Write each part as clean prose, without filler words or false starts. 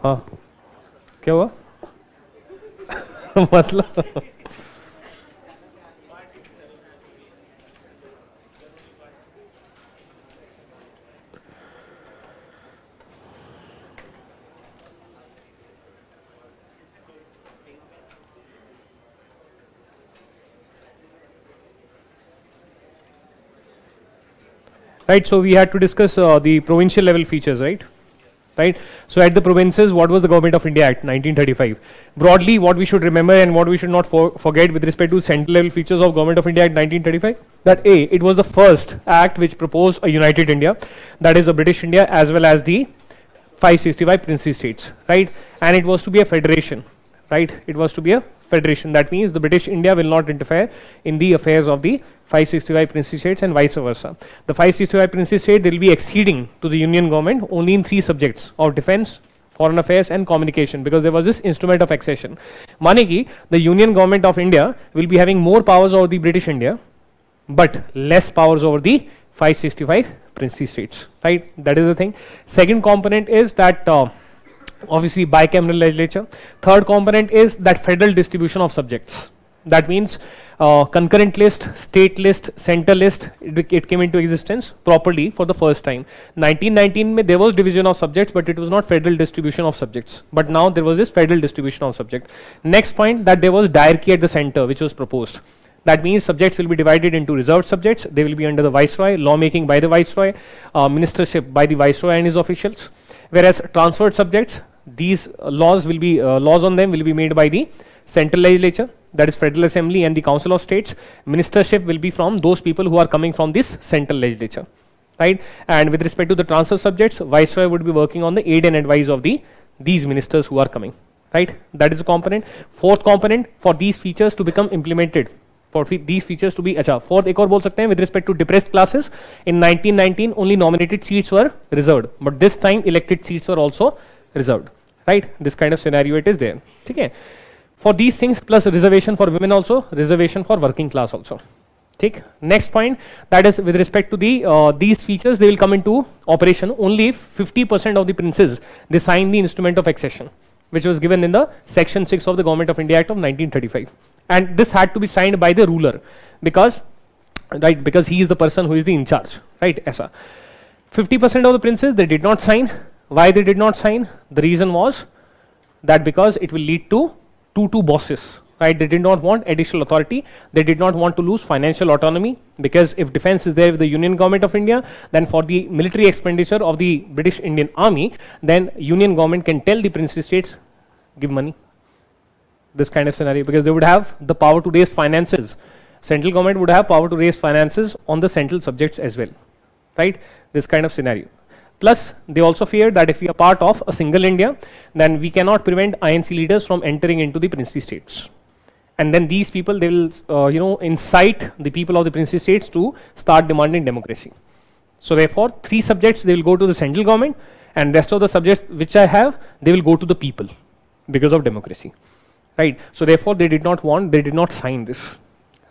हाँ क्या हुआ? मतलब right, so we had to discuss the provincial level features, right. So at the provinces, what was the Government of India Act 1935? Broadly, what we should remember and what we should not forget with respect to central level features of Government of India Act 1935, that A, it was the first act which proposed a united India, that is a British India as well as the 565 princely states, right, and it was to be a federation, right, it was to be a federation. That means the British India will not interfere in the affairs of the 565 princely states and vice versa. The 565 princely state, they will be acceding to the union government only in 3 subjects of defense, foreign affairs and communication, because there was this instrument of accession. Maneki, the union government of India will be having more powers over the British India but less powers over the 565 princely states, right. That is the thing. Second component is that obviously bicameral legislature. Third component is that federal distribution of subjects. That means concurrent list, state list, center list, it came into existence properly for the first time. 1919 mein there was division of subjects, but it was not federal distribution of subjects, but now there was this federal distribution of subject. Next point, that there was diarchy at the center which was proposed. That means subjects will be divided into reserved subjects, they will be under the viceroy, lawmaking by the viceroy, ministership by the viceroy and his officials, whereas transferred subjects, these laws will be laws on them will be made by the central legislature, that is Federal Assembly and the Council of States. Ministership will be from those people who are coming from this central legislature, right. And with respect to the transfer subjects, viceroy would be working on the aid and advice of these ministers who are coming, right. That is a component. Fourth component, for these features to become implemented, for these features to be fourth एक और बोल सकते हैं, with respect to depressed classes, in 1919 only nominated seats were reserved, but this time elected seats were also reserved, right. This kind of scenario it is there, okay. For these things, plus reservation for women also, reservation for working class also, okay. Next point, that is with respect to the these features, they will come into operation only if 50% of the princes they sign the instrument of accession, which was given in the section 6 of the Government of India Act of 1935, and this had to be signed by the ruler, because right, because he is the person who is the in charge, right. Aisa 50% of the princes, they did not sign. Why they did not sign? The reason was that because it will lead to two bosses, right. They did not want additional authority, they did not want to lose financial autonomy, because if defense is there with the Union Government of India, then for the military expenditure of the British Indian Army, then Union government can tell the princely states, give money. This kind of scenario, because they would have the power to raise finances. Central government would have power to raise finances on the central subjects as well, right. This kind of scenario. Plus, they also feared that if we are part of a single India, then we cannot prevent INC leaders from entering into the princely states. And then these people, they will, incite the people of the princely states to start demanding democracy. So therefore, 3 subjects, they will go to the central government, and rest of the subjects which I have, they will go to the people because of democracy, right. So therefore, they did not sign this,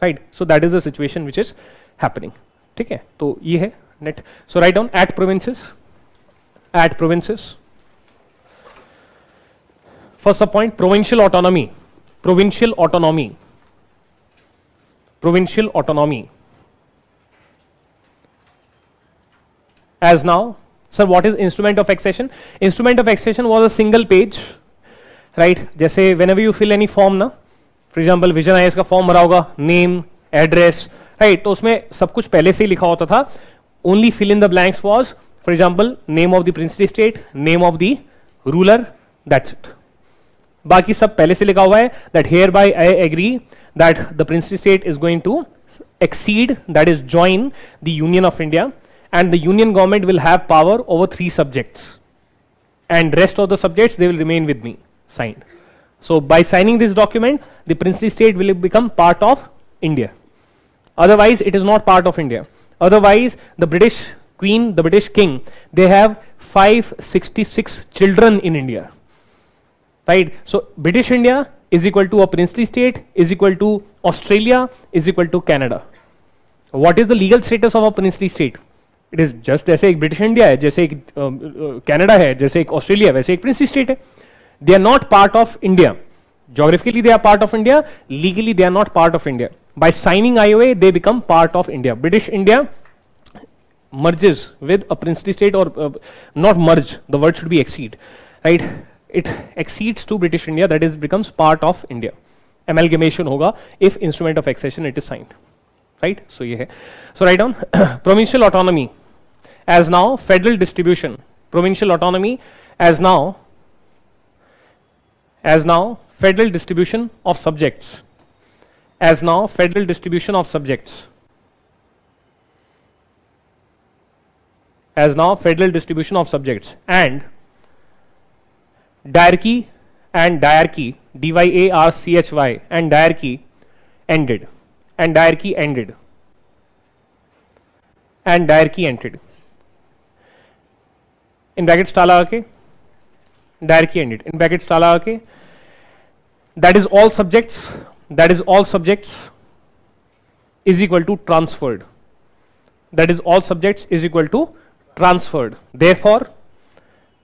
right. So that is the situation which is happening, okay. So ये है net. So write down at provinces. First subpoint, provincial autonomy. As now, sir, what is instrument of accession? Instrument of accession was a single page, right. जैसे whenever you fill any form ना, for example vision IAS का form भरा होगा, name, address, right. तो उसमें सब कुछ पहले से ही लिखा होता था. Only fill in the blanks was, for example, name of the princely state, name of the ruler, that's it. बाकी सब पहले से लिखा हुआ है, that hereby I agree that the princely state is going to accede, that is join the Union of India, and the Union government will have power over 3 subjects, and rest of the subjects they will remain with me, signed. So by signing this document, the princely state will become part of India. Otherwise, it is not part of India. Otherwise, the British Queen, the British King, they have 566 children in India, right. So British India is equal to a princely state is equal to Australia is equal to Canada. What is the legal status of a princely state? It is just जैसे एक British India है, जैसे एक Canada है, जैसे एक Australia है, वैसे एक प्रिंसली स्टेट है. They are not part of India. Geographically they are part of India. Legally they are not part of India. By signing IOA they become part of India. British India merges with a princely state, or not merge, the word should be exceed, right? It exceeds to British India, that is becomes part of India. Amalgamation hoga if instrument of accession it is signed, right? So ye hai. So write down provincial autonomy as now federal distribution. Provincial autonomy as now federal distribution of subjects. As now federal distribution of subjects. As now federal distribution of subjects. And diarchy and diarchy, DYARCHY, and diarchy ended. And diarchy ended. And diarchy ended. In brackets tala aake, diarchy ended. In brackets tala aake, that is all subjects is equal to transferred. That is all subjects is equal to transferred. Therefore,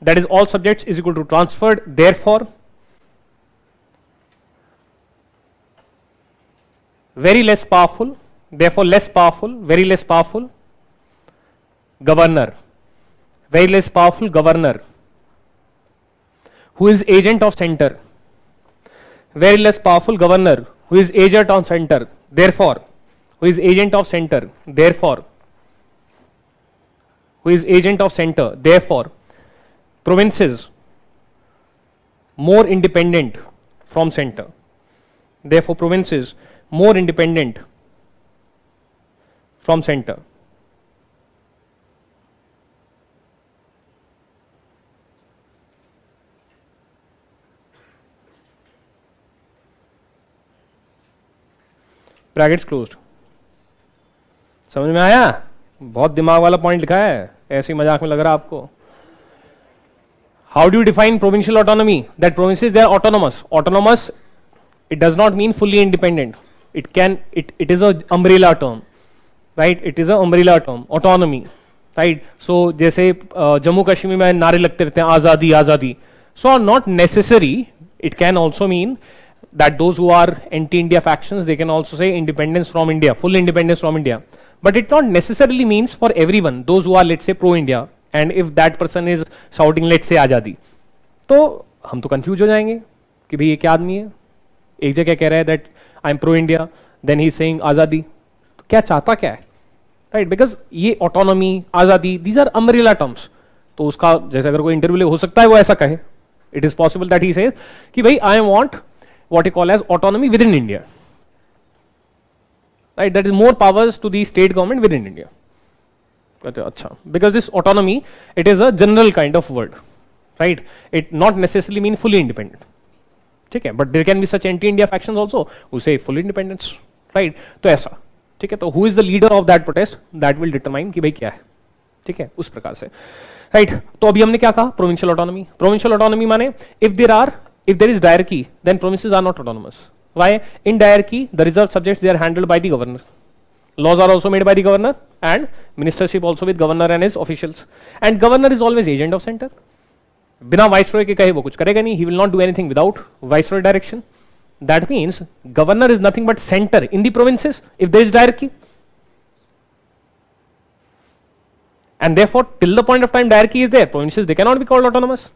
that is all subjects is equal to transferred. Therefore, very less powerful. Therefore, less powerful. Very less powerful governor. Very less powerful governor who is agent of center. Very less powerful governor who is agent on center. Therefore, who is agent of center. Therefore, who is agent of center. Therefore, provinces more independent from center. Therefore, provinces more independent from center. Brackets closed. समझ में आया? बहुत दिमाग वाला point लिखा है, ऐसे ही मजाक में लग रहा आपको. How do you define provincial autonomy? That provinces they are autonomous. Autonomous, it does not mean fully independent. It is a umbrella term, right? It is a umbrella term. Autonomy, right? So जैसे जम्मू कश्मीर में नारे लगते रहते हैं आज़ादी आज़ादी. So not necessary. It can also mean that those who are anti-India factions, they can also say independence from India, full independence from India. But it not necessarily means for everyone. Those who are, let's say, pro-India, and if that person is shouting, let's say, आज़ादी, तो हम तो confuse हो जाएंगे कि भाई ये क्या आदमी है. एक जगह कह रहा है that I am pro India, then he saying आज़ादी. तो क्या चाहता क्या है, राइट? बिकॉज ये ऑटोनॉमी, आज़ादी, दीज आर अम्ब्रेला टर्म्स. तो उसका जैसे अगर कोई इंटरव्यू हो सकता है वो ऐसा कहे. It is possible that he says कि भाई I want what you call as autonomy within India, right? That is more powers to the state government within India. Achha. Because this autonomy, it is a general kind of word, right? It not necessarily mean fully independent. Okay, but there can be such anti-India factions also who say full independence, right? तो ऐसा, ठीक है. तो who is the leader of that protest? That will determine कि भाई क्या है, ठीक है, उस प्रकार से, right? तो अभी हमने क्या कहा? Provincial autonomy. Provincial autonomy माने if there is diarchy, then provinces are not autonomous. Why? In diarchy, the reserved subjects, they are handled by the governor. Laws are also made by the governor, and ministership also with governor and his officials. And governor is always agent of center. बिना viceroy के कहे वो कुछ करेगा नहीं. He will not do anything without viceroy direction. That means governor is nothing but center in the provinces if there is diarchy. And therefore, till the point of time diarchy is there, provinces they cannot be called autonomous.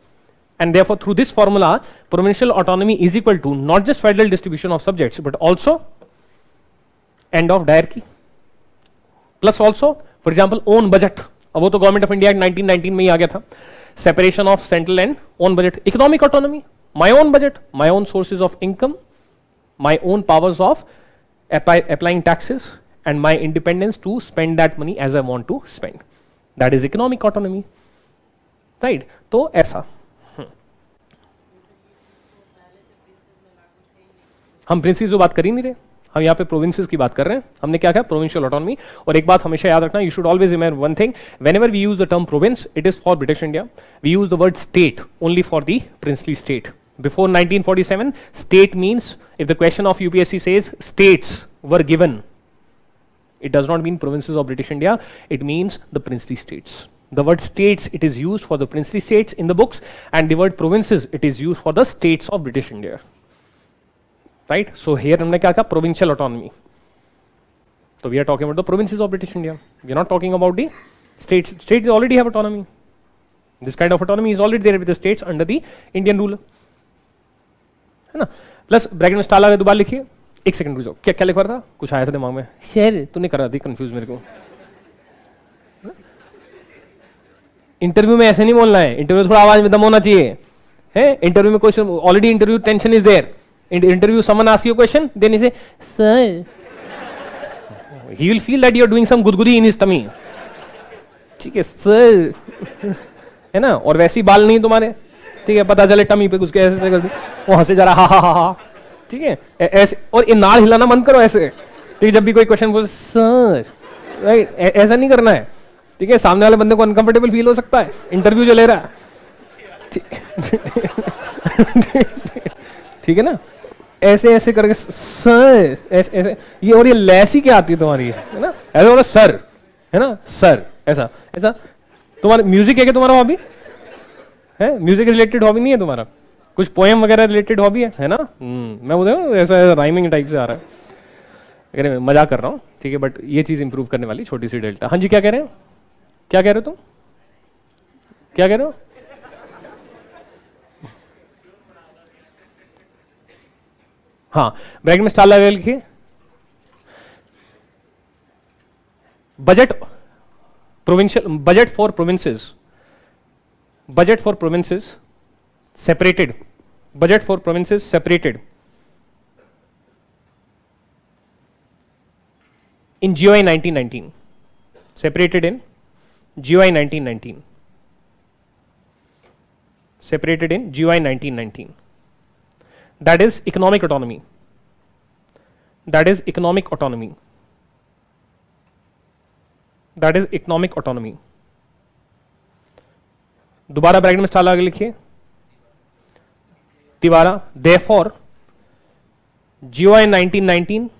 And therefore, through this formula, provincial autonomy is equal to not just federal distribution of subjects, but also end of diarchy. Plus also, for example, own budget. अब वो तो government of India 1919 में ही आ गया था. Separation of central and own budget. Economic autonomy. My own budget, my own sources of income, my own powers of applying taxes, and my independence to spend that money as I want to spend. That is economic autonomy, right? तो ऐसा हम princess की बात कर ही नहीं रहे, हम यहाँ पे प्रोविंसेस की बात कर रहे हैं. हमने क्या कहा? Provincial autonomy. और एक बात हमेशा याद रखना, you should always remember one thing, whenever we use the term province, it is for British India. We use the word state only for the princely state. Before 1947, state means, if the question of UPSC says states were given, it does not mean provinces of British India, it means the princely states. The word states, it is used for the princely states in the books, and the word provinces, it is used for the states of British India. Right? So here हमने क्या कहा? Provincial autonomy. So we are talking about the provinces of British India. We are not talking about the states. States already have autonomy. This kind of autonomy is already there with the states under the Indian rule. है ना? Plus bracket में star लगा, दोबारा लिखिए. एक second रुक जाओ. क्या क्या लिख रहा था? कुछ आया था दिमाग में. सर तूने करा दी कंफ्यूज मेरे को. इंटरव्यू में ऐसे नहीं बोलना है. इंटरव्यू थोड़ा आवाज में दम होना चाहिए. है इंटरव्यू में question already interview tension is there. Interview someone ask you question, then he say sir, he will feel that you are doing some गुदगुदी in his tummy. ठीक है सर, है ना? और वैसे ही बाल नहीं तुम्हारे, ठीक है, पता चले टमी पे घुस के ऐसे कर दी, वहां से जरा हा हा हा हा, ठीक है, ऐसे. और ये नाल हिलाना बंद करो ऐसे, ठीक है, जब भी कोई क्वेश्चन पूछे सर, राइट, ऐसा नहीं करना है. ठीक है, सामने वाले बंदे को अनकंफर्टेबल फील हो सकता है, इंटरव्यू जो ले रहा है. ठीक है ना? ऐसे ऐसे करके सर, ऐसे ऐसे, ये और ये लैसी क्या आती है तुम्हारी, है ना? ऐसा बोला सर, है ना? सर, ऐसा ऐसा. तुम्हारा म्यूजिक है क्या? तुम्हारा हॉबी है? म्यूजिक रिलेटेड हॉबी नहीं है तुम्हारा? कुछ पोएम वगैरह रिलेटेड हॉबी है ना? मैं बोल रहा हूँ ऐसा राइमिंग टाइप से आ रहा है. अगर मैं मजाक कर रहा हूँ, ठीक है, बट ये चीज इंप्रूव करने वाली छोटी सी डेल्टा. हाँ जी, क्या कह रहे हो? क्या कह रहे हो तुम? क्या कह रहे हो? हाँ, ब्रैकेट में स्टार लगा लिखिए. Budget provincial, budget for provinces, budget for provinces separated, budget for provinces separated in GOI 1919, separated in GOI 1919, separated in GOI 1919. That is economic autonomy. That is economic autonomy. That is economic autonomy. दोबारा bracket में star लगा लिखिए. तिवारा, therefore GOI 1919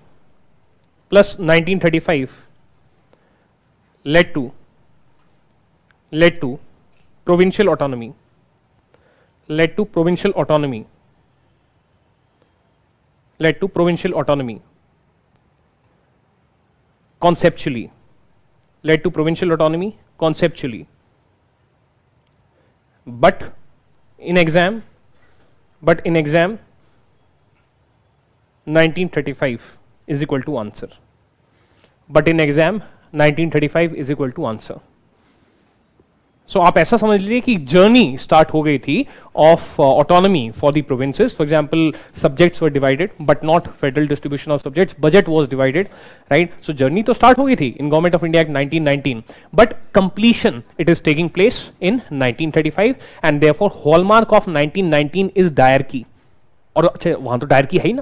plus 1935 led to provincial autonomy, led to provincial autonomy, led to provincial autonomy, conceptually, led to provincial autonomy conceptually, but in exam 1935 is equal to answer. But in exam 1935 is equal to answer. So आप ऐसा समझ लीजिए कि journey start हो गई थी of autonomy for the provinces. For example subjects were divided but not federal distribution of subjects. Budget was divided, right. So journey तो start हो गई थी in government of India act 1919, but completion it is taking place in 1935 and therefore hallmark of 1919 is dyarchy. और अच्छा, वहां तो dyarchy है ही ना,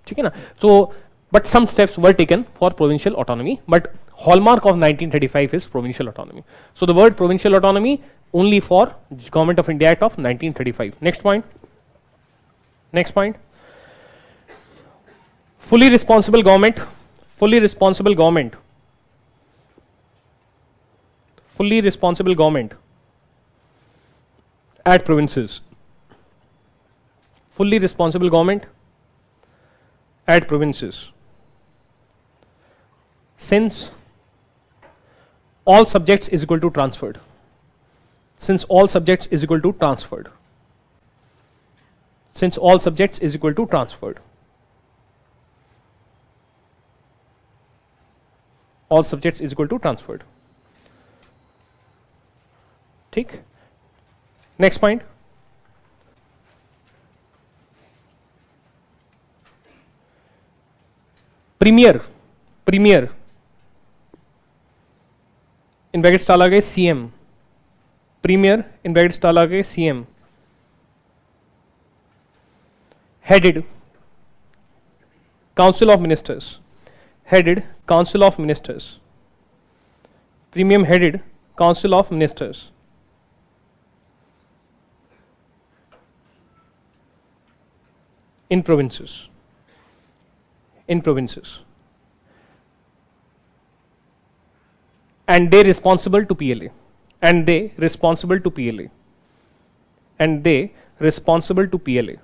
ठीक है ना. सो but some steps were taken for provincial autonomy, but hallmark of 1935 is provincial autonomy. So the word provincial autonomy only for Government of India Act of 1935. Next point. Next point. Fully responsible government. Fully responsible government. Fully responsible government at provinces. Fully responsible government at provinces. Since all subjects is equal to transferred, since all subjects is equal to transferred, since all subjects is equal to transferred, all subjects is equal to transferred. ठीक. Next point. Premier in brackets डाला गया CM, Premier in brackets डाला गया CM, headed Council of Ministers, headed Council of Ministers, Premium headed Council of Ministers. in provinces, and they responsible to PLA, and they responsible to PLA, and they responsible to PLA,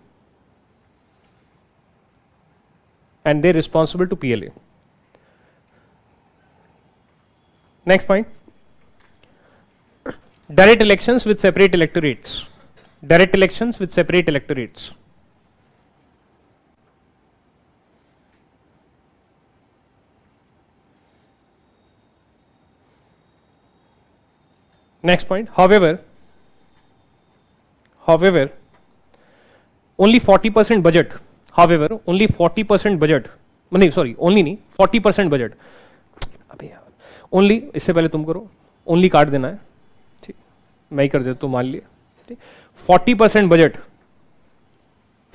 and they responsible to PLA. Next point, direct elections with separate electorates, direct elections with separate electorates. Next point, however, only 40% budget, however, only 40% budget, नहीं sorry, only नहीं 40% budget, अबे यार, only इससे पहले तुम करो, only काट देना है, ठीक, मैं ही कर देता हूँ, मान लिया, ठीक, 40% budget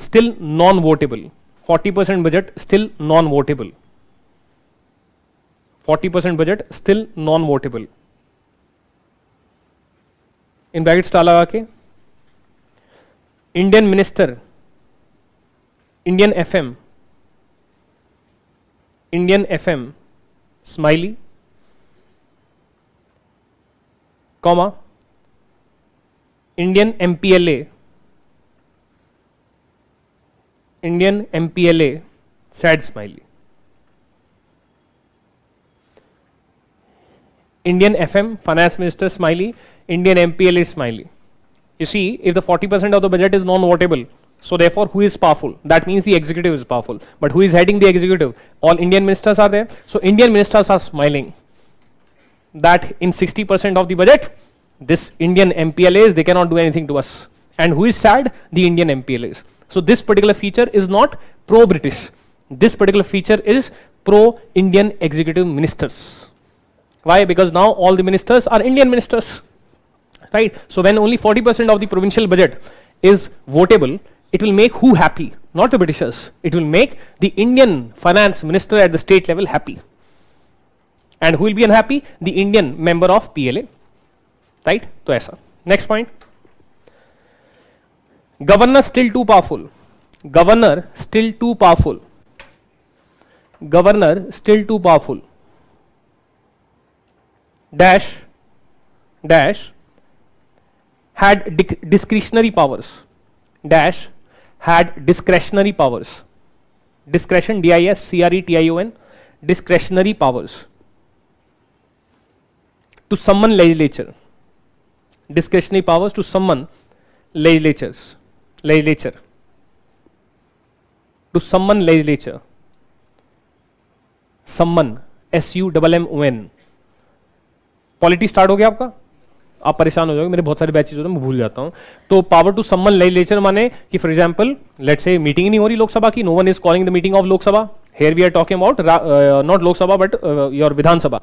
still non-votable, 40% budget still non-votable, 40% budget still non-votable. In bracket star लगा के Indian minister, Indian FM smiley, comma Indian MPLA sad smiley, Indian FM, Finance Minister Smiley, Indian MPLA Smiley. You see, if the 40% of the budget is non-votable, so therefore who is powerful? That means the executive is powerful. But who is heading the executive? All Indian ministers are there. So Indian ministers are smiling that in 60% of the budget, this Indian MPLAs, they cannot do anything to us. And who is sad? The Indian MPLAs. So this particular feature is not pro-British. This particular feature is pro-Indian executive ministers. Why? Because now all the ministers are Indian ministers, right? So when only 40% of the provincial budget is votable, it will make who happy? Not the Britishers. It will make the Indian finance minister at the state level happy. And who will be unhappy? The Indian member of PLA, right? So aisa. Next point. Governor still too powerful. Governor still too powerful. Governor still too powerful. Dash had discretionary powers. Dash had discretionary powers. Discretion, DISCRETION, discretionary powers to summon legislature. Discretionary powers to summon legislature. To summon legislature. Summon, SUMMON. Polity start हो गया आपका, आप परेशान हो जाओगे, मेरे बहुत सारे बैचेज होते हैं, मैं भूल जाता हूं. तो पावर टू समन लेजिस्लेचर माने कि for example let's say meeting ही नहीं हो रही लोकसभा की, no one is calling the meeting of Lok Sabha. Here we are talking about not Lok Sabha but your Vidhan Sabha.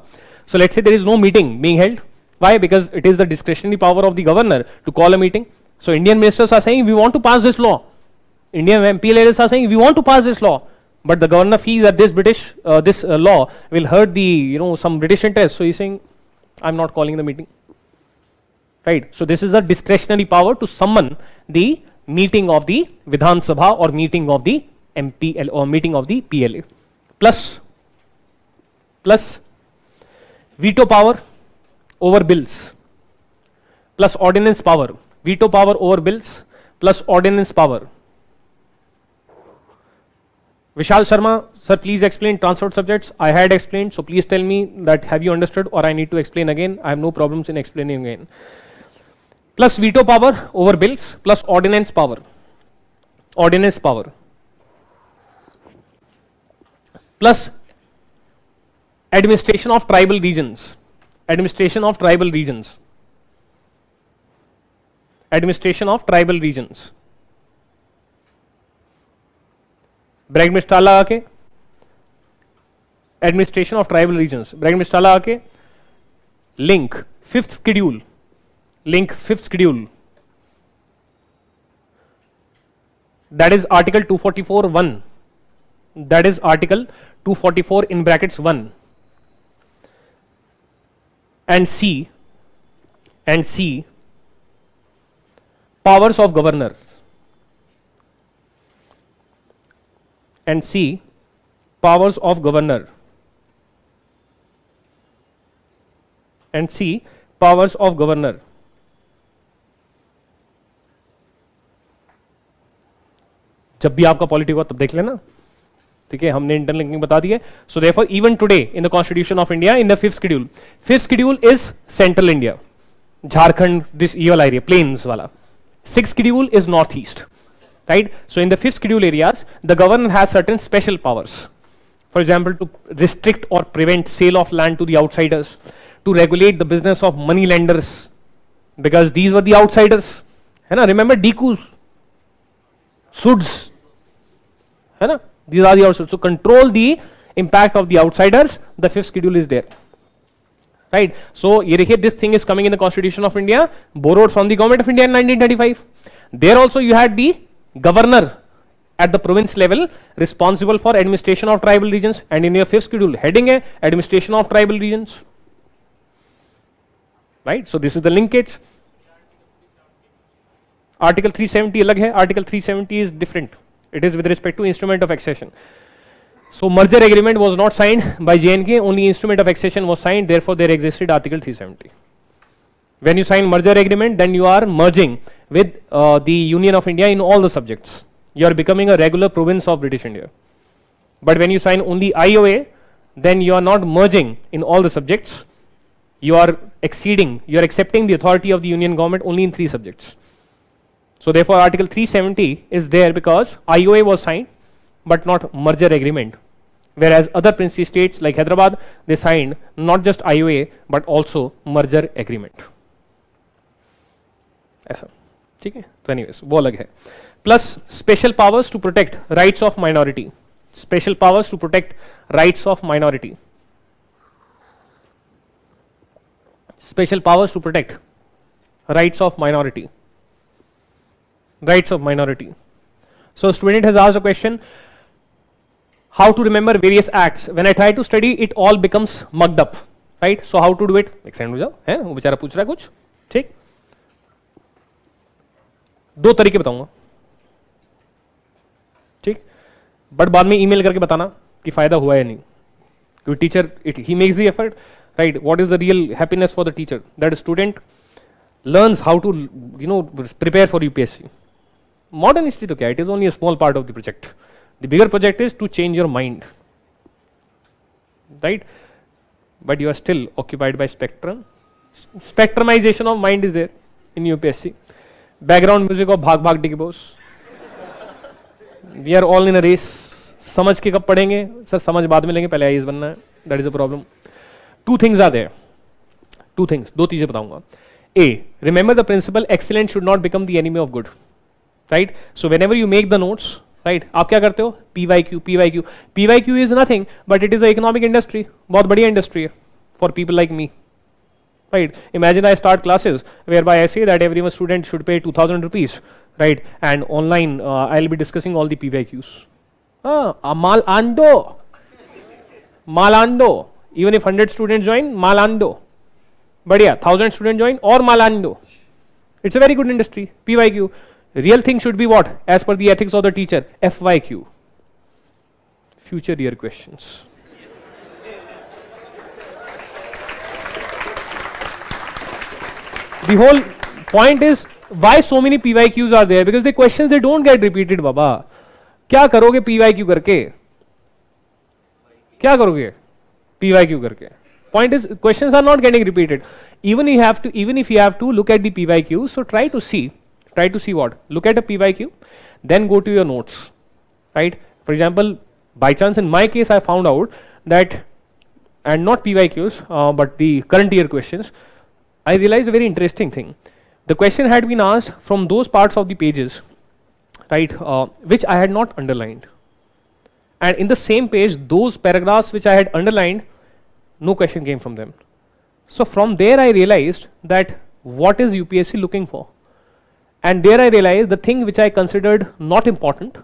So let's say there is no meeting being held. Why? Because it is the discretionary power of the governor to call a meeting. So Indian ministers are saying we want to pass this law. Indian MPLAs are saying we want to pass this law, but the governor feels that this law will hurt the some British interests. So he's saying, I'm not calling the meeting. Right. So this is a discretionary power to summon the meeting of the Vidhan Sabha or meeting of the MPL or meeting of the PLA. Plus veto power over bills. Plus ordinance power. Veto power over bills plus ordinance power. Vishal Sharma, sir, please explain transport subjects. I had explained, so please tell me that have you understood or I need to explain again. I have no problems in explaining again. Plus veto power over bills plus ordinance power. Ordinance power. Plus administration of tribal regions. Administration of tribal regions. Administration of tribal regions. Bracket में star लगा के administration of tribal regions, bracket में star लगा के link fifth schedule, that is article 244(1), that is article 244 in brackets 1 and C powers of governor. and C, powers of governor. And C, powers of governor. जब भी आपका polity हुआ तब देख लेना, ठीक है, हमने इंटरलिंकिंग बता दी है. So therefore even today in the constitution of India in the fifth schedule is central India, Jharkhand, this ये वाला एरिया, प्लेन्स वाला. Sixth schedule is north east, right? So in the fifth schedule areas, the governor has certain special powers. For example, to restrict or prevent sale of land to the outsiders, to regulate the business of money lenders, because these were the outsiders, है ना? Remember DQs, SUDs, है ना? These are the outsiders. So control the impact of the outsiders. The fifth schedule is there, right? So ये देखिए, this thing is coming in the Constitution of India, borrowed from the government of India in 1935. There also you had the governor at the province level responsible for administration of tribal regions, and in your fifth schedule heading है administration of tribal regions, right? So this is the linkage. Article 370 अलग है, Article 370 is different. It is with respect to instrument of accession. So merger agreement was not signed by JNK, only instrument of accession was signed, therefore there existed Article 370. When you sign merger agreement, then you are merging with the Union of India in all the subjects. You are becoming a regular province of British India. But when you sign only IOA, then you are not merging in all the subjects. You are exceeding, you are accepting the authority of the Union government only in 3 subjects. So therefore Article 370 is there because IOA was signed but not merger agreement. Whereas other princely states like Hyderabad, they signed not just IOA but also merger agreement. ऐसा, ठीक है? तो anyways वो अलग है. Plus special powers to protect rights of minority. Special powers to protect rights of minority. Special powers to protect rights of minority. Rights of minority. So student has asked a question, how to remember various acts. When I try to study, it all becomes mugged up, right? So how to do it? Extend हो जाओ, है वो बेचारा पूछ रहा है कुछ, ठीक? 2 तरीके बताऊंगा, ठीक? बट बाद में ईमेल करके बताना कि फायदा हुआ है नहीं, क्योंकि teacher he makes the effort, right? What is the real happiness for the teacher? That student learns how to, prepare for UPSC. Modern history तो क्या, it is only a small part of the project. The bigger project is to change your mind, right? But you are still occupied by spectrum. Spectrumization of mind is there in UPSC. Background music of भाग भाग डिग boss. We are all in a race. समझ के कब पढ़ेंगे sir? समझ बाद में लेंगे, पहले आईएएस बनना है. That is a problem. 2 things are there. 2 things, 2 चीजें बताऊंगा. A, remember the principle, excellence should not become the enemy of good. Right? So whenever you make the notes, right, आप क्या करते हो? PYQ is nothing but it is an economic industry. बहुत बढ़िया industry है for people like me. Right? Imagine I start classes whereby I say that every student should pay 2,000 rupees, right? And online I'll be discussing all the PYQs. Malando. Even if 100 students join, malando. बढ़िया, 1000 students join और malando. It's a very good industry. PYQ. Real thing should be what? As per the ethics of the teacher, FYQ. Future year questions. The whole point is why so many PYQs are there, because the questions they don't get repeated. Baba, क्या करोगे PYQ करके? क्या करोगे PYQ करके? Point is questions are not getting repeated. Even if you have to look at the PYQ, so try to see what? Look at a PYQ, then go to your notes, right? For example, by chance in my case, I found out that, and not PYQs, but the current year questions, I realized a very interesting thing. The question had been asked from those parts of the pages, right, which I had not underlined. And in the same page, those paragraphs which I had underlined, no question came from them. So from there I realized that what is UPSC looking for? And there I realized the thing which I considered not important,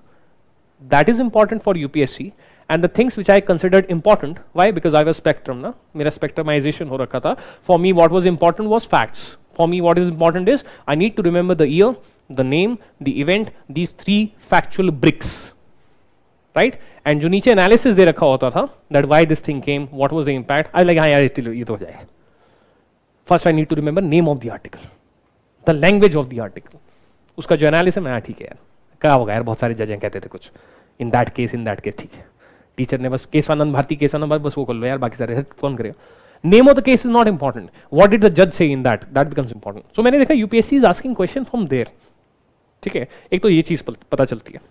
that is important for UPSC, and the things which I considered important, why? Because I was spectrum, na? मेरा spectrumization हो रखा था. For me what was important was facts. For me what is important is I need to remember the year, the name, the event, these 3 factual bricks, right, and जो नीचे analysis दे रखा होता था that why this thing came, what was the impact, I like हाँ यार ये तो हो जाएगा. First I need to remember name of the article, the language of the article, उसका जो एनालिसिस है, हाँ ठीक है यार, क्या होगा यार, बहुत सारे जजें कहते थे कुछ इन दैट केस ठीक है, टीचर ने बस केशवानंद भारती केशवानंद भारती बस वो कर लो यार, बाकी सारे कौन करेगा. Name of the case is not important, what did the जज say in that becomes important. So मैंने देखा UPSC is asking question from there. ठीक है, एक तो ये चीज पता चलती है.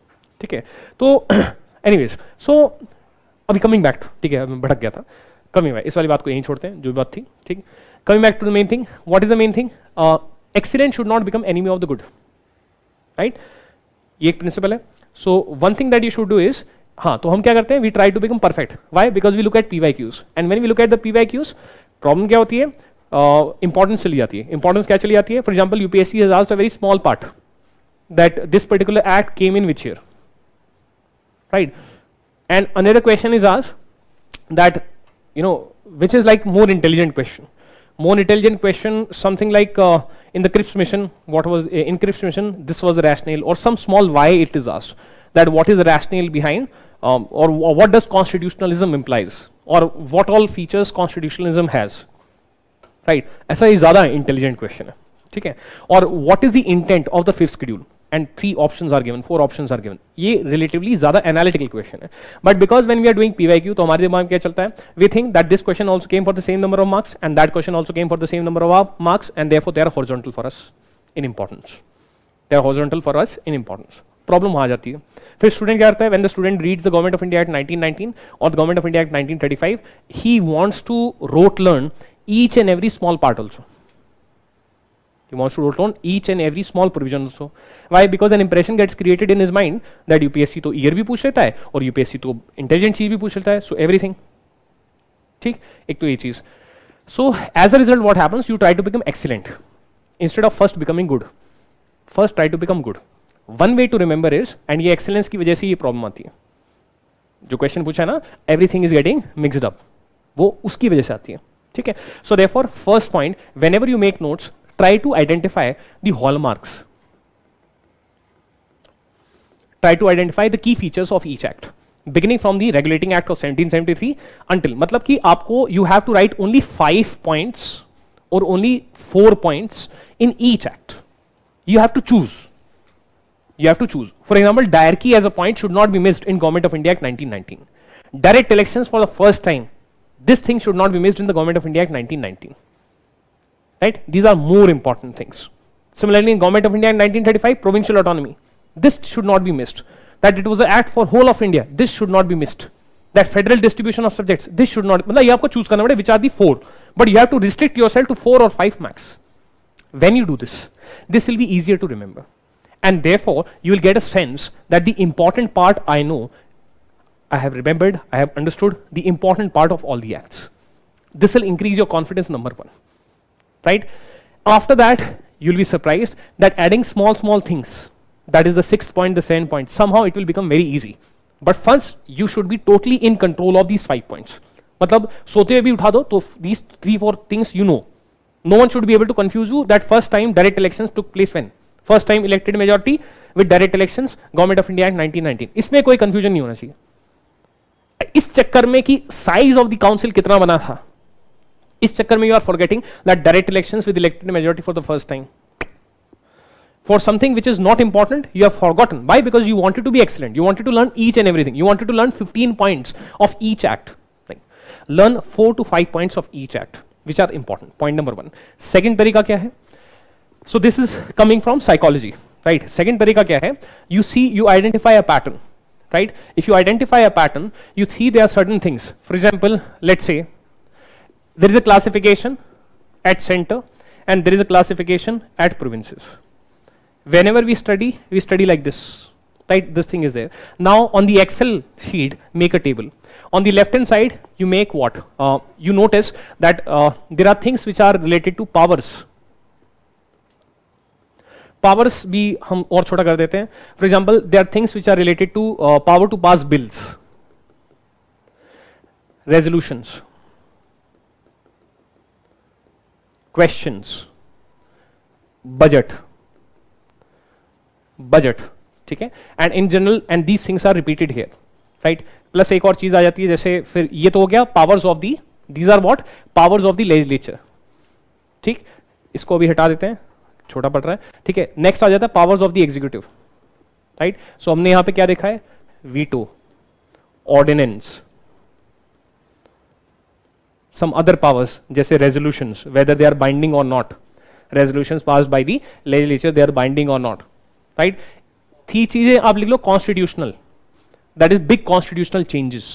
ठीक है, तो एनीवेज, सो अभी कमिंग बैक, ठीक है मैं भटक गया था, कमिंग बैक, इस वाली बात को यहीं छोड़ते हैं जो भी बात थी. ठीक, coming back to the main thing, what is the main thing, excellent should not become enemy of the good. Right, ये एक प्रिंसिपल है. So one thing that you should do is, हाँ तो हम क्या करते हैं, we try to become perfect. Why? Because we look at PYQs, and when we look at the PYQs, problem क्या होती है, इंपॉर्टेंस चली जाती है. इंपॉर्टेंस क्या चली जाती है? For example UPSC has asked a very small part that this particular act came in which year, right, and another question is asked that you know, which is like more intelligent question. More intelligent question, something like in the Cripps mission, what was in Cripps mission, this was the rationale, or some small why it is asked, that what is the rationale behind, or what does constitutionalism implies, or what all features constitutionalism has, right? ऐसा ही ज़्यादा intelligent question है, ठीक है? Or what is the intent of the fifth schedule? And 3 options are given, 4 options are given. ये relatively ज़्यादा analytical question है. But because when we are doing PYQ, तो हमारे दिमाग में क्या चलता है? We think that this question also came for the same number of marks, and that question also came for the same number of marks, and therefore they are horizontal for us in importance. They are horizontal for us in importance. Problem वहाँ आ जाती है. फिर student क्या करता है? When the student reads the Government of India Act 1919 or the Government of India Act 1935, he wants to rote learn each and every small part also. He wants to rote learn each and every small provision also. Why? Because an impression gets created in his mind that UPSC तो year भी पूछ लेता है और UPSC तो intelligent चीज भी पूछ लेता है. So everything. ठीक, एक तो ये चीज. So as a result, what happens? You try to become excellent instead of first becoming good. First try to become good. One way to remember is, and ये excellence की वजह से ये प्रॉब्लम आती है. जो क्वेश्चन पूछा है ना, everything is getting mixed up. वो उसकी वजह से आती है. ठीक है. So therefore, first point, whenever you make notes, try to identify the hallmarks. Try to identify the key features of each act, beginning from the Regulating Act of 1773 until, मतलब कि आपको you have to write only 5 points or only 4 points in each act. You have to choose. You have to choose. For example, diarchy as a point should not be missed in Government of India Act 1919. Direct elections for the first time. This thing should not be missed in the Government of India Act 1919. Right? These are more important things. Similarly, in Government of India in 1935, provincial autonomy. This should not be missed. That it was an act for whole of India. This should not be missed. That federal distribution of subjects. This should not. मतलब ये आपको choose करना पड़ेगा which are the 4. But you have to restrict yourself to 4 or 5 max. When you do this, this will be easier to remember. And therefore, you will get a sense that the important part I know, I have remembered, I have understood the important part of all the acts. This will increase your confidence, number 1. Right? After that, you'll be surprised that adding small things, that is the 6th point, the 7th point, somehow it will become very easy. But first, you should be totally in control of these 5 points. मतलब सोते हुए भी उठा दो तो these 3-4 things you know. No one should be able to confuse you that first time direct elections took place when? First time elected majority with direct elections, Government of India Act 1919. इसमें कोई confusion नहीं होना चाहिए. इस चक्कर में कि size of the council कितना बना था, इस चक्कर में you are forgetting that direct elections with elected majority for the first time. For something which is not important, you have forgotten. Why? Because you wanted to be excellent. You wanted to learn each and everything. You wanted to learn 15 points of each act. Right? Learn 4 to 5 points of each act, which are important. Point number 1. Second तरीका क्या है? So this is coming from psychology. Right? Second तरीका क्या है? You see, you identify a pattern. Right? If you identify a pattern, you see there are certain things. For example, let's say there is a classification at center and there is a classification at provinces. Whenever we study like this, right? This thing is there. Now on the Excel sheet, make a table. On the left hand side, you make what? You notice that there are things which are related to powers. Powers भी हम और छोटा कर देते हैं. For example, there are things which are related to power to pass bills, resolutions, questions, budget, ठीक है, and in general, and these things are repeated here, right. Plus एक और चीज आ जाती है, जैसे फिर ये तो हो गया powers of the, these are what, powers of the legislature, ठीक, इसको अभी हटा देते हैं, छोटा पड़ रहा है, ठीक है। नेक्स्ट आ जाता है powers of the executive, right. So हमने यहां पे क्या देखा है, veto, ordinance, some other powers जैसे resolutions whether they are binding or not, resolutions passed by the legislature they are binding or not, right। थी चीजें आप लिख लो constitutional, that is big constitutional changes,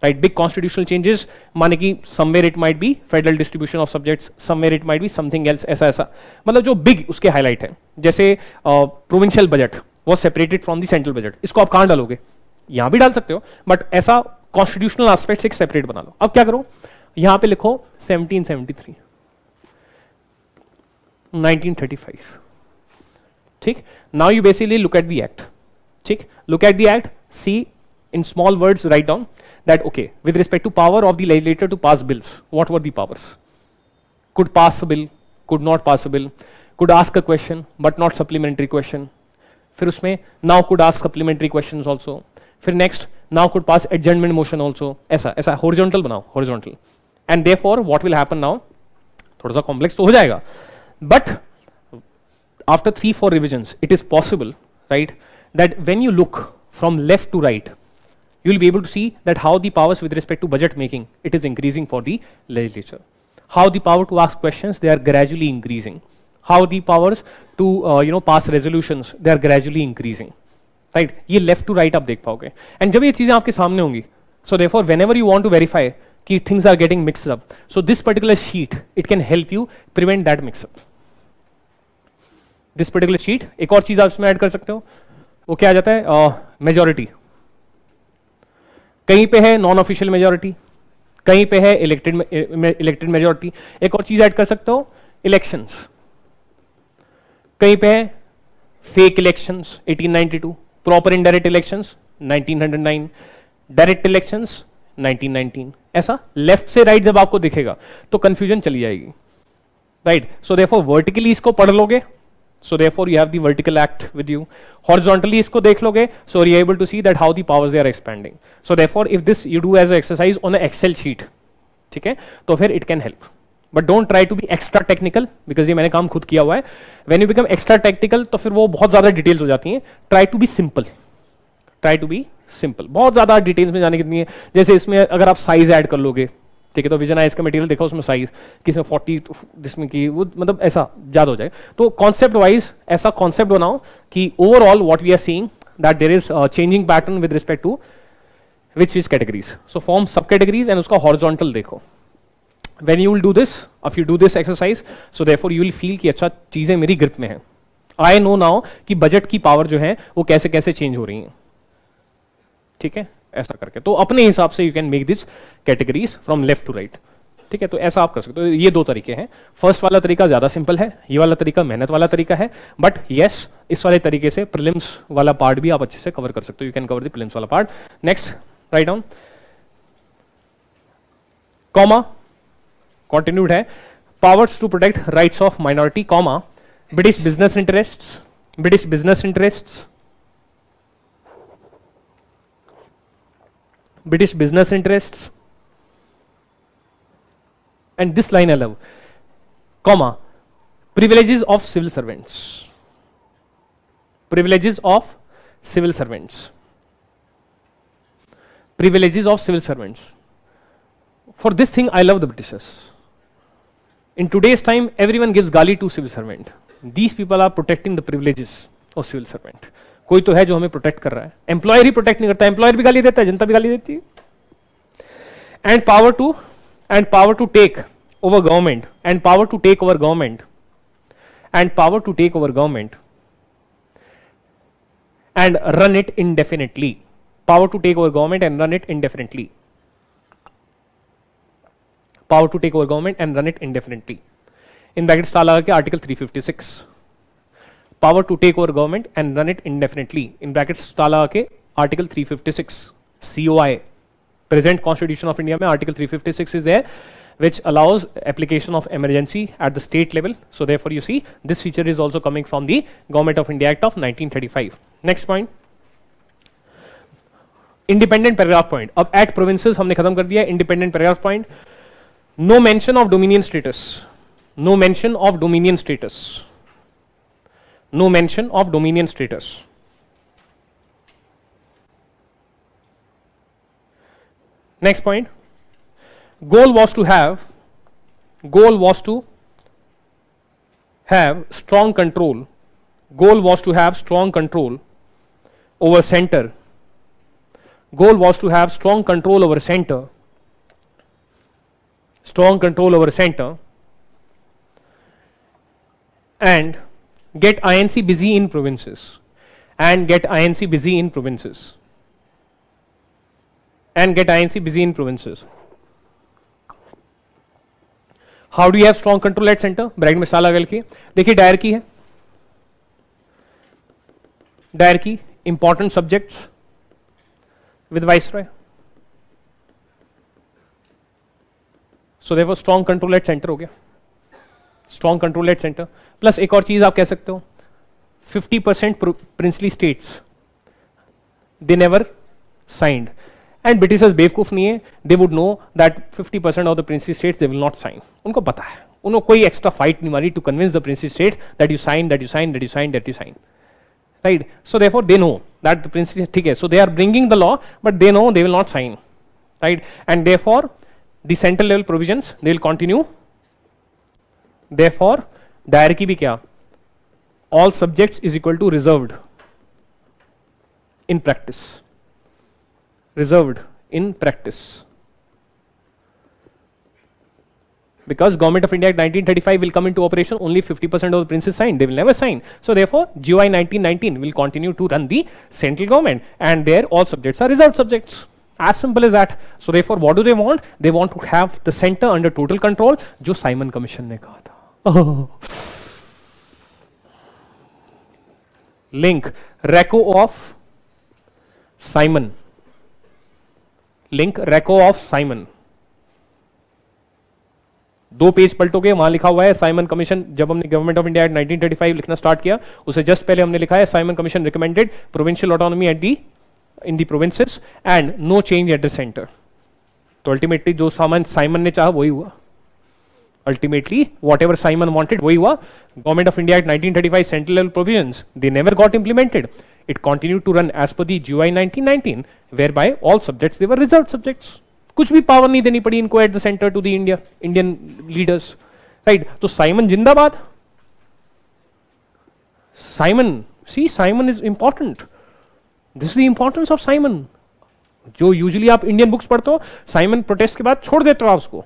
right। big constitutional changes माने कि somewhere it might be federal distribution of subjects, somewhere it might be something else, ऐसा ऐसा, मतलब जो big उसके highlight है, जैसे provincial budget was separated from the central budget, इसको आप कहां डालोगे, यहां भी डाल सकते हो, बट ऐसा constitutional aspects एक separate बना लो। अब क्या करो, यहां पे लिखो 1773, 1935, ठीक। Now you basically look at the act, ठीक, look at the act, see in small words write down that okay with respect to power of the legislator to pass bills, what were the powers, could pass a bill, could not pass a bill, could ask a question but not supplementary question, फिर उसमें now could ask supplementary questions also, फिर next now could pass adjournment motion also, ऐसा ऐसा horizontal बनाओ, horizontal. And therefore what will happen now, थोड़ा सा complex तो हो जाएगा, but after 3-4 revisions it is possible, right, that when you look from left to right you will be able to see that how the powers with respect to budget making it is increasing for the legislature, how the power to ask questions they are gradually increasing, how the powers to pass resolutions they are gradually increasing, right। ये left to right आप देख पाओगे, and जब ये चीजें आपके सामने होंगी, so therefore whenever you want to verify कि things are getting mixed up, so this particular sheet it can help you prevent that mix up, this particular sheet। एक और चीज आप इसमें ऐड कर सकते हो, वो क्या आ जाता है, मेजॉरिटी, कहीं पे है नॉन ऑफिशियल मेजॉरिटी, कहीं पे है इलेक्टेड मेजॉरिटी। एक और चीज ऐड कर सकते हो, इलेक्शंस, कहीं पे है fake elections 1892, proper indirect elections 1909, direct elections 1919, ऐसा लेफ्ट से राइट जब आपको दिखेगा तो कंफ्यूजन चली जाएगी, राइट। सो देयरफॉर वर्टिकली इसको पढ़ लोगे, so therefore you have the vertical act with you, horizontally इसको देख लोगे, so you are able to see that how the powers they are expanding, so therefore if this you do as a exercise on a excel sheet, ठीक है, तो फिर it can help, but don't try to be extra technical, because ये मैंने काम खुद किया हुआ है। When you become extra technical तो फिर वो बहुत ज्यादा डिटेल्स हो जाती हैं, try to be simple, try to be simple, बहुत ज्यादा डिटेल्स में जाने की नहीं है। जैसे इसमें अगर आप साइज ऐड कर लोगे, ठीक है, तो विजनाइज का मटेरियल देखो, उसमें साइज किसमें 40 जिसमें की वो मतलब ऐसा ज्यादा हो जाए, तो कॉन्सेप्ट वाइज ऐसा कॉन्सेप्ट बनाओ कि overall what we are seeing that there is changing pattern with respect to which categories, so form sub categories and उसका हॉरिजॉन्टल देखो। When you will do this, if you do this exercise, so therefore you will feel कि अच्छा चीजें मेरी grip में है, I know now कि budget की पावर जो है वो कैसे कैसे चेंज हो रही है, ठीक है, ऐसा करके। तो अपने हिसाब से you can make this categories from left to right, ठीक है, तो ऐसा आप कर सकते हो। ये दो तरीके हैं, फर्स्ट वाला तरीका ज्यादा सिंपल है, ये वाला तरीका मेहनत वाला तरीका है, बट यस इस वाले तरीके से प्रीलिम्स वाला पार्ट भी आप अच्छे से कवर कर सकते हो, you can cover the prelims वाला part. Next right down, comma continued है, powers to protect rights of minority, comma British business interests, British business interests, British business interests, and this line I love, comma, privileges of civil servants, privileges of civil servants, privileges of civil servants. For this thing I love the Britishers. In today's time everyone gives gali to civil servant, these people are protecting the privileges of civil servant। कोई तो है जो हमें protect कर रहा है, employer ही protect नहीं करता, एम्प्लॉयर भी गाली देता है, जनता भी गाली देती है। And power to take over government, and power to take over government, and power to take over government and run it indefinitely, power to take over government and run it indefinitely, power to take over government and run it indefinitely, in brackets लगा के article 356, power to take over government and run it indefinitely, in brackets ताला के article 356 COI, present constitution of India में article 356 is there which allows application of emergency at the state level, so therefore you see this feature is also coming from the Government of India Act of 1935. Next point, independent paragraph point, अब eight provinces हमने खत्म कर दिया, independent paragraph point. No mention of dominion status, no mention of dominion status, no mention of dominion status. Next point, goal was to have strong control, goal was to have strong control over center, goal was to have strong control over center, strong control over center, and get INC busy in provinces, and get INC busy in provinces, and get INC busy in provinces. How do you have strong control at center? Bracket में star लगा लिखिए. देखिए dyarchy है, dyarchy important subjects with viceroy. So therefore strong control at centre हो गया. Strong control at centre plus एक और चीज आप कह सकते हो, 50% princely states they never signed. And Britishers बेवकूफ नहीं है, they would know that 50% of the princely states they will not sign. उनको पता है, उन्होंने कोई एक्स्ट्रा फाइट नहीं मारी to convince the princely states that you sign, that you sign, that you sign, that you sign. Right, so therefore they know that the princely, ठीक है, so they are bringing the law but they know they will not sign. Right, and therefore the central level provisions they will continue. Therefore dyarchy भी क्या, all subjects is equal to reserved in practice, reserved in practice, because Government of India Act 1935 will come into operation only 50% of the princes sign, they will never sign. So therefore GOI 1919 will continue to run the central government and there all subjects are reserved subjects, as simple as that. So therefore what do they want? They want to have the center under total control, जो Simon commission ने कहा था. Link रेको of Simon, link रेको of Simon. 2 page पलटोगे, वहां लिखा हुआ है साइमन कमीशन. जब हमने गवर्नमेंट ऑफ इंडिया 1935 लिखना स्टार्ट किया, उसे जस्ट पहले हमने लिखा है Simon commission recommended provincial autonomy at the in the provinces and no change at the centre. तो अल्टीमेटली जो साइमन ने चाहा वही हुआ. Ultimately whatever Simon wanted वही हुआ. Government of India 1935 central level provisions they never got implemented. It continued to run as per the GOI 1919, whereby all subjects they were reserved subjects. कुछ भी power नहीं देनी पड़ी इनको at the centre to the Indian leaders. Right, तो Simon जिंदाबाद. Simon, see Simon is important. This is the importance of Simon. जो usually आप इंडियन बुक्स पढ़ते हो, साइमन प्रोटेस्ट के बाद छोड़ देते हो आप उसको.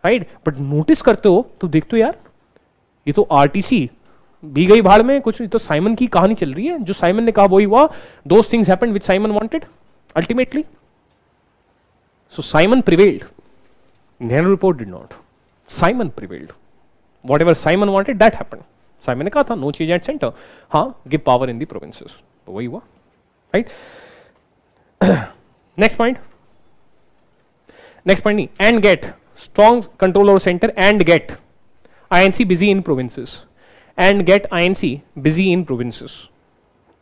राइट, बट नोटिस करते हो तो देखते हो यार ये तो आरटीसी भी गई भाड़ में, कुछ नहीं तो साइमन की कहानी चल रही है. जो साइमन ने कहा वही हुआ. Those things happened which Simon wanted ultimately. So Simon prevailed, Nehru report did not. Simon prevailed. Whatever Simon wanted that happened. Simon ने कहा था नो चेंज एट सेंटर, हाँ give power in the provinces, तो वही हुआ. Right, next point, next point नहीं, and get strong control over centre and get INC busy in provinces, and get INC busy in provinces,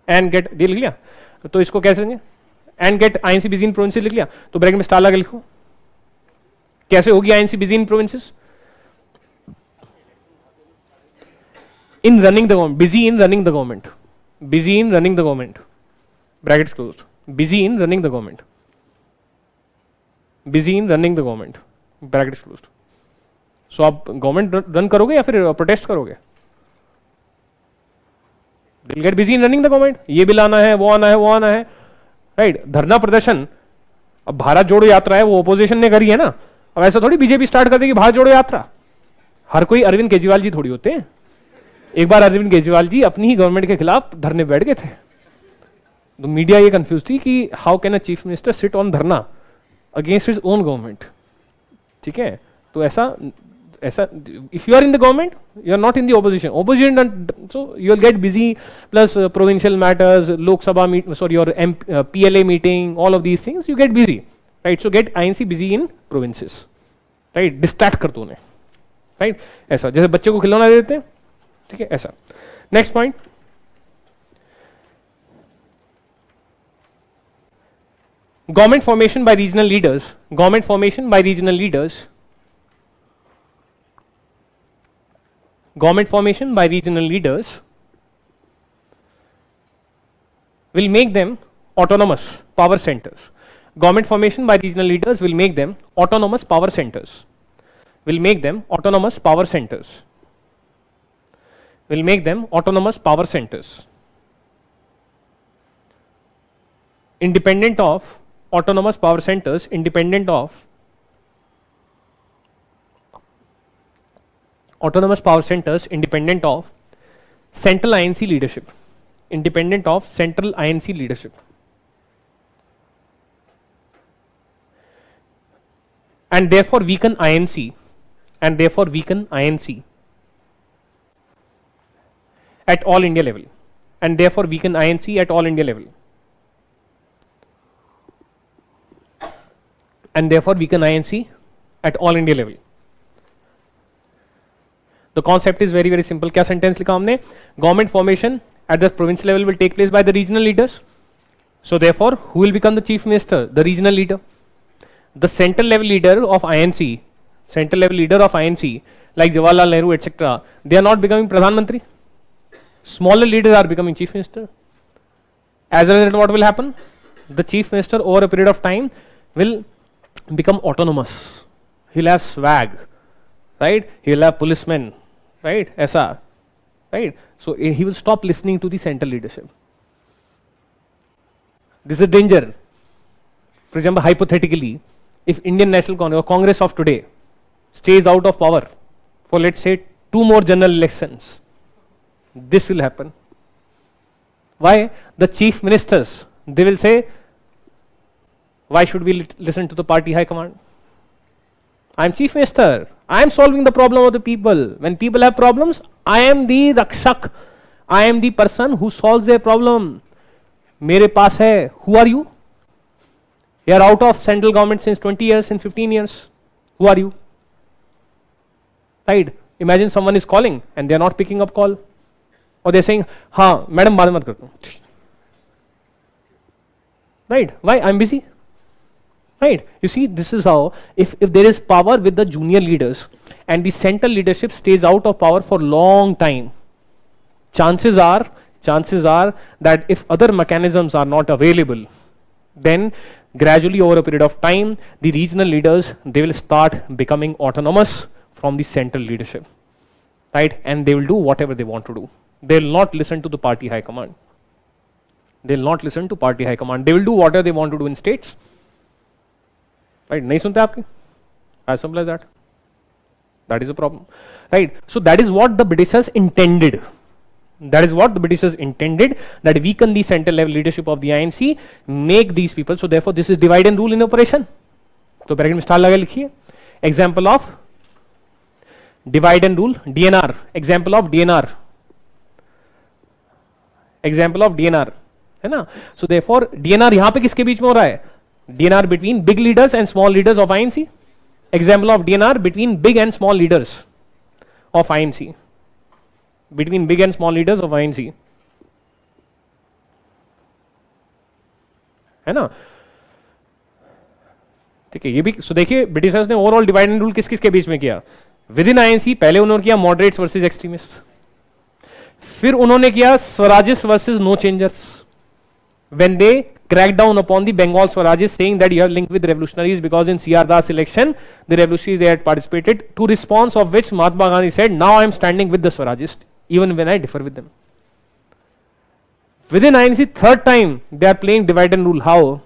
and get ये लिख लिया. तो इसको कैसे लेंगे, and get INC busy in provinces लिख लिया, तो ब्रैकेट में स्टार लगा लिखो. कैसे होगी INC busy in provinces? In running the government, busy in running the government, busy in running the government, brackets closed, busy in running the government, busy in running the government, brackets closed. So आप government run करोगे या फिर protest करोगे? They'll get busy in running the government. ये bill आना है, वो आना है, वो आना है. राइट, धरना प्रदर्शन. अब भारत जोड़ो यात्रा है, वो ओपोजिशन ने करी है ना. अब ऐसा थोड़ी बीजेपी स्टार्ट कर देगी भारत जोड़ो यात्रा. हर कोई अरविंद केजरीवाल जी थोड़ी होते हैं. एक बार अरविंद केजरीवाल जी अपनी ही गवर्नमेंट के खिलाफ धरने बैठ गए थे. तो मीडिया ये कंफ्यूज थी कि how can a chief minister sit on धरना अगेंस्ट हिज ओन गवर्नमेंट. ठीक है, तो ऐसा if you are in the government, you are not in the opposition, so you will get busy, plus provincial matters, Lok Sabha your PLA meeting, all of these things you get busy, right? So get INC busy in provinces, right? Distract कर दो उन्हें, right? ऐसा जैसे बच्चे को खिलौना दे देते हैं, ठीक है, ऐसा. Next point, Government formation by regional leaders. Government formation by regional leaders. Government formation by regional leaders will make them autonomous power centers. Government formation by regional leaders will make them autonomous power centers. Will make them autonomous power centers. Will make them autonomous power centers. Independent of autonomous power centers, independent of autonomous power centers, independent of central INC leadership. Independent of central INC leadership. And therefore weaken INC. And therefore weaken INC at all India level. And therefore weaken INC at all India level. And therefore weaken INC at all India level. The concept is very simple. क्या sentence लिखा हमने? Government formation at the provincial level will take place by the regional leaders. So therefore, who will become the chief minister? The regional leader. The central level leader of INC, central level leader of INC, like Jawaharlal Nehru, etc., they are not becoming Pradhan Mantri. Smaller leaders are becoming chief minister. As a result, what will happen? The chief minister over a period of time will become autonomous. He'll have swag, right? He'll have policemen, right? Aisa, right? So he will stop listening to the central leadership. This is a danger. For example, hypothetically, if Indian National Congress or Congress of today stays out of power for, let's say, 2 more general elections, this will happen. Why? The chief ministers, they will say, why should we listen to the party high command? I am chief minister. I am solving the problem of the people. When people have problems, I am the Rakshak. I am the person who solves their problem. Mere paas hai. Who are you? You are out of central government since 20 years, since 15 years. Who are you? Right? Imagine someone is calling and they are not picking up call. Or they are saying, हाँ, madam बात मत करता हूँ. Right? Why? I am busy. Right? You see, this is how, if there is power with the junior leaders and the central leadership stays out of power for long time, chances are that if other mechanisms are not available, then gradually over a period of time, the regional leaders, they will start becoming autonomous from the central leadership, right? And they will do whatever they want to do. They will not listen to the party high command. They will not listen to party high command. They will do whatever they want to do in states. Right? नहीं सुनते आपके? As simple as that. That is a problem. Right? So that is what the Britishers intended. That is what the Britishers intended, that weaken the central level leadership of the INC, make these people. So therefore this is divide and rule in operation. तो bracket में star लगा लिखिए. Example of divide and rule, DNR. Example of DNR. Example of DNR. है ना? So therefore DNR यहाँ पे किसके बीच में हो रहा है? DNR between big leaders and small leaders of INC. Example of DNR between big and small leaders of INC. Between big and small leaders of INC. है ना? ठीक है, ये भी. सो देखिए, ब्रिटिशर्स ने ओवरऑल डिवाइड एंड रूल किस किस के बीच में किया? विद इन आईएनसी पहले उन्होंने किया मॉडरेट्स वर्सेस एक्सट्रीमिस्ट, फिर उन्होंने किया Swarajist versus no changers. When they cracked down upon the Bengal Swarajists, saying that you have linked with revolutionaries because in C.R. Das election, the revolutionaries they had participated, to response of which Mahatma Gandhi said, now I am standing with the Swarajists, even when I differ with them. Within INC, third time, they are playing divide and rule. How?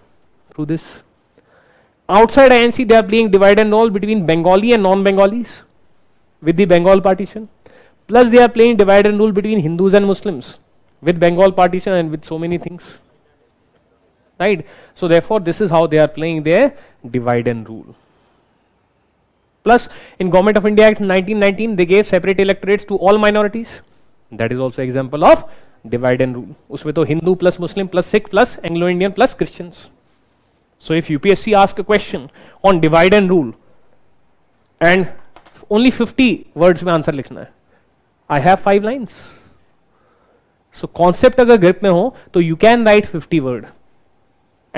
Through this. Outside INC, they are playing divide and rule between Bengali and non-Bengalis, with the Bengal partition. Plus, they are playing divide and rule between Hindus and Muslims, with Bengal partition and with so many things. Right? So therefore, this is how they are playing their divide and rule. Plus, in Government of India Act 1919, they gave separate electorates to all minorities. That is also example of divide and rule. उसमें तो Hindu plus Muslim plus Sikh plus Anglo-Indian plus Christians. So if UPSC asks a question on divide and rule, and only 50 words में answer लिखना है, I have 5 lines. So concept अगर grip में हो, तो you can write 50 word.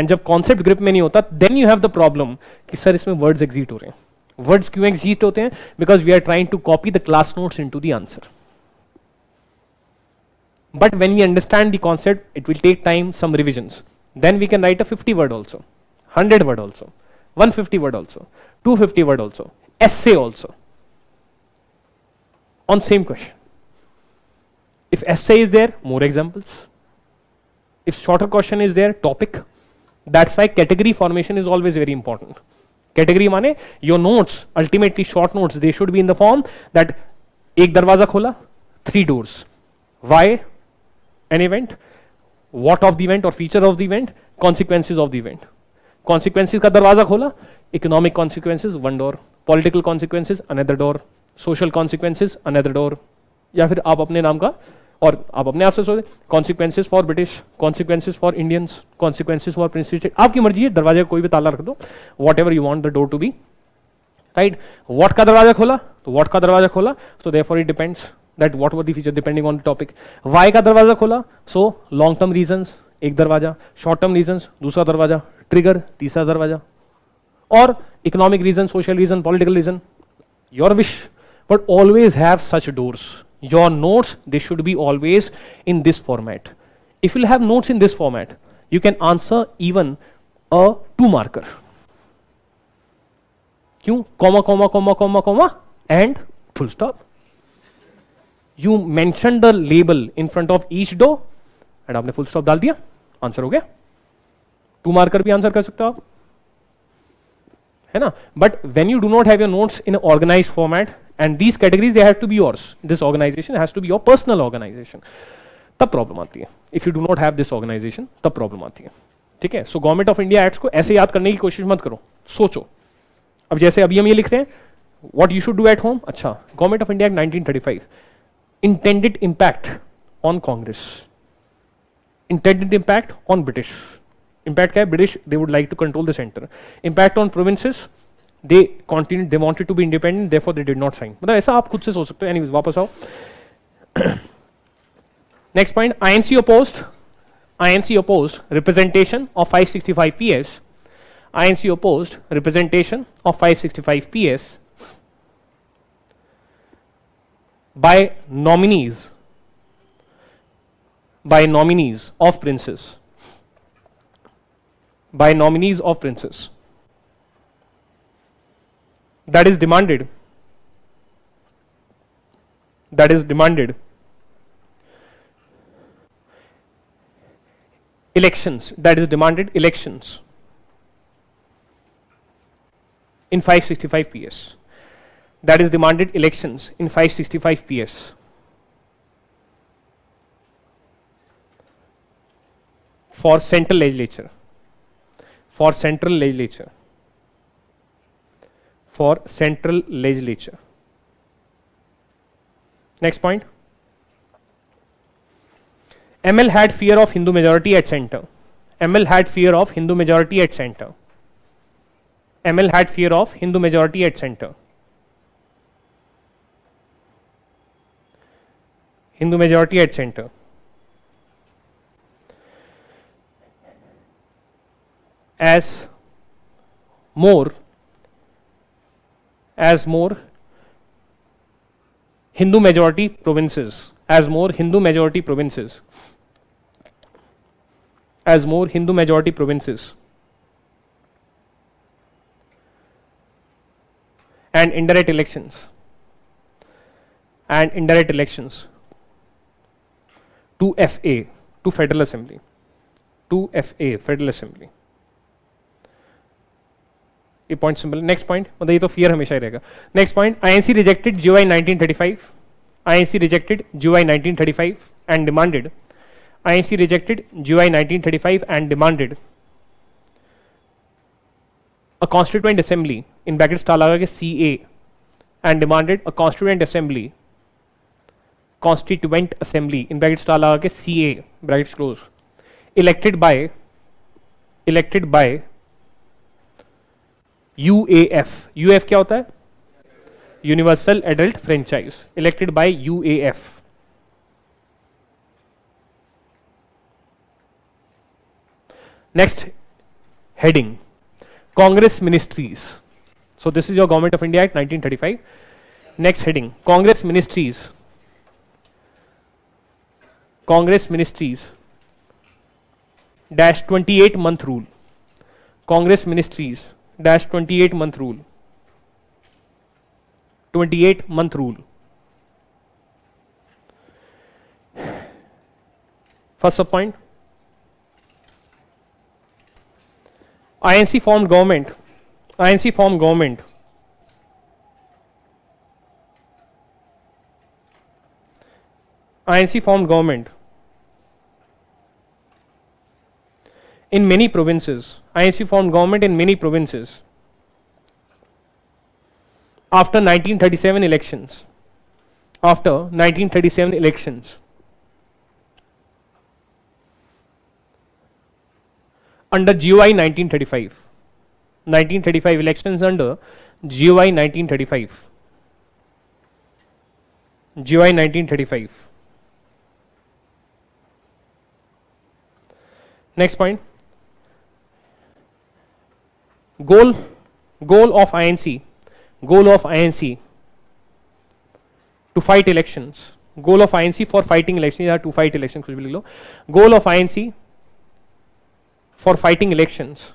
And जब concept grip में नहीं होता, then you have the problem कि सर इसमें वर्ड्स एग्जिट हो रहे हैं. वर्ड्स क्यों एग्जिट होते हैं? Because we are trying to copy the class notes into the answer. But when we understand the concept, it will take time, some revisions. Then we can write a 50 word also, 100 word also, 150 word also, 250 word also, essay also on same question. If essay is there, more examples. If shorter question is there, topic. That's why category formation is always very important. Category माने your notes, ultimately short notes, they should be in the form that एक दरवाजा खोला, 3 doors. Why an event, what of the event or feature of the event, consequences of the event. Consequences का दरवाजा खोला, economic consequences one door, political consequences another door, social consequences another door. या फिर आप अपने नाम का और आप अपने आप से सोचें, consequences for British, consequences for Indians, consequences for Prince Richard. आपकी मर्जी है, दरवाजे का कोई भी ताला रख दो, whatever you want the door to be, right? What का दरवाजा खोला, तो what का दरवाजा खोला, so therefore it depends that what were the feature depending on the topic. Why का दरवाजा खोला, so long term reasons एक दरवाजा, short term reasons दूसरा दरवाजा, trigger तीसरा दरवाजा, और economic reason, social reason, political reason, your wish, but always have such doors. Your notes, they should be always in this format. If you have notes in this format, you can answer even a 2 marker. क्यों? Comma, comma, comma, comma, comma, and full stop. You mentioned the label in front of each door and आपने full stop डाल दिया, answer हो गया. 2 marker भी answer कर सकते हो आप, है ना? But when you do not have your notes in an organized format, and these categories they have to be yours, this organization has to be your personal organization, तब प्रॉब्लम आती है. If you do not have this organization, तब problem आती है. ठीक है? So government of India acts को ऐसे याद करने की कोशिश मत करो, सोचो. अब जैसे अभी हम ये लिख रहे हैं, what you should do at home, अच्छा, government of India act 1935, intended impact on Congress, intended impact on British. Impact क्या है? British, they would like to control the center. Impact on provinces, they continued, they wanted to be independent, therefore they did not sign. मतलब ऐसा आप खुद से सोच सकते हो. Anyways, वापस आओ. Next point, INC opposed representation of 565 PS. INC opposed representation of 565 PS by nominees of princes, by nominees of princes, that is demanded elections, in 565 PS, that is demanded elections in 565 PS for central legislature, for central legislature. Next point, ML had fear of Hindu majority at center. ML had fear of Hindu majority at center. ML had fear of Hindu majority at center. Hindu majority at center. As more Hindu majority provinces, as more Hindu majority provinces and indirect elections to FA, to Federal Assembly, Federal Assembly. ये point simple. Next point, मतलब ये तो fear हमेशा ही रहेगा. Next point, INC rejected GOI 1935. INC rejected GOI 1935 and demanded. INC rejected GOI 1935 and demanded a constituent assembly in brackets डाल लगा के CA and demanded a constituent assembly in brackets डाल लगा के CA brackets close elected by UAF क्या होता है? Universal adult franchise. Elected by UAF. Next, heading Congress Ministries. So this is your Government of India Act 1935. Next heading, Congress Ministries. Congress Ministries dash 28-month rule. Congress Ministries dash 28-month rule. 28-month rule. First sub point. INC formed government. INC formed government. INC formed government in many provinces. INC formed government in many provinces after 1937 elections. After 1937 elections. Under GOI 1935. 1935 elections under GOI 1935. GOI 1935. Next point. Goal of INC. Goal of INC to fight elections. Goal of INC for fighting elections. There are to fight elections. Goal of INC for fighting elections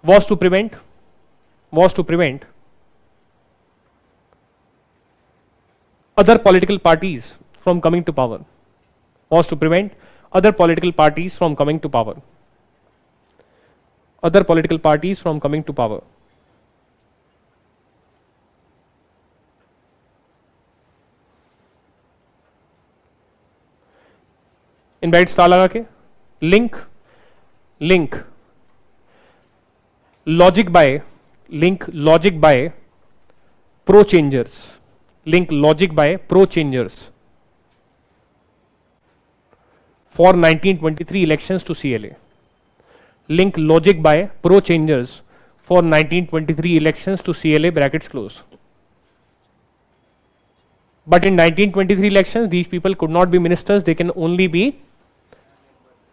was to prevent other political parties from coming to power. Was to prevent other political parties from coming to power. Other political parties from coming to power. In bracket star लगा के link logic by pro changers. Link logic by pro changers for 1923 elections to CLA. Link logic by pro changers for 1923 elections to CLA, brackets close. But in 1923 elections, these people could not be ministers, they can only be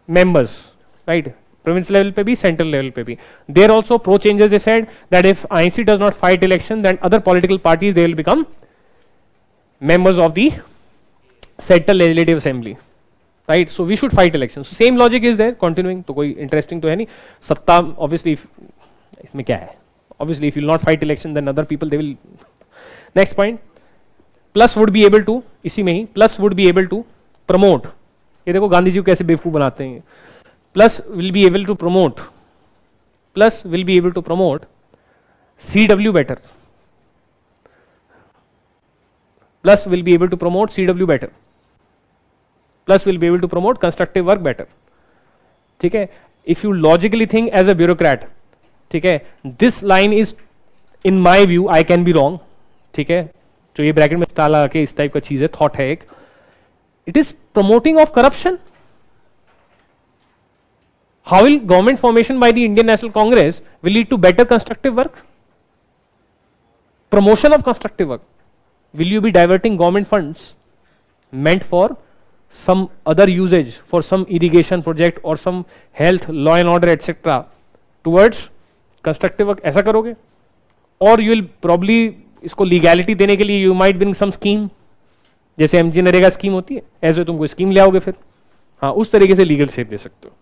members, right? Provincial level pe bhi, central level pe bhi. There also pro changers, they said that if INC does not fight election, then other political parties, they will become members of the central legislative assembly, right? So we should fight elections. So same logic is there, continuing. तो कोई interesting तो है नहीं. सत्ता obviously इसमें क्या है? Obviously if you will not fight election, then other people they will. Next point. Plus would be able to, इसी में ही plus would be able to promote. ये देखो गांधी जी को कैसे बेवकूफ बनाते हैं. Plus will be able to promote. Plus will be able to promote CW better. Plus will be able to promote CW better. Plus will be able to promote constructive work better. ठीक है. If you logically think as a bureaucrat, ठीक है, this line is in my view, I can be wrong. ठीक है. जो ये bracket में star लगा के इस टाइप का चीज है, थॉट है एक. It is promoting of corruption. How will government formation by the Indian National Congress will lead to better constructive work? Promotion of constructive work. Will you be diverting government funds meant for some other usage, for some irrigation project or some health, law and order, etc. towards constructive work? ऐसा करोगे? Or you will probably इसको legality देने के लिए you might bring some scheme, जैसे MG NREGA scheme होती है, ऐसे तुम कोई स्कीम ले आओगे फिर. हाँ, उस तरीके से लीगल शेप दे सकते हो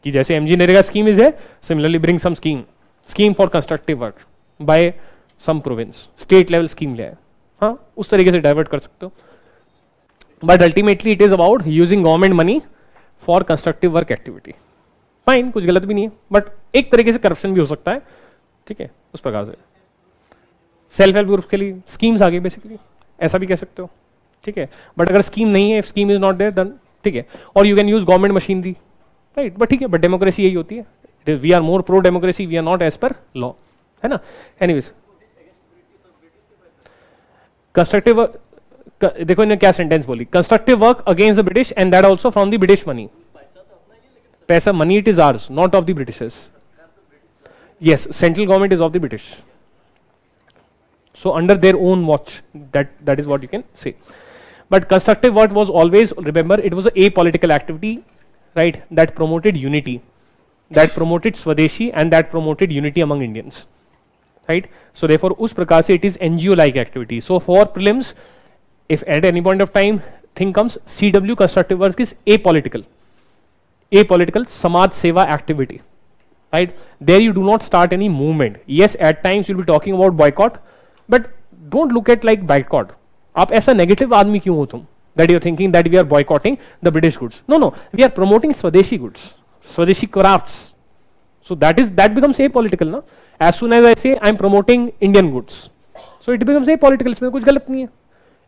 कि जैसे एमजी नरेगा स्कीम इज है, similarly bring some scheme for constructive work by some province, state level scheme ले आए. हाँ, उस तरीके से डाइवर्ट कर सकते हो. But ultimately it is about using government money for constructive work activity. Fine, कुछ गलत भी नहीं है, बट एक तरीके से करप्शन भी हो सकता है. ठीक है, उस प्रकार से सेल्फ हेल्प ग्रुप के लिए स्कीम्स आ गई बेसिकली, ऐसा भी कह सकते हो. ठीक है, बट अगर स्कीम नहीं है, scheme is not there, then ठीक है. और you can use government machinery, right. But ठीक है, बट डेमोक्रेसी यही होती है. We are more pro democracy, we are not as per law, है ना. एनीवेज, कंस्ट्रक्टिव देखो इन्होंने क्या सेंटेंस बोली, constructive work against the British and that also from the British money. पैसा money it is ours, not of the Britishers. Yes, central government is of the British. So under their own watch, that is what you can say. But constructive work was always, remember, it was a apolitical activity, right, that promoted unity. that promoted Swadeshi and that promoted unity among Indians, right? So therefore उस प्रकार से it is NGO like activity. So for prelims, if at any point of time thing comes, CW constructive work is apolitical samaj seva activity, right? There you do not start any movement. Yes, at times you'll be talking about boycott, but don't look at like boycott. आप ऐसा negative आदमी क्यों हो तुम, that you're thinking that we are boycotting the British goods? No, we are promoting Swadeshi goods, Swadeshi crafts. So that becomes apolitical, na? As soon as I say I'm promoting Indian goods, so it becomes apolitical. इसमें कुछ गलत नहीं है.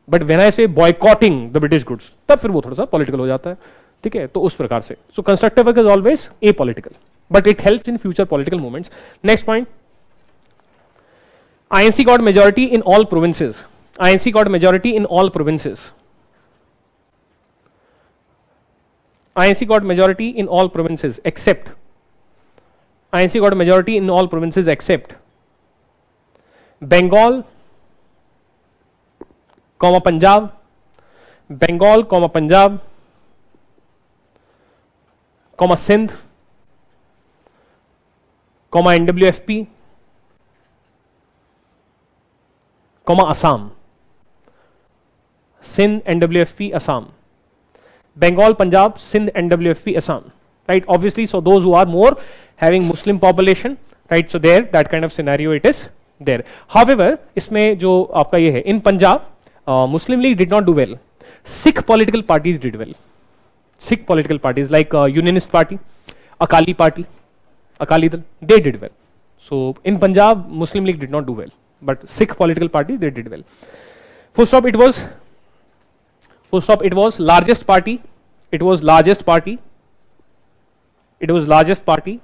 But when I say boycotting the British goods, तब फिर वो थोड़ा सा political हो जाता है, ठीक है? तो उस प्रकार से. So constructive work is always apolitical, but it helps in future political movements. Next point. INC got majority in all provinces. INC got majority in all provinces. INC got majority in all provinces except INC got a majority in all provinces except Bengal, Punjab, Bengal, Punjab, Sindh, NWFP, Assam. Sindh, NWFP, Assam. Bengal, Punjab, Sindh, NWFP, Assam. Right? Obviously, so those who are more having Muslim population, right? So there, that kind of scenario it is there. However, इसमें जो आपका ये है, in Punjab, Muslim League did not do well. Sikh political parties did well. Sikh political parties like Unionist Party, Akali Party, Akali Dal, they did well. So in Punjab, Muslim League did not do well, but Sikh political parties they did well. Full stop. It was largest party. It was largest party. It was largest party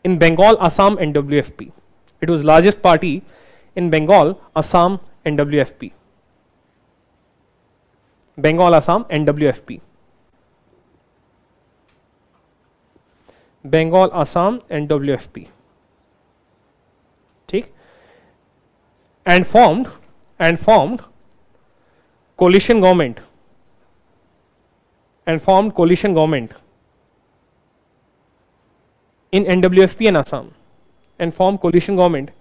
in Bengal, Assam, and WFP. It was largest party in Bengal, Assam, and WFP. Bengal, Assam, and WFP. Bengal, Assam, and WFP. ठीक? And formed coalition government. And formed coalition government in NWFP and Assam. And formed coalition government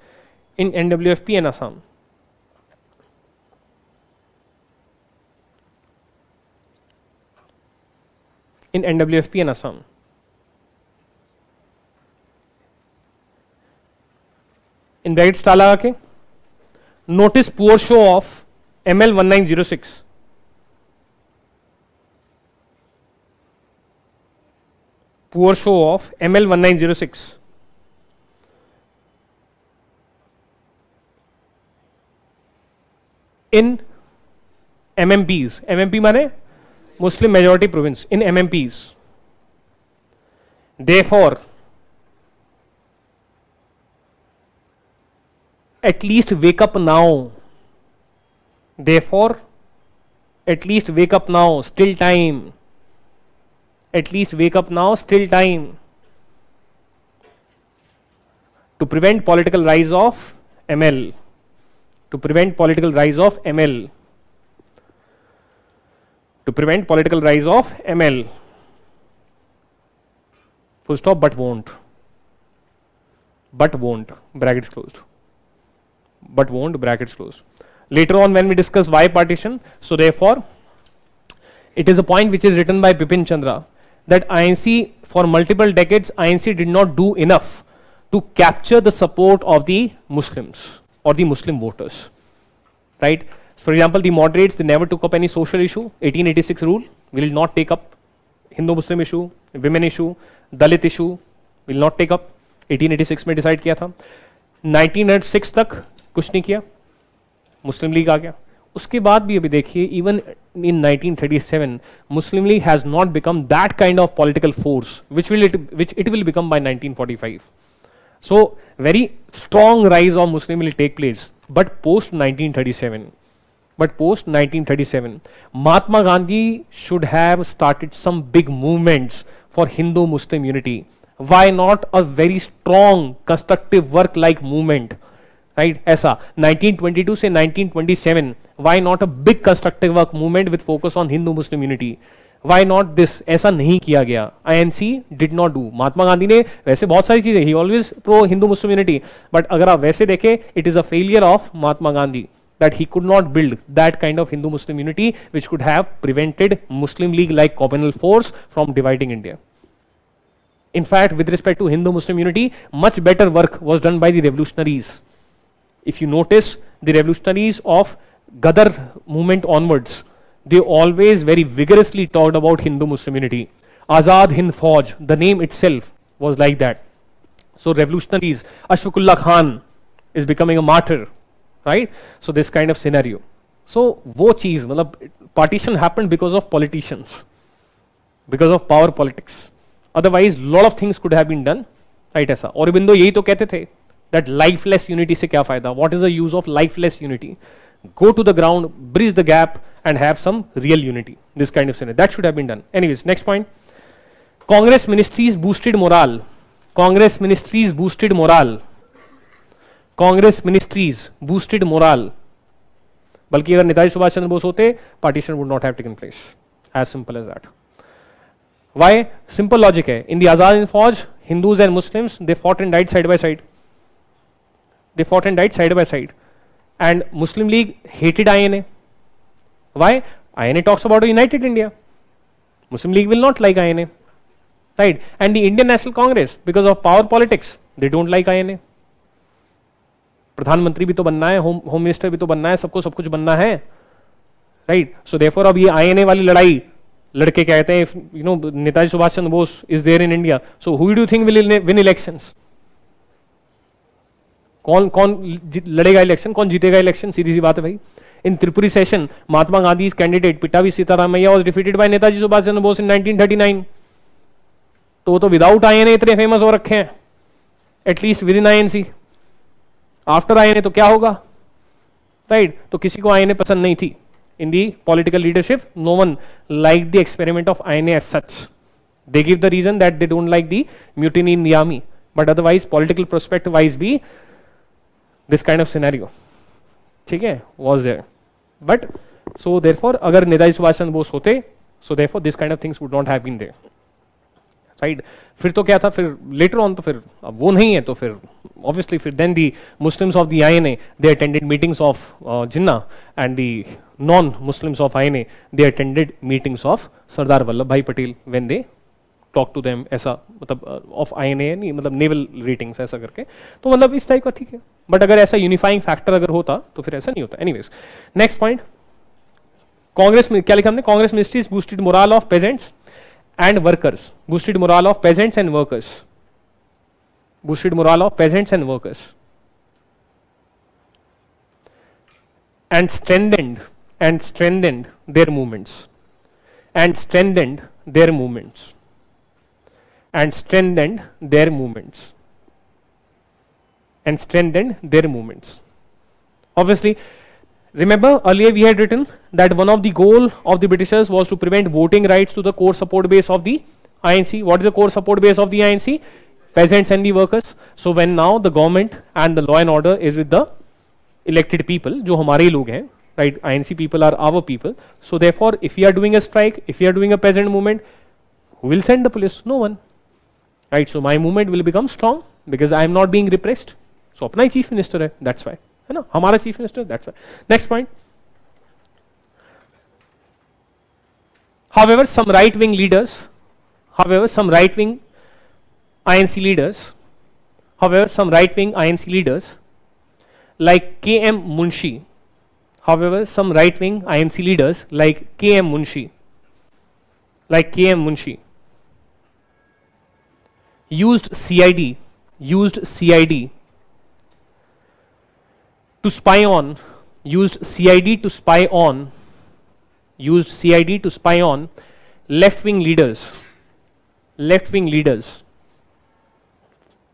in NWFP and Assam. In NWFP and Assam. In brackets डाला के notice poor show of ML 1906. Poor show of ML 1906. In MMPs. MMP माने Muslim majority province. In MMPs. Therefore, at least wake up now. Therefore, at least wake up now. Still time. At least wake up now. Still time. To prevent political rise of ML. To prevent political rise of ML. To prevent political rise of ML. Full stop, but won't. But won't. Brackets closed. But won't, brackets closed. Later on when we discuss why partition, so therefore it is a point which is written by Bipin Chandra that INC for multiple decades INC did not do enough to capture the support of the Muslims or the Muslim voters, right? For example, the moderates, they never took up any social issue. 1886 rule, we will not take up Hindu-Muslim issue, women issue, Dalit issue, will not take up. 1886 में decide किया था. 1906 तक कुछ नहीं किया, मुस्लिम league आ गया. उसके बाद भी अभी देखिए, even in 1937, Muslim League has not become that kind of political force which it will become by 1945. So very strong rise of Muslim League take place, but post 1937. But post 1937, Mahatma Gandhi should have started some big movements for Hindu-Muslim unity. Why not a very strong constructive work like movement, right? ऐसा 1922 से 1927, why not a big constructive work movement with focus on Hindu-Muslim unity? Why not this? ऐसा नहीं किया गया. INC did not do. महात्मा गांधी ने वैसे बहुत सारी चीजें, he always pro Hindu Muslim unity, but अगर आप वैसे देखें, it is a failure of Mahatma Gandhi that he could not build that kind of Hindu Muslim unity which could have prevented Muslim League like communal force from dividing India. In fact, with respect to Hindu Muslim unity, much better work was done by the revolutionaries. If you notice, the revolutionaries of Gadar movement onwards, they always very vigorously talked about Hindu Muslim unity. Azad Hind Fauj, the name itself was like that. So revolutionaries, Ashfaqullah Khan is becoming a martyr, right? So this kind of scenario. So wo cheez, matlab, partition happened because of politicians, because of power politics. Otherwise, lot of things could have been done, right? ऐसा. Aurobindo यही तो कहते थे that lifeless unity से क्या फायदा? What is the use of lifeless unity? Go to the ground, bridge the gap, and have some real unity. This kind of scenario that should have been done. Anyways, next point. Congress ministries boosted morale. Congress ministries boosted morale. Congress ministries boosted morale. बल्कि अगर नेताजी सुभाष चंद्र बोस होते, partition would not have taken place. As simple as that. Why? Simple logic hai. In the Azad Hind Fauj, Hindus and Muslims, they fought and died side by side. They fought and died side by side. And Muslim League hated INA. Why? INA talks about a united India. Muslim League will not like INA. Right? And the Indian National Congress, because of power politics, they don't like INA. प्रधानमंत्री भी तो बनना है, home minister भी तो बनना है, सबको सब कुछ बनना है, राइट? सो देयरफॉर अब ये आईएनए वाली लड़ाई लड़के कहते हैं, you know, Netaji Subhash Chandra Bose is there in India, so who do you think will win elections? कौन कौन लड़ेगा इलेक्शन, कौन जीतेगा इलेक्शन? सीधी सी बात है भाई. In Tripuri session, Mahatma Gandhi is candidate, Pattabhi Sitaramayya was defeated by Netaji Subhash Chandra Bose in 1939. तो वो तो विदाउट आईएनए इतने फेमस हो रखे हैं, at least with in INC. After INA तो क्या होगा, राइट? तो किसी को आईएनए पसंद नहीं थी. In the political leadership, no one liked the experiment of INA as such. They give the reason that they don't like the mutiny in the army, but otherwise political prospect wise be this kind of scenario, ठीक है, was there. But so therefore अगर नेताजी सुभाष चंद्र बोस होते, so therefore this kind of things would not have been there, right? फिर तो क्या था, फिर later on तो फिर अब वो नहीं है, तो फिर obviously फिर then the Muslims of the INA they attended meetings of Jinnah, and the non-Muslims of INA they attended meetings of Sardar Vallabhbhai Patel when they talked to them, ऐसा मतलब of INA नहीं, मतलब naval ratings ऐसा करके, तो मतलब इस type का ठीक है. बट अगर ऐसा यूनिफाइंग फैक्टर अगर होता तो फिर ऐसा नहीं होता. Anyways, next point. कांग्रेस में क्या लिखा हमने? Congress ministries boosted moral of pageants and workers, boosted morale of peasants and workers, boosted morale of peasants and workers, and strengthened their movements, and strengthened their movements, and strengthened their movements, and strengthened their movements. Obviously, remember earlier we had written that one of the goal of the Britishers was to prevent voting rights to the core support base of the INC. What is the core support base of the INC? Peasants and the workers. So when now the government and the law and order is with the elected people, जो हमारे ही लोग हैं, right? INC people are our people. So therefore, if we are doing a strike, if we are doing a peasant movement, who will send the police? No one, right? So my movement will become strong because I am not being repressed. So अपना ही chief minister है, that's why. है ना, हमारा chief minister, that's why. Next point. However, some right-wing leaders, however, some right-wing INC leaders, however, some right-wing INC leaders like K.M. Munshi, however, some right-wing INC leaders like K.M. Munshi, used CID to spy on, used CID to spy on left-wing leaders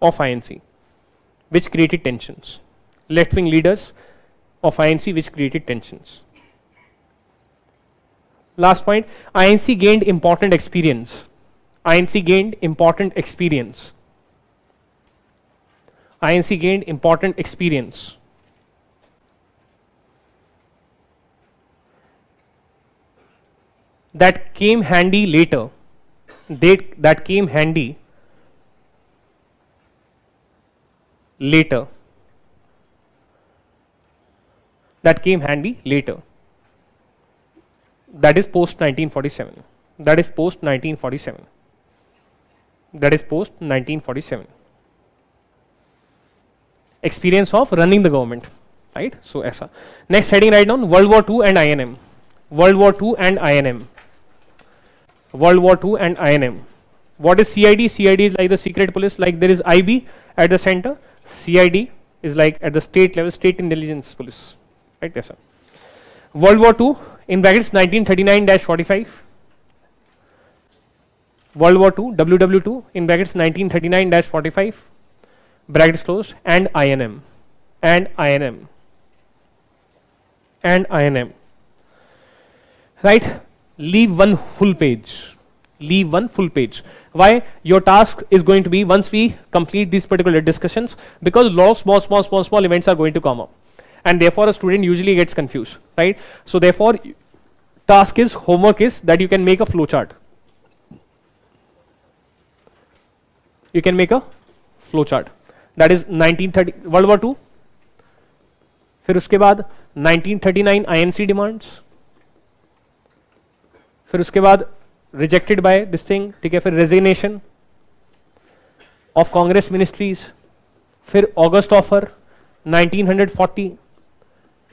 of INC, which created tensions. Left-wing leaders of INC which created tensions. Last point, INC gained important experience. INC gained important experience. INC gained important experience. that came handy later, that came handy later, that came handy later, that is post 1947, that is post 1947, that is post 1947 experience of running the government, right? So aisa. Next heading, write down World War II and INM. World War II and INM. World War II and INM. What is CID? CID is like the secret police, like there is IB at the center. CID is like at the state level, state intelligence police, right? Yes, sir. World War II in brackets 1939-45. World War II, WW2 in brackets 1939-45, brackets closed, and INM, and INM, and INM. Right? Leave one full page. Leave one full page. Why? Your task is going to be, once we complete these particular discussions, because lot of small events are going to come up, and therefore a student usually gets confused, right? So therefore, task is, homework is that you can make a flow chart. You can make a flow chart. That is 1930 World War II. फिर उसके बाद 1939 INC demands. फिर उसके बाद rejected by this thing, ठीक है, फिर resignation of Congress ministries, फिर August offer 1940,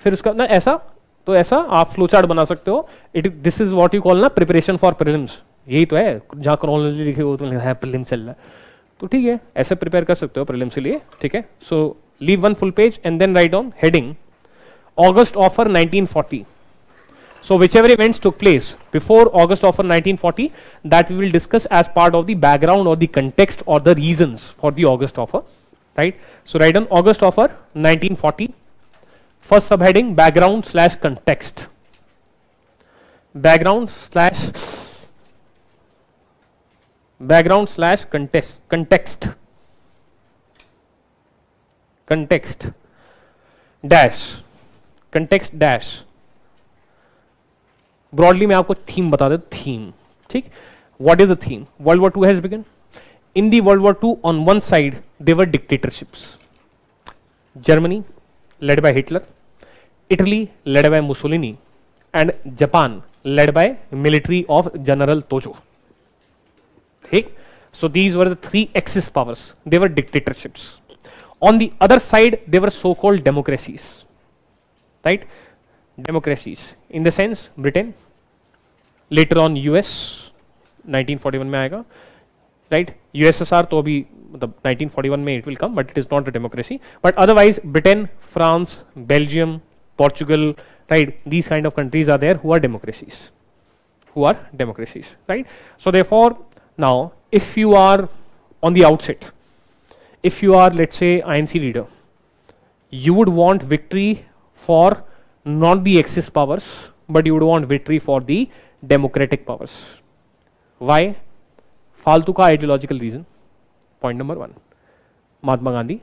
फिर उसका ना ऐसा, तो ऐसा आप फ्लो चार्ट बना सकते हो. This is what you call ना प्रिपरेशन फॉर प्रीलिम्स. यही तो है, जहाँ क्रोनोलॉजी लिखे हो तो है प्रीलिम्स चल रहा है, तो ठीक है, ऐसे प्रिपेयर कर सकते हो प्रीलिम्स के लिए, ठीक है. So leave one full page and then write on heading August offer 1940. So whichever events took place before August offer 1940, that we will discuss as part of the background or the context or the reasons for the August offer, right? So write down August offer 1940. First subheading, background slash context. Background slash context. Context dash. Context dash. Broadly मैं आपको theme बता देता हूँ. Theme, ठीक? What is the theme? World War II has begun. In the World War II, on one side there were dictatorships. Germany, led by Hitler, Italy, led by Mussolini, and Japan, led by military of General Tojo. ठीक? So these were the three Axis powers. They were dictatorships. On the other side, they were so-called democracies. Right? Democracies. In the sense, Britain, later on US, 1941 में आएगा. Right? USSR तो अभी मतलब 1941 में it will come, but it is not a democracy. But otherwise, Britain, France, Belgium, Portugal, right? These kind of countries are there who are democracies. Who are democracies, right? So therefore, now, if you are on the outset, if you are, let's say, INC leader, you would want victory for not the Axis powers, but you would want victory for the democratic powers. Why? फालतू का ideological reason. Point number one. Mahatma Gandhi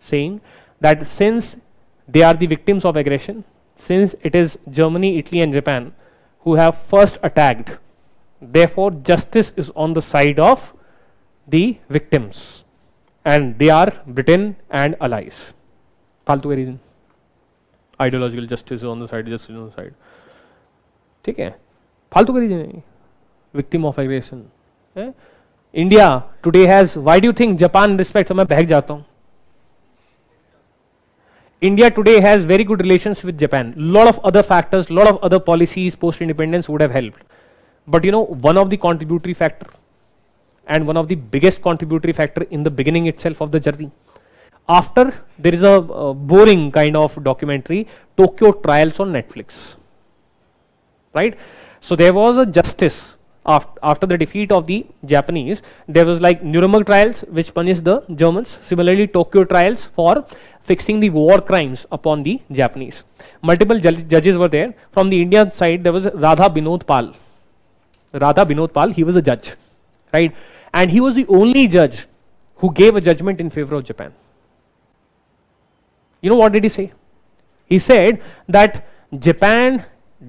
saying that since they are the victims of aggression, since it is Germany, Italy and Japan who have first attacked, therefore justice is on the side of the victims and they are Britain and allies. फालतू का reason. Ideological justice on the side, justice on the side. ठीक है, फालतू का reason है. Victim of aggression. India today has, why do you think Japan respects? मैं बहक जाता हूँ. India today has very good relations with Japan. Lot of other factors, lot of other policies post independence would have helped. But you know, one of the contributory factor and one of the biggest contributory factor in the beginning itself of the journey. After there is a boring kind of documentary, Tokyo Trials on Netflix, right? So there was a justice after the defeat of the Japanese. There was like Nuremberg trials which punished the Germans. Similarly, Tokyo trials for fixing the war crimes upon the Japanese. Multiple judges were there. From the Indian side, there was Radha Binod Pal. Radha Binod Pal, he was a judge, right? And he was the only judge who gave a judgment in favor of Japan. You know what did he say? He said that Japan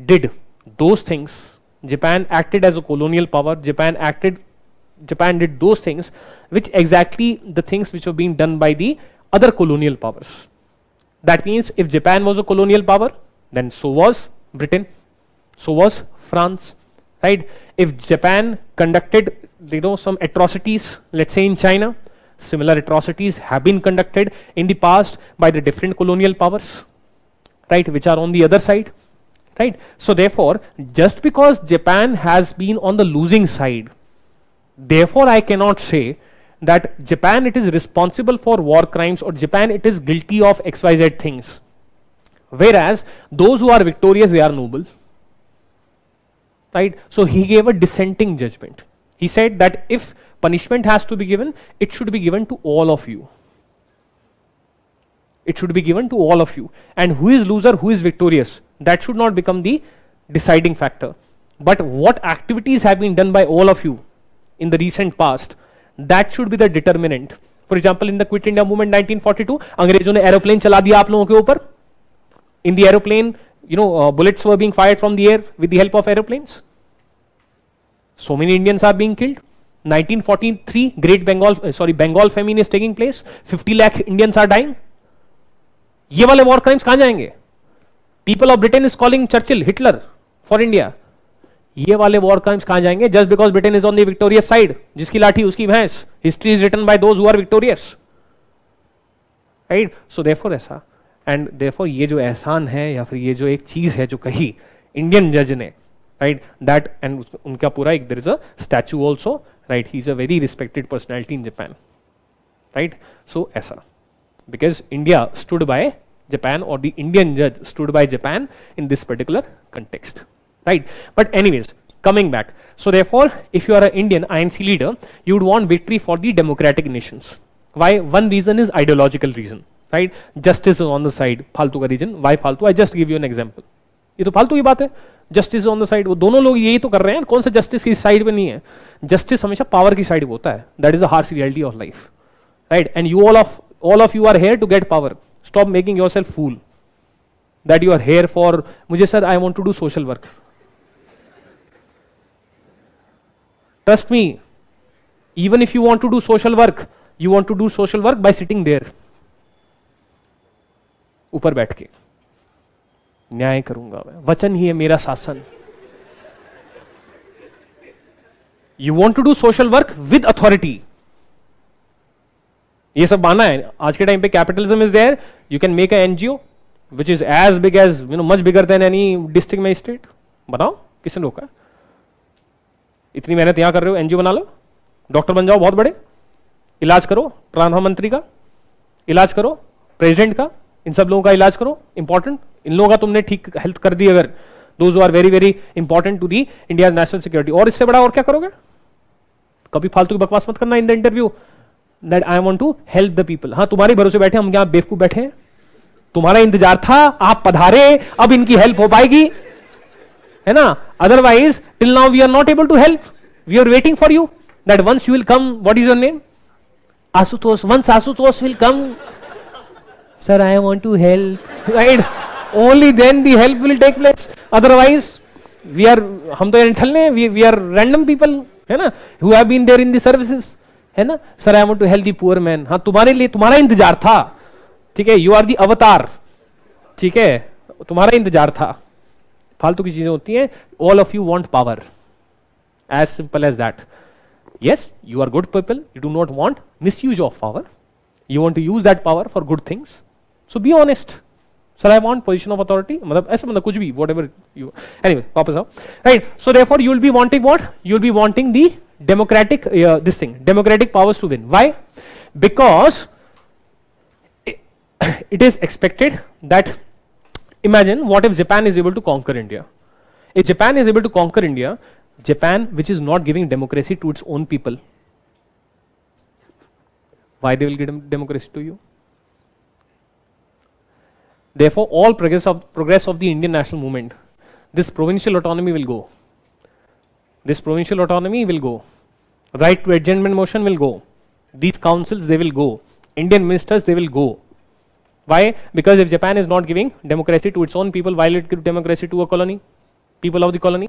did those things Japan acted as a colonial power. Japan did those things which exactly the things which were being done by the other colonial powers. That means if Japan was a colonial power, then so was Britain, so was France, right? If Japan conducted, some atrocities, let's say in China, similar atrocities have been conducted in the past by the different colonial powers, right, which are on the other side, right? So therefore, just because Japan has been on the losing side, therefore I cannot say that Japan it is responsible for war crimes or Japan it is guilty of XYZ things. Whereas those who are victorious, they are noble, right? So he gave a dissenting judgment. He said that if punishment has to be given, it should be given to all of you. It should be given to all of you. And who is loser, who is victorious, that should not become the deciding factor. But what activities have been done by all of you in the recent past, that should be the determinant. For example, in the Quit India movement 1942, अंग्रेजों ने aeroplane चला दिया आप लोगों के ऊपर. In the aeroplane, bullets were being fired from the air with the help of aeroplanes. So many Indians are being killed. 1943, Bengal famine is taking place. 50 lakh Indians are dying. ये वाले war crimes कहाँ जाएंगे? People of Britain is calling Churchill Hitler for India. ये वाले war crimes कहाँ जाएंगे? Just because Britain is on the victorious side, जिसकी लाठी उसकी भैंस. History is written by those who are victorious, right? So therefore ऐसा, and therefore ये जो एहसान है या फिर ये जो एक चीज है जो कही इंडियन जज ने, right, that, and उनका पूरा एक there is a statue also, right? He is a very respected personality in Japan, right? So ऐसा, because India stood by Japan, or the Indian judge stood by Japan in this particular context, right? But anyways, coming back, so therefore if you are an Indian INC leader, you would want victory for the democratic nations. Why? One reason is ideological reason, right? Justice is on the side. फालतू का reason. Why फालतू? I just give you an example. ये तो फालतू की बात है. Justice is on the side. वो दोनों लोग यही तो कर रहे हैं. कौन सा justice की साइड पे नहीं है? Justice हमेशा power की साइड पे होता है. That is the harsh reality of life, right? And you all of you are here to get power. Stop making yourself fool that you are here for. मुझे sir, I want to do social work. Trust me, even if you want to do social work, you want to do social work by sitting there, ऊपर बैठ के. न्याय करूंगा मैं, वचन ही है मेरा शासन. You want to do social work with authority. ये सब बहाना है. आज के टाइम पे capitalism is there. You can make an NGO which is as big as, much bigger than any district magistrate. बनाओ, किसने रोका? इतनी मेहनत यहां कर रहे हो, एनजीओ बना लो, डॉक्टर बन जाओ बहुत बड़े, इलाज करो प्रधानमंत्री का, इलाज करो प्रेसिडेंट का, इन सब लोगों का इलाज करो. इंपॉर्टेंट, इन लोगों का तुमने ठीक हेल्थ कर दी अगर, those who are very very important to the India national security. और इससे बड़ा और क्या करोगे? कभी फालतू की बकवास मत करना in the interview that I want to help the people. हाँ, तुम्हारे भरोसे बैठे हम, यहाँ बेवकूफ बैठे हैं, तुम्हारा इंतजार था, आप पधारे, अब इनकी हेल्प हो पाएगी, है ना? Otherwise, till now we are not able to help. We are waiting for you. That once you will come. What is your name? Asutosh. Once Asutosh will come, sir, I want to help. Right? Only then the help will take place. Otherwise, हम तो ठल्ले, we are random people, है ना? Who have been there in the services, है ना? Sir, I want to help the poor man. हाँ, तुम्हारे लिए तुम्हारा इंतजार था, ठीक है? You are the avatar, ठीक है? तुम्हारा इंतजार था. फालतू की चीजें होती हैं. All of you want power, as simple as that. Yes, you are good people, you do not want misuse of power, you want to use that power for good things. So be honest. Sir, I want position of authority, मतलब ऐसे, मतलब कुछ भी, what ever you. Anyway, वापस आओ, right? So therefore you will be wanting what? You will be wanting the democratic this thing, democratic powers to win. Why? Because it is expected that, imagine what if Japan is able to conquer India. If Japan is able to conquer India, Japan which is not giving democracy to its own people, why they will give democracy to you? Therefore, all progress of the Indian national movement, this provincial autonomy will go. This provincial autonomy will go. Right to adjournment motion will go. These councils, they will go. Indian ministers, they will go. Why? Because if Japan is not giving democracy to its own people, why will it give democracy to a colony, people of the colony,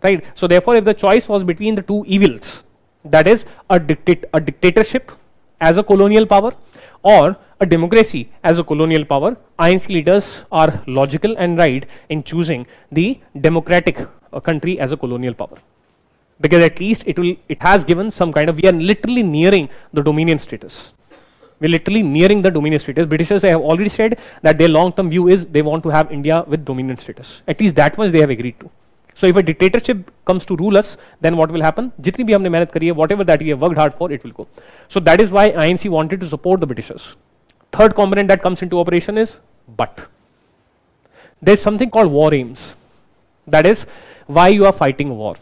right? So therefore, if the choice was between the two evils, that is a dictatorship as a colonial power or a democracy as a colonial power, INC leaders are logical and right in choosing the democratic country as a colonial power, because at least it has given some kind of, we are literally nearing the dominion status. We're literally nearing the dominion status. Britishers have already said that their long-term view is they want to have India with dominion status. At least that much they have agreed to. So if a dictatorship comes to rule us, then what will happen? Jitni bhi humne mehnat kari hai, whatever that we have worked hard for, it will go. So that is why INC wanted to support the Britishers. Third component that comes into operation is but. There is something called war aims. That is why you are fighting a war.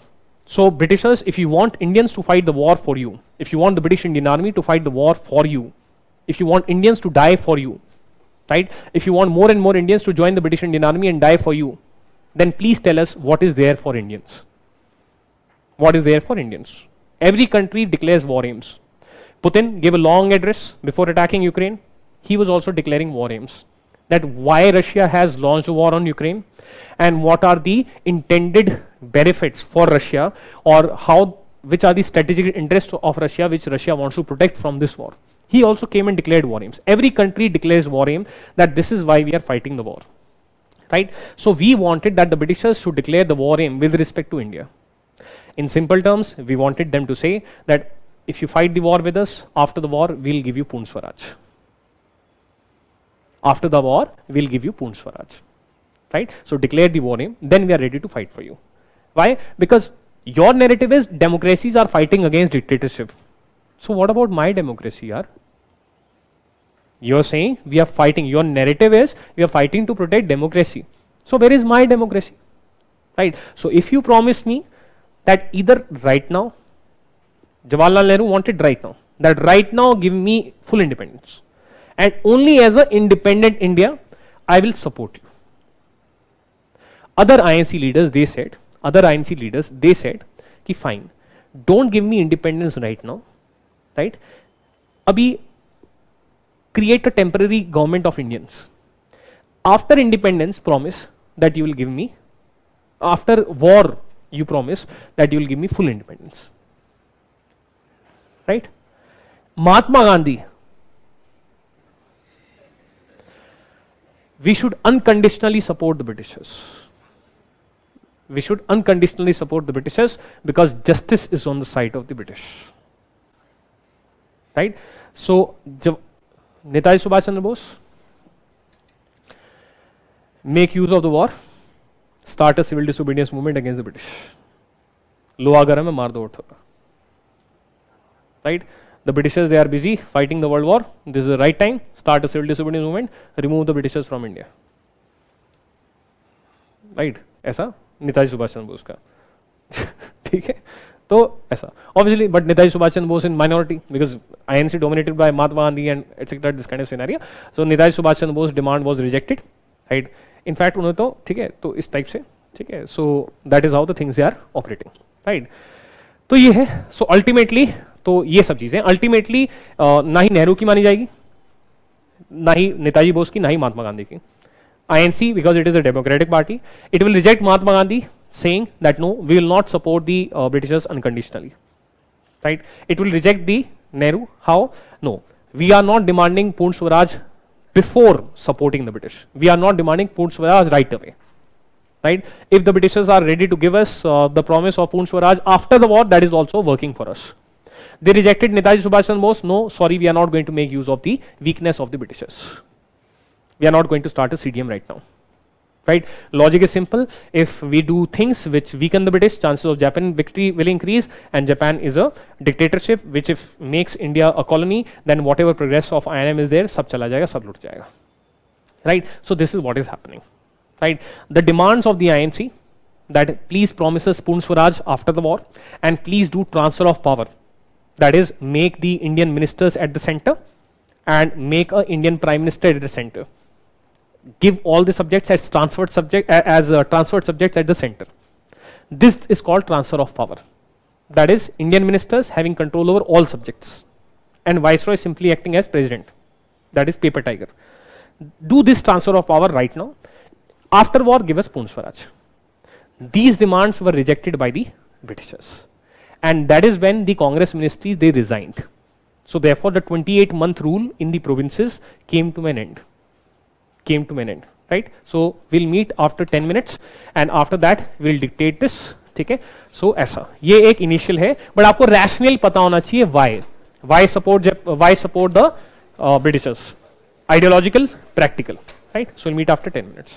So Britishers, if you want Indians to fight the war for you, if you want the British Indian Army to fight the war for you, if you want Indians to die for you, right? If you want more and more Indians to join the British Indian Army and die for you, then please tell us what is there for Indians. What is there for Indians? Every country declares war aims. Putin gave a long address before attacking Ukraine. He was also declaring war aims. That why Russia has launched a war on Ukraine and what are the intended benefits for Russia, or which are the strategic interests of Russia which Russia wants to protect from this war. He also came and declared war aims. Every country declares war aim, that this is why we are fighting the war. Right? So we wanted that the Britishers should declare the war aim with respect to India. In simple terms, we wanted them to say that if you fight the war with us, after the war, we'll give you Purna Swaraj. After the war, we'll give you Purna Swaraj. Right? So declare the war aim, then we are ready to fight for you. Why? Because your narrative is democracies are fighting against dictatorship. So what about my democracy, yaar? You're saying we are fighting, your narrative is we are fighting to protect democracy. So where is my democracy? Right? So if you promise me that either right now, Jawaharlal Nehru wanted right now, that right now give me full independence. And only as an independent India, I will support you. Other INC leaders, they said, ki fine, don't give me independence right now, right? Abhi, create a temporary government of Indians. After independence, promise that you will give me, after war, you promise that you will give me full independence. Right? Mahatma Gandhi, we should unconditionally support the Britishers. We should unconditionally support the Britishers because justice is on the side of the British. Right? So, Netaji Subhash Chandra Bose, make use of the war, start a civil disobedience movement against the British. Loha garam hai, maar do uthoga. Right? The Britishers, they are busy fighting the world war. This is the right time. Start a civil disobedience movement, remove the Britishers from India. Right? ऐसा नेताजी सुभाष चंद्र बोस का. ठीक है, तो ऐसा obviously, but Netaji Subhash Chandra Bose in minority because INC dominated by Mahatma Gandhi and etc. This kind of scenario. So Netaji Subhash Chandra Bose demand was rejected, right? In fact, उन्होंने तो ठीक है, तो इस type से ठीक है. So that is how the things are operating, right? तो ये है. So ultimately, तो ये सब चीजें ultimately ना ही नेहरू की मानी जाएगी, ना ही नेताजी बोस की, ना ही महात्मा गांधी की. INC, because it is a democratic party, it will reject Mahatma Gandhi, saying that no, we will not support the Britishers unconditionally. Right? It will reject the Nehru. How? No, we are not demanding Purna Swaraj before supporting the British. We are not demanding Purna Swaraj right away. Right? If the Britishers are ready to give us the promise of Purna Swaraj after the war, that is also working for us. They rejected Netaji Subhash Chandra Bose. No, sorry, we are not going to make use of the weakness of the Britishers. We are not going to start a CDM right now. Right? Logic is simple. If we do things which weaken the British, chances of Japan victory will increase, and Japan is a dictatorship which if makes India a colony, then whatever progress of INM is there, sab chala jayega, sab lut jayega. Right? So this is what is happening. Right? The demands of the INC that please promise us Purna Swaraj after the war and please do transfer of power. That is, make the Indian ministers at the center and make a Indian Prime Minister at the center. Give all the subjects as transferred subjects at the center. This is called transfer of power. That is, Indian ministers having control over all subjects and Viceroy simply acting as president. That is paper tiger. Do this transfer of power right now. After war, give us Purna Swaraj. These demands were rejected by the Britishers, and that is when the Congress ministries they resigned. So therefore, the 28-month rule in the provinces came to an end. Right? So we'll meet after 10 minutes, and after that we'll dictate this. ठीक है? So ऐसा ये एक initial है, but आपको rational पता होना चाहिए why support the Britishers. Ideological, practical. Right? So we'll meet after 10 minutes.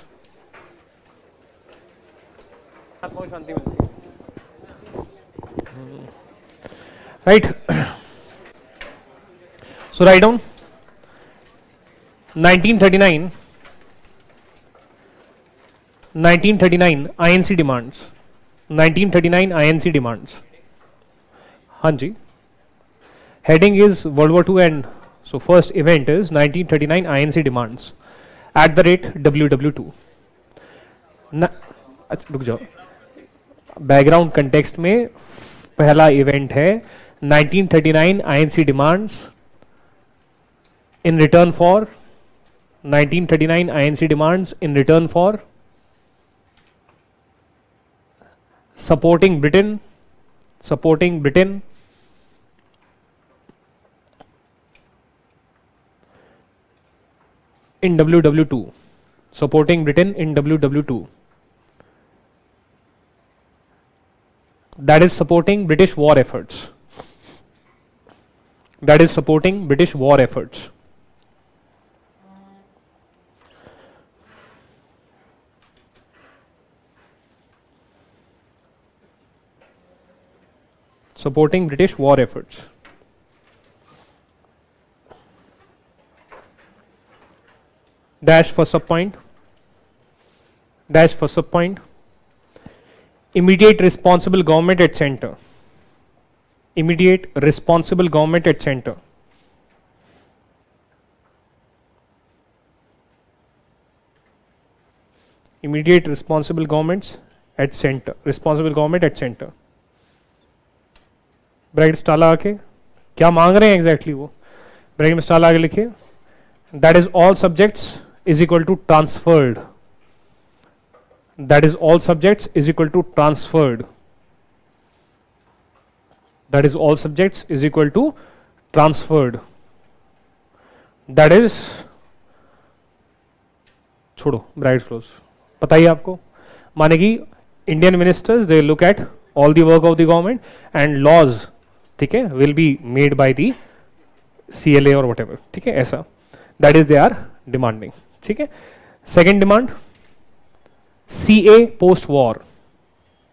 Right? So write down 1939 INC demands. 1939 INC demands. Hanji. Heading is World War II, and so first event is 1939 INC demands at the rate WW2. रुक जाओ, background context में पहला event है 1939 INC demands in return for 1939 INC demands in return for supporting Britain in WW2, supporting Britain in WW2. That is supporting British war efforts. That is supporting British war efforts. Supporting British war efforts. Dash for subpoint. Dash for subpoint. Immediate responsible government at center. Immediate responsible government at center. Immediate responsible governments at center. Responsible government at center. Bracket star लगा के क्या मांग रहे हैं exactly वो bracket में star लगा के लिखिए. That is all subjects is equal to transferred. That is all subjects is equal to transferred. That is all subjects is equal to transferred. That is छोड़ो ब्रैकेट क्लोज. पता ही आपको माने कि Indian ministers they look at all the work of the government and laws, ठीक है, will be made by the CLA और whatever. ठीक है, ऐसा that is they are demanding. ठीक है. Second demand CA post war.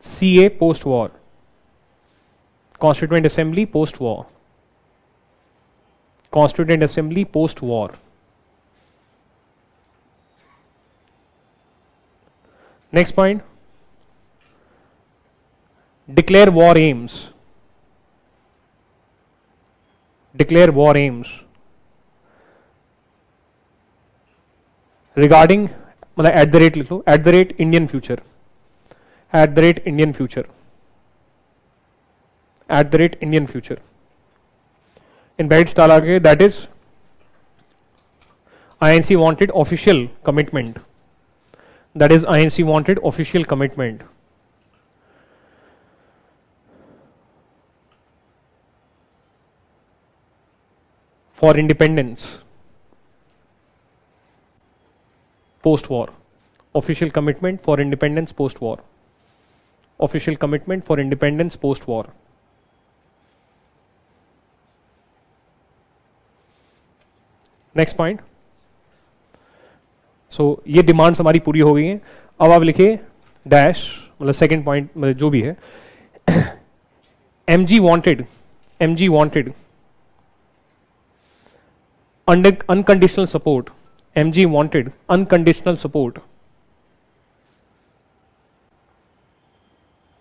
CA post war. Constituent assembly post war. Constituent assembly post war. Next point declare war aims. Declare war aims regarding मतलब at the rate लिख लो, at the rate Indian future, at the rate Indian future, at the rate Indian future. In brackets डाला के that is INC wanted official commitment. That is INC wanted official commitment. For independence post war. Official commitment for independence post war. Official commitment for independence post war. Next point. So ये demands हमारी पूरी हो गई हैं. अब आप लिखिए dash मतलब सेकेंड पॉइंट मतलब जो भी है. MG wanted unconditional support. MG wanted unconditional support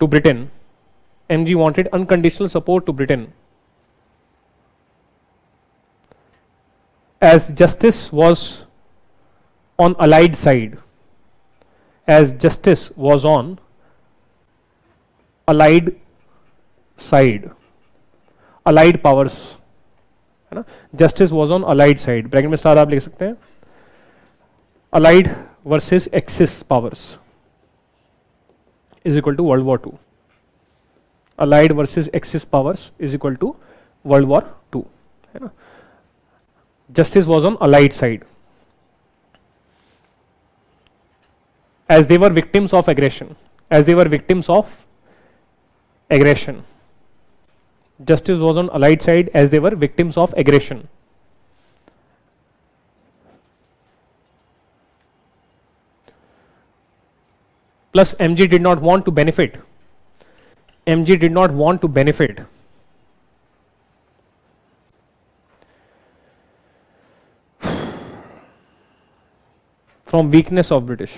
to Britain. MG wanted unconditional support to Britain as justice was on allied side. As justice was on allied side. Allied powers है ना. Justice was on allied side. Bracket में star आप लिख सकते हैं. Allied versus axis powers. is equal to World War II. Allied versus Axis powers is equal to World War II. है ना? Justice was on Allied side, as they were victims of aggression. As they were victims of aggression. Justice was on Allied side as they were victims of aggression. Plus MG did not want to benefit. MG did not want to benefit from weakness of British.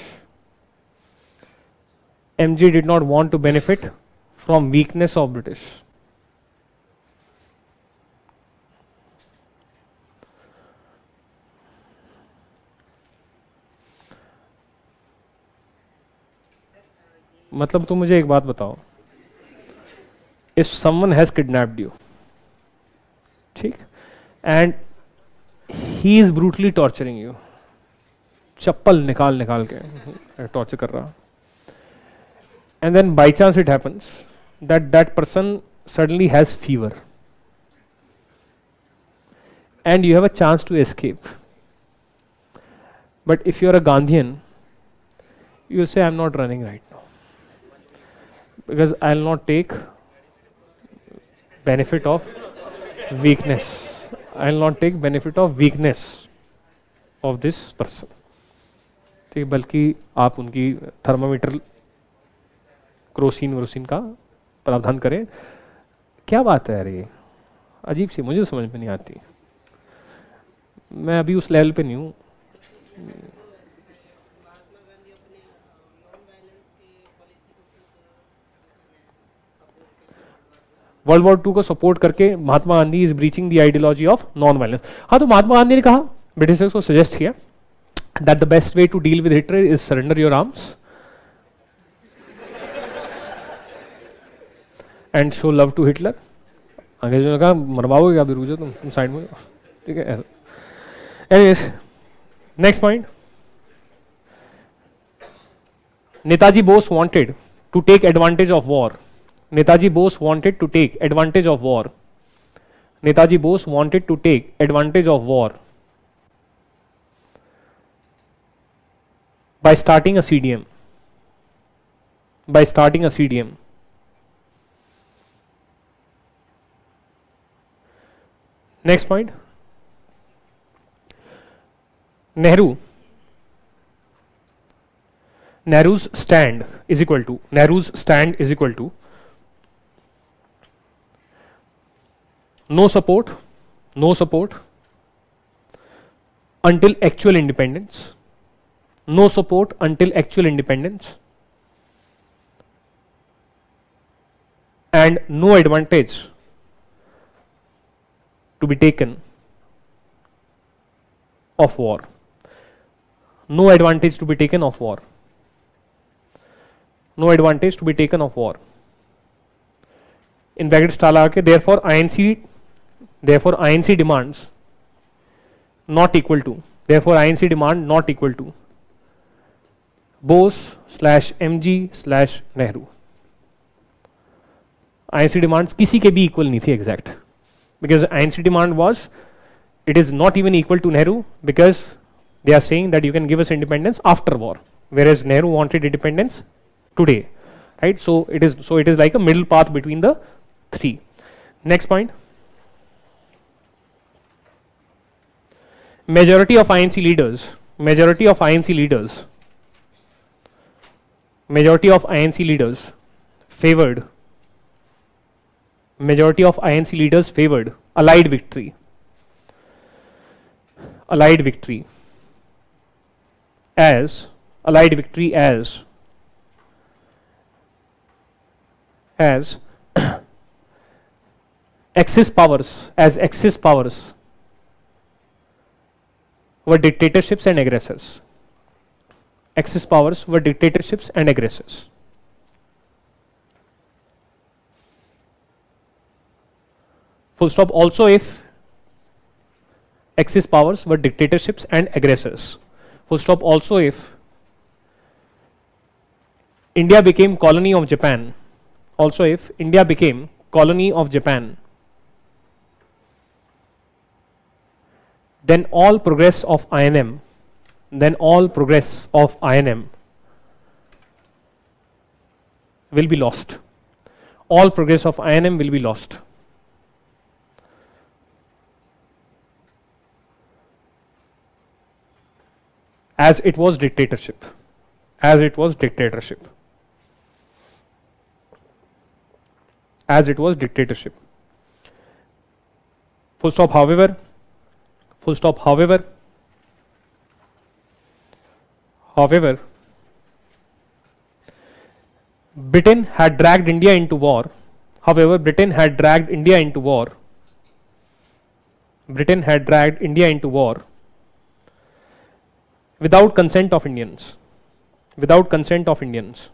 MG did not want to benefit from weakness of British. मतलब तुम मुझे एक बात बताओ, if someone has kidnapped you, ठीक, and he is brutally torturing you, चप्पल निकाल निकाल के टॉर्चर कर रहा, and then by chance it happens that that person suddenly has fever and you have a chance to escape, but if you are a Gandhian, you say I'm not running right now because I'll not take benefit of weakness. I'll not take benefit of weakness of this person. ठीक, बल्कि आप उनकी thermometer Crocin वरोसिन का प्रावधान करें. क्या बात है यार, ये अजीब सी, मुझे समझ में नहीं आती. मैं अभी उस लेवल पे नहीं हूँ. वर्ल्ड वॉर 2 को सपोर्ट करके Mahatma Gandhi is breaching the ideology of non violence. हाँ, तो महात्मा गांधी ने कहा, ब्रिटिशर्स को सजेस्ट किया that the best way to deal with Hitler is surrender your arms and show love to Hitler. अंग्रेजों ने कहा मरवाओगे क्या, रुक जाओ तुम साइड में. ठीक है, ऐसा. Anyways, next point. Netaji Bose wanted to take advantage of war. Netaji Bose wanted to take advantage of war. Netaji Bose wanted to take advantage of war by starting a CDM. By starting a CDM. Next point. Nehru's stand is equal to no support until actual independence. No support until actual independence. And no advantage to be taken of war. No advantage to be taken of war. No advantage to be taken of war. In brackets डाला के therefore INC demands not equal to, therefore INC demand not equal to Bose/MG/Nehru. INC demands किसी के भी equal नहीं थी exact, because INC demand was, it is not even equal to Nehru, because they are saying that you can give us independence after war, whereas Nehru wanted independence today, right? So it is like a middle path between the three. Next point. Majority of INC leaders favored Allied victory as Axis powers were dictatorships and aggressors. Axis powers were dictatorships and aggressors. Full stop. Also, if Axis powers were dictatorships and aggressors. Full stop. Also, if India became colony of Japan, also if India became colony of Japan, then all progress of INM, will be lost. All progress of INM will be lost. As it was dictatorship. As it was dictatorship. As it was dictatorship. Full stop, however. Full stop, however. However, Britain had dragged India into war. However, Britain had dragged India into war. Britain had dragged India into war without consent of Indians. Without consent of Indians.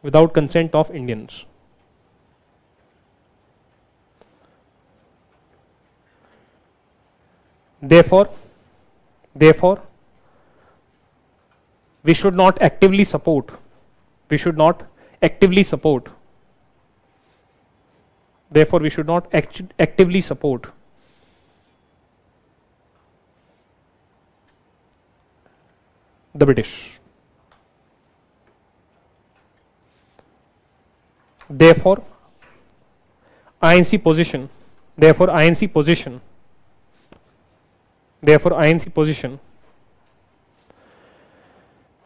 Without consent of Indians. Therefore, we should not actively support. We should not actively support. Therefore, we should not actively support the British. Therefore, INC position. Therefore, INC position. Therefore, INC position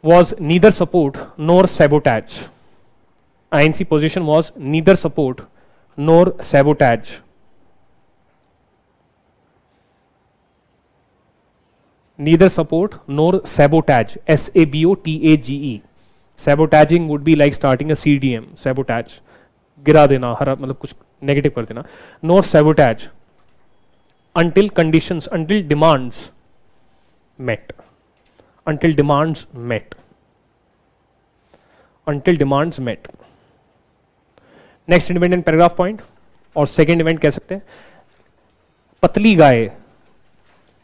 was neither support nor sabotage. INC position was neither support nor sabotage. Neither support nor sabotage. SABOTAGE. Sabotaging would be like starting a CDM. Sabotage. गिरा देना, हरा मतलब कुछ negative कर देना. Nor sabotage. Until conditions, until demands met. Until demands met. Until demands met. Next independent paragraph point और second event कह सकते हैं. पतली गाय,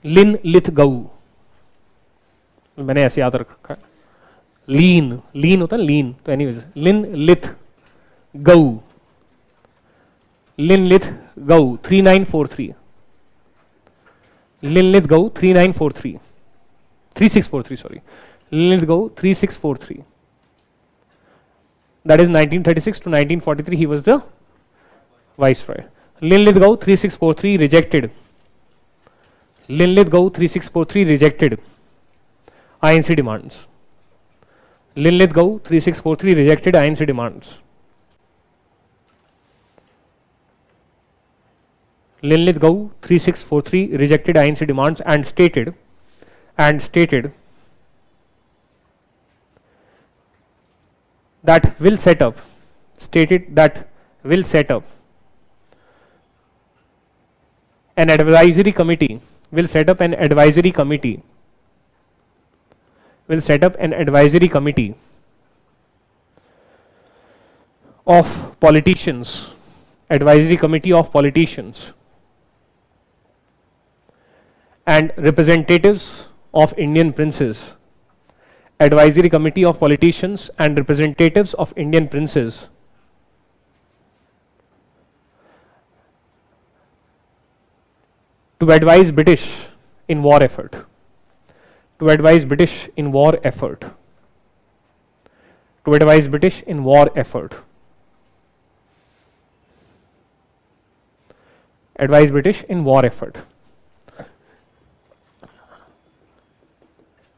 लिन लिथ गऊ. मैंने ऐसे याद रखा है. लीन, लीन होता है लीन. तो एनीवेज लिन लिथ गऊ. लिन लिथ गऊ 3943. Linlith Gau 3943. 3643, sorry. Linlith Gau 3643. That is 1936 to 1943 he was the viceroy. Linlith Gau 3643 rejected. Linlith Gau 3643 rejected INC demands. Linlith Gau 3643 rejected INC demands. Linlith Gau 3643 rejected INC demands and stated that will set up an advisory committee of politicians and representatives of Indian princes. Advisory committee of politicians and representatives of Indian princes to advise British in war effort. To advise British in war effort. To advise British in war effort. Advise British in war effort.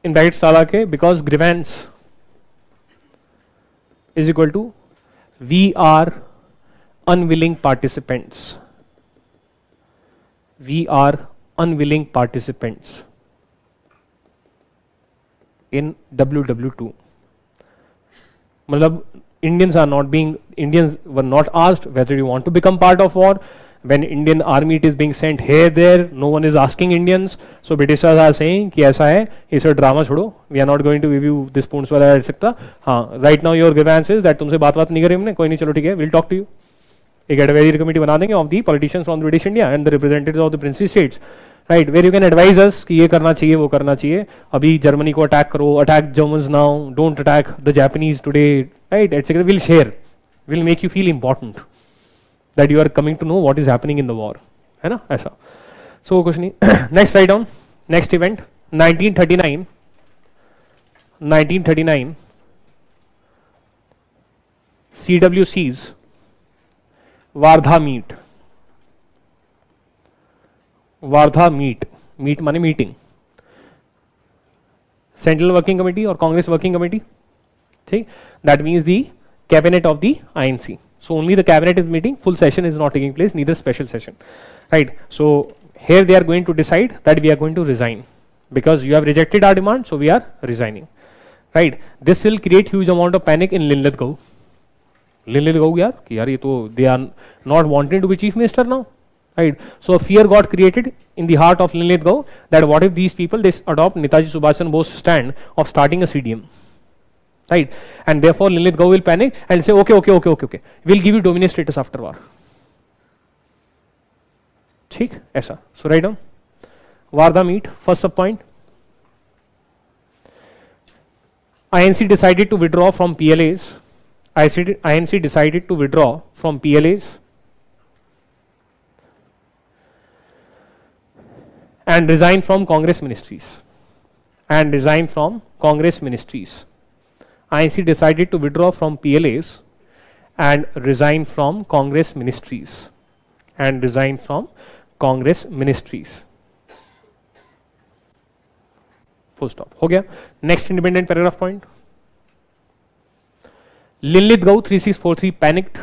In brackets डाला के because grievance is equal to we are unwilling participants. We are unwilling participants in WW2. मतलब Indians were not asked whether you want to become part of war. When Indian army is being sent here, there, no one is asking Indians. So Britishers are saying कि ऐसा है, ये सब drama छोड़ो. We are not going to give you this points वाला etc. हाँ, right now your grievance is that तुमसे बात नहीं करी हमने, कोई नहीं, चलो ठीक है, we'll talk to you. एक advisory committee बना देंगे of the politicians from British India and the representatives of the princely states. Right, where you can advise us कि ये करना चाहिए वो करना चाहिए, अभी जर्मनी को अटैक करो, attack Germans now, don't attack the Japanese today, right etcetera, will share, will make you feel important that you are coming to know what is happening in the war, है ना ऐसा. So कुछ नहीं. Next right down, next event 1939, 1939 CWC's Wardha meet, Wardha meet, meet माने meeting, central working committee और Congress working committee, ठीक, that means the cabinet of the INC. So only the cabinet is meeting, full session is not taking place, neither special session, right? So here they are going to decide that we are going to resign because you have rejected our demand, so we are resigning, right? This will create huge amount of panic in Linlithgow. Linlithgow यार कि यार ये तो they are not wanting to be chief minister now, right? So a fear got created in the heart of Linlithgow that what if these people they adopt Netaji Subhash Chandra Bose stand of starting a CDM, right? And therefore Linlithgow will panic and say okay, we'll give you dominion status after war. ठीक ऐसा. So write down Wardha meet, first sub point. INC decided to withdraw from PLAs. INC decided to withdraw from PLAs and resign from Congress ministries. And resign from Congress ministries. INC decided to withdraw from PLAs and resign from Congress ministries. And resign from Congress ministries. Full stop. हो गया. Next independent paragraph point. Linlithgow 3643 panicked.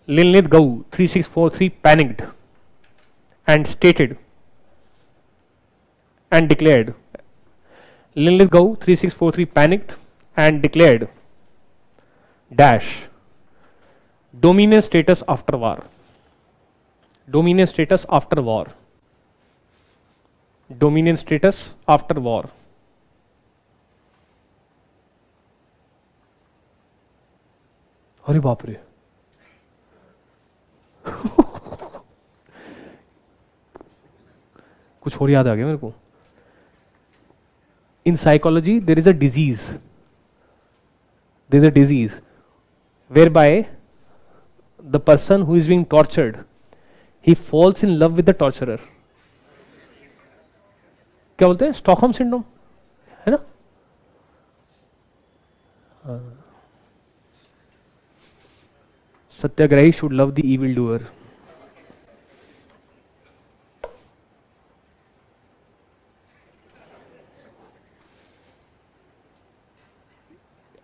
Linlithgow 3643 panicked and stated and declared. Linlithgow 3643 panicked and declared dash dominion status after war. Dominion status after war. Dominion status after war. अरे बाप रे. कुछ और याद आ गया मेरे को. In psychology there is a disease. There is a disease whereby the person who is being tortured, he falls in love with the torturer. क्या बोलते हैं? स्टॉकहोम सिंड्रोम, है ना? सत्याग्रही should love the evil doer.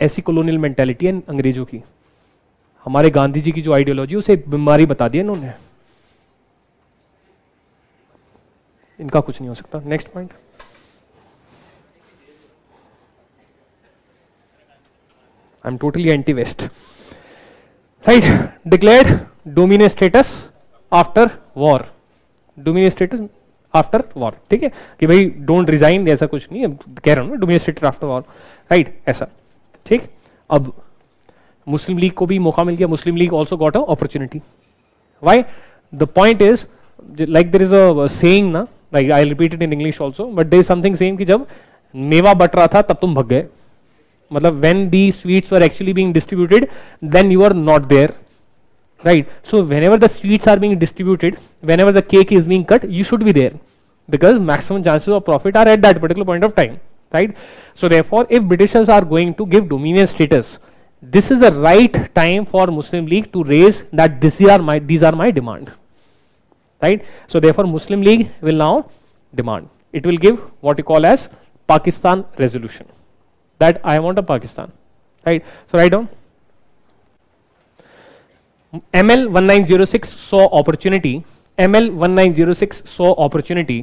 ऐसी colonial mentality है अंग्रेजों की. हमारे गांधी जी की जो आइडियोलॉजी उसे बीमारी बता दिया इन्होंने. इनका कुछ नहीं हो सकता. Next point. I am totally anti west. Right. Declared dominion status after war. Dominion status after war. ठीक है कि भाई डोंट रिजाइन, ऐसा कुछ नहीं है, कह रहा हूं ना dominion status after war. Right ऐसा. ठीक. अब मुस्लिम लीग को भी मौका मिल गया. Muslim League also got a opportunity. Why? The point is like there is a saying ना, like I'll repeat it in English also, but there is something saying कि जब मेवा बट रहा था तब तुम भग गए. मतलब when the sweets were actually being distributed, then you are not there, right? So whenever the sweets are being distributed, whenever the cake is being cut, you should be there because maximum chances of profit are at that particular point of time, right? So therefore, if Britishers are going to give dominion status, this is the right time for Muslim League to raise that these are my demand. Right? So therefore Muslim League will now demand. It will give what you call as Pakistan resolution. That I want a Pakistan. Right? So write down. ML 1906 saw opportunity. ML 1906 saw opportunity.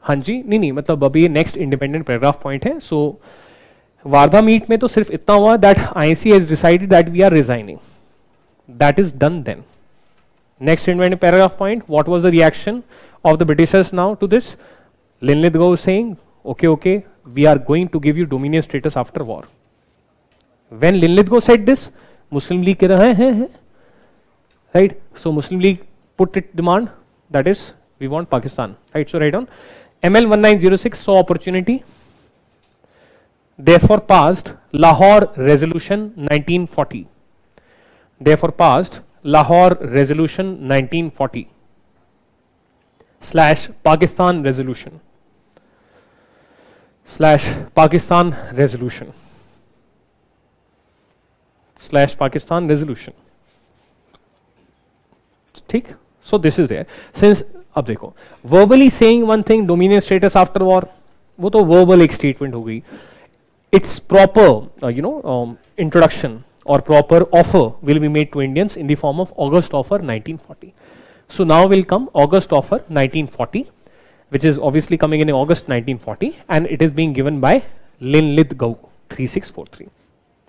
हाँ जी, नहीं मतलब अभी next independent paragraph point है. सो Wardha meet में तो सिर्फ इतना हुआ that INC has decided that we are resigning. That is done then. Next independent paragraph point, what was the reaction of the Britishers now to this? Linlithgow saying, okay, we are going to give you dominion status after war. When Linlithgow said this, Muslim League कह रहा है, right? So Muslim League put it demand, that is We want Pakistan, right? So write down ML 1906 saw opportunity, therefore passed Lahore Resolution 1940. Therefore passed Lahore Resolution 1940 / Pakistan Resolution / Pakistan Resolution / Pakistan Resolution. ठीक. So this is there. Since अब देखो verbally saying one thing, dominion status after war, वो तो verbal एक statement हो गई. Its proper introduction or proper offer will be made to Indians in the form of August offer 1940. So now will come August offer 1940, which is obviously coming in August 1940, and it is being given by Linlith Gau 3643.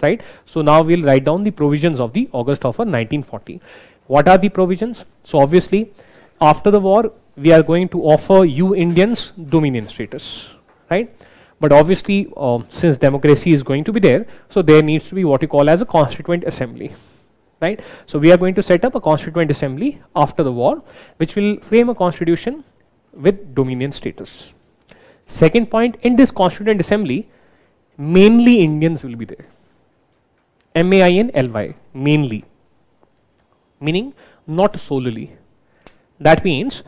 Right? So now we'll write down the provisions of the August offer 1940. What are the provisions? So obviously after the war we are going to offer you Indians dominion status, right? But obviously since democracy is going to be there, so there needs to be what you call as a constituent assembly, right? So we are going to set up a constituent assembly after the war, which will frame a constitution with dominion status. Second point, in this constituent assembly mainly Indians will be there. MAINLY, mainly, meaning not solely. That means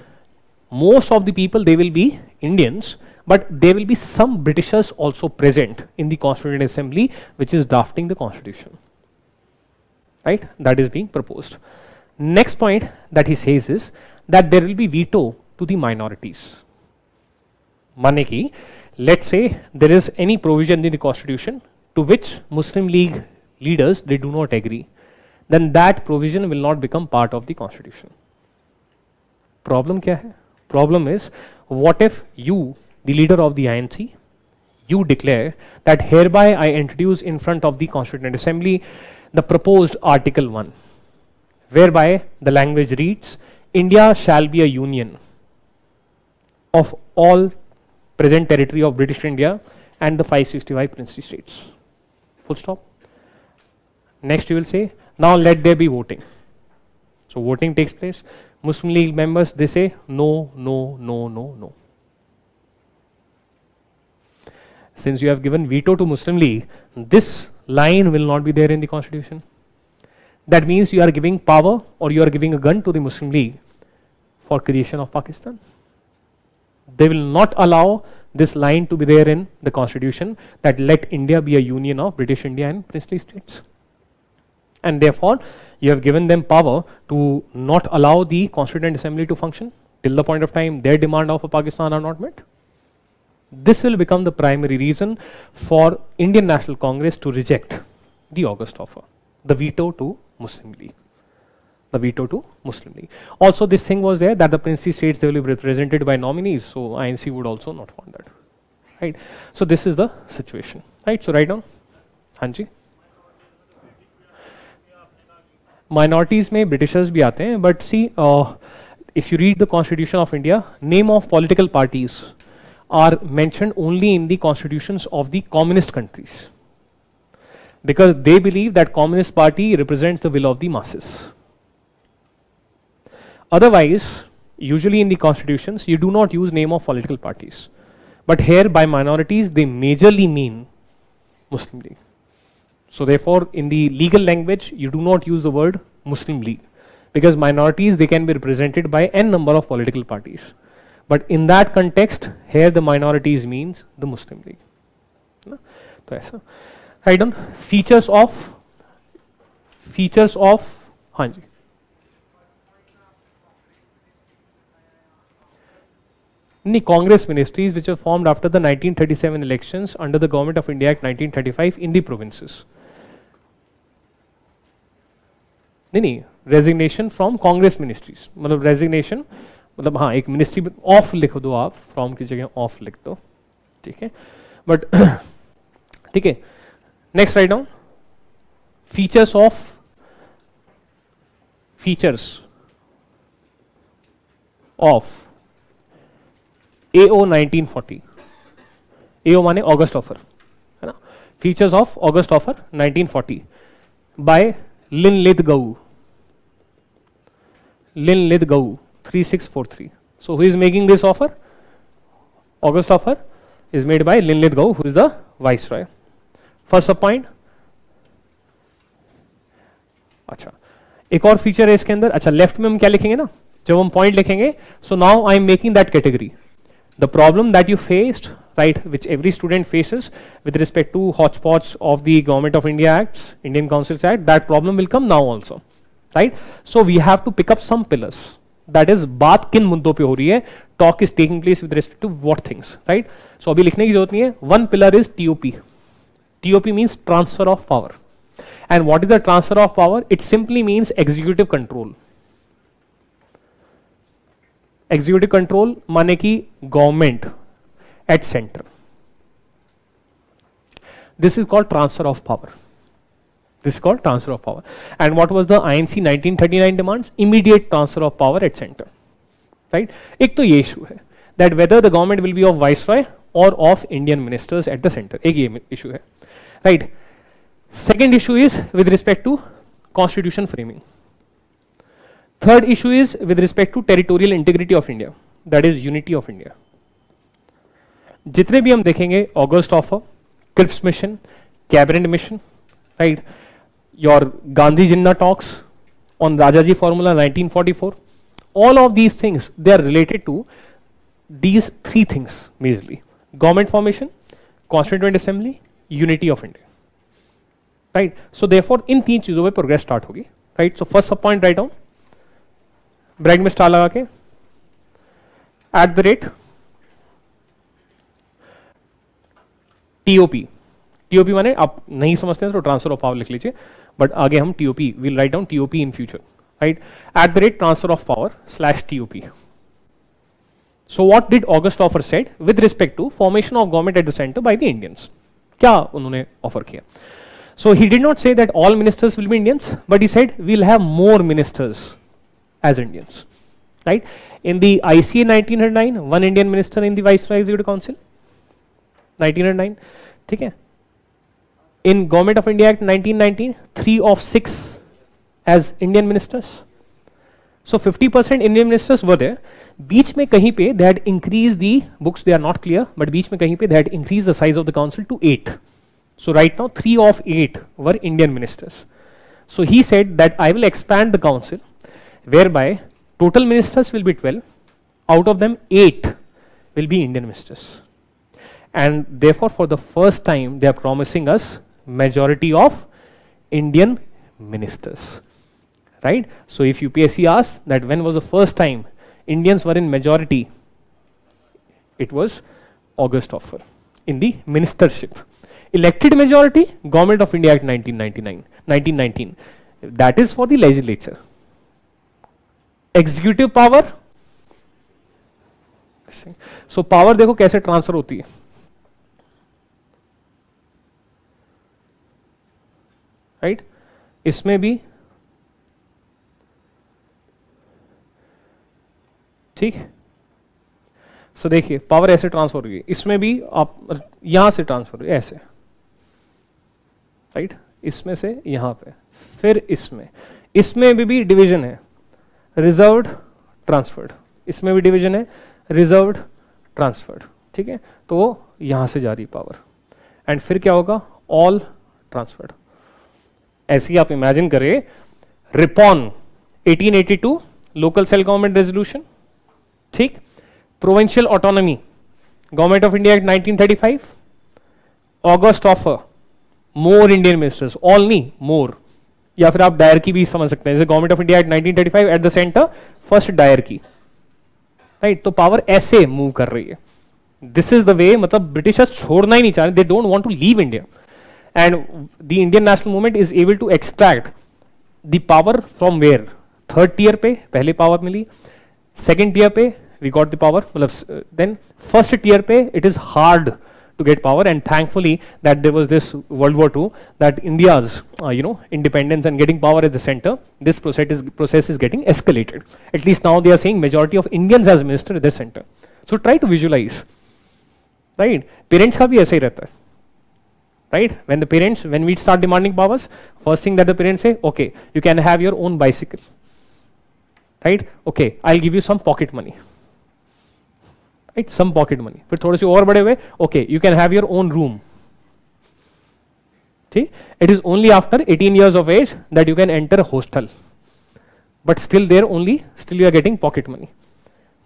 most of the people, they will be Indians, but there will be some Britishers also present in the Constituent Assembly, which is drafting the constitution, right? That is being proposed. Next point that he says is that there will be veto to the minorities. Mane ki, let's say there is any provision in the constitution to which Muslim League leaders, they do not agree, then that provision will not become part of the constitution. Problem kya hai? Problem is, what if you, the leader of the INC, you declare that hereby I introduce in front of the Constituent Assembly the proposed Article 1, whereby the language reads, India shall be a union of all present territory of British India and the 565 princely states. Full stop. Next you will say, now let there be voting. So voting takes place. Muslim League members, they say no, no, no, no, no. Since you have given veto to Muslim League, this line will not be there in the constitution. That means you are giving power or you are giving a gun to the Muslim League for creation of Pakistan. They will not allow this line to be there in the constitution that let India be a union of British India and princely states. And therefore, you have given them power to not allow the Constituent Assembly to function till the point of time their demand of a Pakistan are not met. This will become the primary reason for Indian National Congress to reject the August offer, the veto to Muslim League. The veto to Muslim League. Also, this thing was there that the princely states, they will be represented by nominees, so INC would also not want that. Right? So this is the situation. Right? So write down. Hanji. Minorities में Britishers भी आते हैं, but see, if you read the Constitution of India, name of political parties are mentioned only in the constitutions of the communist countries, because they believe that Communist Party represents the will of the masses. Otherwise, usually in the constitutions, you do not use name of political parties, but here by minorities, they majorly mean Muslim League. So therefore, in the legal language, you do not use the word Muslim League, because minorities, they can be represented by n number of political parties. But in that context, here the minorities means the Muslim League. So aisa. Write down features of Hanji. The Congress ministries which were formed after the 1937 elections under the Government of India Act 1935 in the provinces. नहीं resignation from Congress ministries, मतलब resignation मतलब हाँ एक ministry of लिख दो आप, from की जगह ऑफ लिख दो, ठीक है, बट ठीक है. Next right down features of AO 1940. AO माने ऑगस्ट ऑफर है ना. Features of August offer 1940 by Linlith Gau 3643. So who is making this offer? August offer is made by Linlithgow, who is the viceroy. First सब point. अच्छा, एक और feature है इसके अंदर. अच्छा, लेफ्ट में हम क्या लिखेंगे ना, जब हम पॉइंट लिखेंगे, so now I am making that category. The problem that you faced, right, which every student faces with respect to hotspots of the Government of India Acts, Indian Councils Act, that problem will come now also, right? So we have to pick up some pillars. That is, बात किन मुद्दों पे हो रही है, talk is taking place with respect to what things, right? So अभी लिखने की जरूरत नहीं है. One pillar is TOP. TOP means transfer of power. And what is the transfer of power? It simply means executive control. Executive control माने कि government at center. This is called transfer of power. This is called transfer of power. And what was the INC 1939 demands? Immediate transfer of power at center. Right? एक तो ये issue है that whether the government will be of viceroy or of Indian ministers at the center. एक ये issue है. Right? Second issue is with respect to constitution framing. Third issue is with respect to territorial integrity of India, that is unity of India. जितने भी हम देखेंगे, August offer, Cripps mission, cabinet mission, right? Your Gandhi Jinnah talks on Rajaji formula 1944. All of these things, they are related to these three things majorly: government formation, constituent assembly, unity of India. Right? So therefore, इन तीन चीजों पे progress start होगी. Right? So first sub point write down. Bracket में star लगा के @ TOP. TOP माने आप नहीं समझते हैं तो ट्रांसफर ऑफ पावर लिख लीजिए, बट आगे हम TOP will write down TOP in future, right? @ Transfer of power /TOP. So what did August offer said with respect to formation of government at the centre by the Indians? क्या उन्होंने offer किया? So he did not say that all ministers will be Indians, but he said we will have more ministers as Indians, right? In the ICA 1909, one Indian minister in the Viceroy Executive Council, 1909, ठीक है? In Government of India Act 1919, 3 of 6 as Indian ministers. So 50% Indian ministers were there. बीच में कहीं पे they had increased the books, they are not clear, but बीच में कहीं पे they had increased the size of the council to 8. So right now 3 of 8 were Indian ministers. So he said that I will expand the council, whereby total ministers will be 12, out of them 8 will be Indian ministers, and therefore for the first time they are promising us majority of Indian ministers, right? So if UPSC asks that when was the first time Indians were in majority, it was August offer in the ministership. Elected majority, Government of India Act 1919, that is for the legislature. Executive power, so power देखो कैसे transfer होती है, right? इसमें भी ठीक. सो देखिए power ऐसे transfer हो गई, इसमें भी आप यहां से ट्रांसफर हो ऐसे, राइट? इसमें से यहां पे, फिर इसमें भी डिवीजन है, रिजर्व्ड ट्रांसफर्ड, इसमें भी डिवीजन है, रिजर्व्ड ट्रांसफर्ड, ठीक है? तो वो यहां से जा रही पावर, एंड फिर क्या होगा? All transferred. ऐसे ही आप इमेजिन करें, रिपॉन 1882 लोकल सेल गवर्नमेंट रेजोल्यूशन, ठीक? Provincial autonomy, government of India act 1935, August offer, more Indian ministers, all नहीं मोर, या फिर आप डायर की भी समझ सकते हैं, जैसे government of India act 1935 at the centre, first dyarchy, right? तो पावर ऐसे मूव कर रही है. दिस इज द वे, मतलब ब्रिटिशर्स छोड़ना ही नहीं चाह रहे, they don't want to leave India, and the Indian national movement is able to extract the power from where? Third tier पे पहले पावर मिली, सेकेंड टियर पे वी गॉट द पावर, मतलब देन फर्स्ट टियर पे it is hard to get power, and thankfully that there was this World War II, that India's independence and getting power at the center, this process is getting escalated. At least now they are saying majority of Indians as minister at the center. So try to visualize, right? Parents का भी ऐसा ही रहता है, right? When we start demanding powers, first thing that the parents say, okay, you can have your own bicycle, right? Okay, I'll give you some pocket money. Right, some pocket money. फिर थोड़े से और बड़े हुए, okay you can have your own room. ठीक, it is only after 18 years of age that you can enter hostel, but still there only still you are getting pocket money.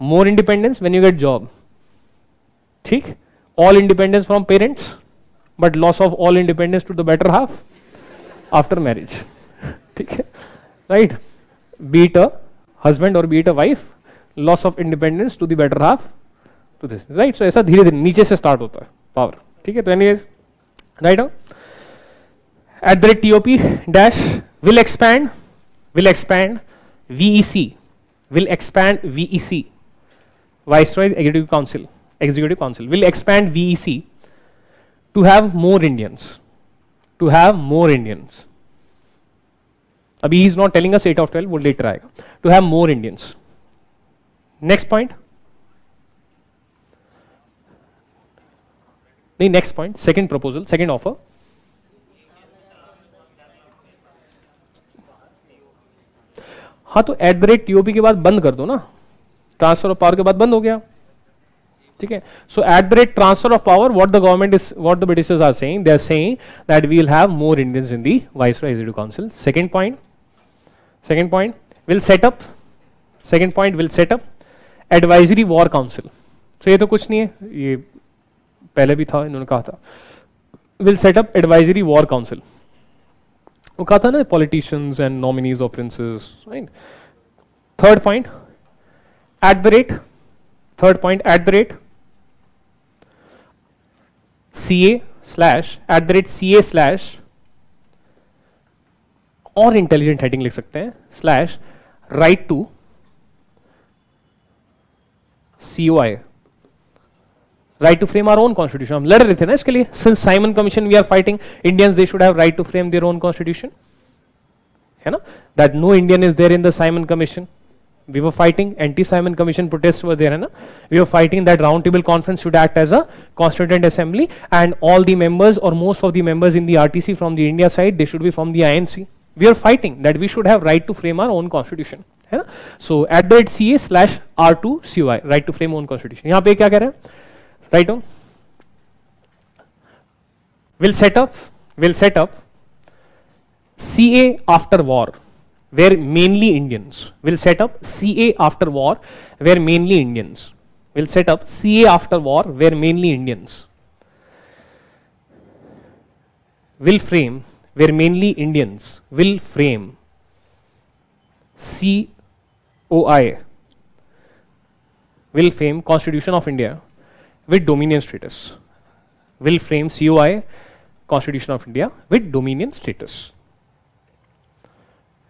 More independence when you get job. ठीक, all independence from parents, but loss of all independence to the better half after marriage. ठीक है, right, be it a husband or be it a wife, loss of independence to the better half to this, right. So ऐसा धीरे धीरे नीचे से start होता है power. ठीक है, तो anyways, right. At the rate TOP dash will expand VEC, will expand VEC, Viceroy's Executive Council will expand VEC to have more Indians, अभी he is not telling us 8 of 12, वो later आएगा. To have more Indians. Next point, नहीं, next point, second proposal, second offer. हाँ, तो eight the rate TOP के बाद बंद कर दो ना, ट्रांसफर ऑफ पावर के बाद बंद हो गया. ठीक है, so at the rate transfer of power, what the government is, what the Britishers are saying, they are saying that we will have more Indians in the viceroy executive council. Second point will set up advisory war council. सो ये तो कुछ नहीं है, ये पहले भी था, इन्होंने कहा था will set up advisory war council. वो कहा था ना, politicians and nominees of princes, right. Third point at the rate CA/ और इंटेलिजेंट हेडिंग लिख सकते हैं, slash right to COI, right to frame our own constitution. हम लड़ रहे थे ना इसके लिए, since Simon commission we are fighting Indians, they should have right to frame their own constitution, है ना. That no Indian is there in the Simon commission. We were fighting anti-Simon Commission protests were there, है ना. We were fighting that round table conference should act as a constituent assembly, and all the members or most of the members in the RTC from the India side, they should be from the INC. We are fighting that we should have right to frame our own constitution, है ना. So at the CA/R2COI, right to frame own constitution. यहाँ पे क्या कह रहे हैं, right on. Will set up CA after war, where mainly Indians. Will set up CA after war, where mainly Indians. Will set up CA after war, where mainly Indians. Will frame, where mainly Indians. Will frame COI. Will frame Constitution of India with dominion status. Will frame COI, Constitution of India with dominion status.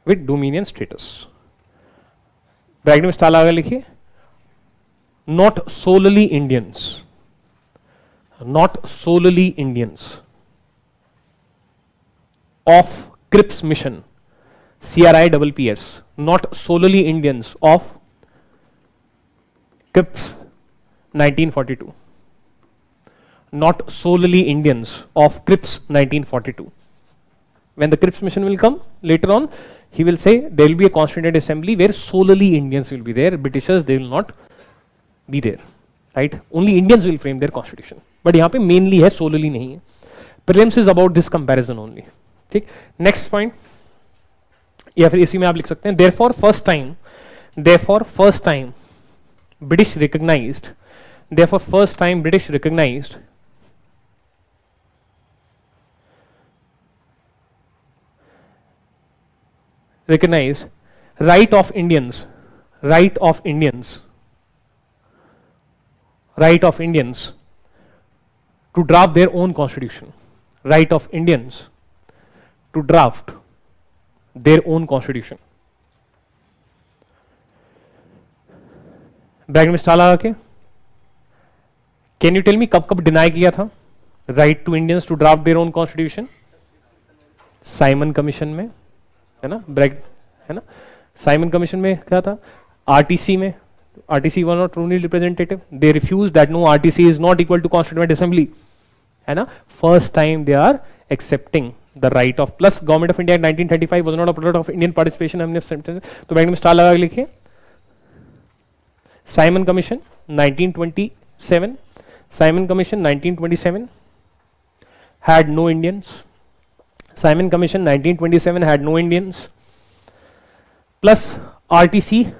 With dominion status. Bracket में star लगा लिखिए, not solely Indians, of Cripps mission, CRIPPS, not solely Indians of Cripps 1942, not solely Indians of Cripps 1942. When the Cripps mission will come later on, he will say there will be a constituent assembly where solely Indians will be there. Britishers, they will not be there, right? Only Indians will frame their constitution. But यहाँ पे mainly है, solely नहीं है. Prelims is about this comparison only. ठीक. Next point, या फिर इसी में आप लिख सकते हैं, therefore first time British recognized right of Indians to draft their own constitution. Right of Indians to draft their own constitution. Bracket में स्टार लगा के, कैन यू टेल मी कब कब डिनाई किया था right to Indians to draft their own constitution? Simon commission में, है ना, ब्रैकेट, है ना. साइमन कमीशन में क्या था, आरटीसी में, RTC were not truly representative, they refuse that no RTC is not equal to constituent assembly, है ना. First time they are accepting the right of, plus government of India 1935 was not a product of Indian participation. हमने तो bracket में star लगा के लिखिए, Simon commission 1920 7. Simon Commission 1927 had no Indians. Simon Commission 1927 had no Indians. Plus RTC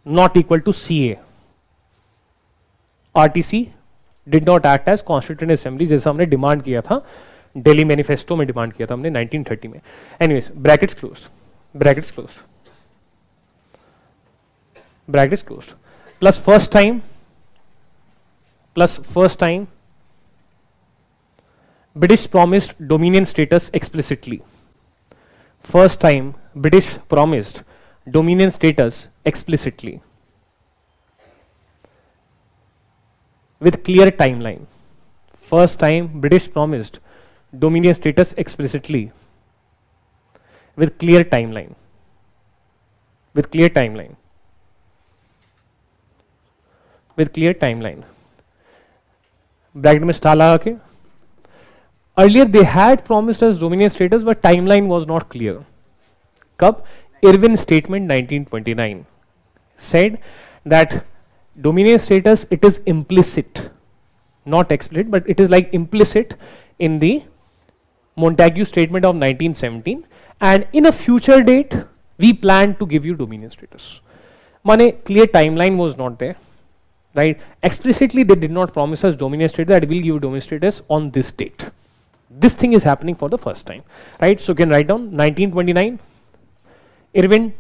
not equal to CA. RTC did not act as Constituent Assembly जैसा हमने demand किया था, दिल्ली मैनिफेस्टो में डिमांड किया था हमने 1930 में. Anyways, brackets closed. Plus first time British promised dominion status explicitly. First time British promised dominion status explicitly with clear timeline. First time British promised dominion status explicitly with clear timeline. Bracket में star लगा के. Earlier they had promised us dominion status, but timeline was not clear. कब? Irwin statement 1929 said that dominion status, it is implicit, not explicit, but it is like implicit in the Montagu statement of 1917, and in a future date we plan to give you dominion status. Mane clear timeline was not there, right? Explicitly they did not promise us dominion status, that will give you dominion status on this date. This thing is happening for the first time, right? So you can write down 1929 Irwin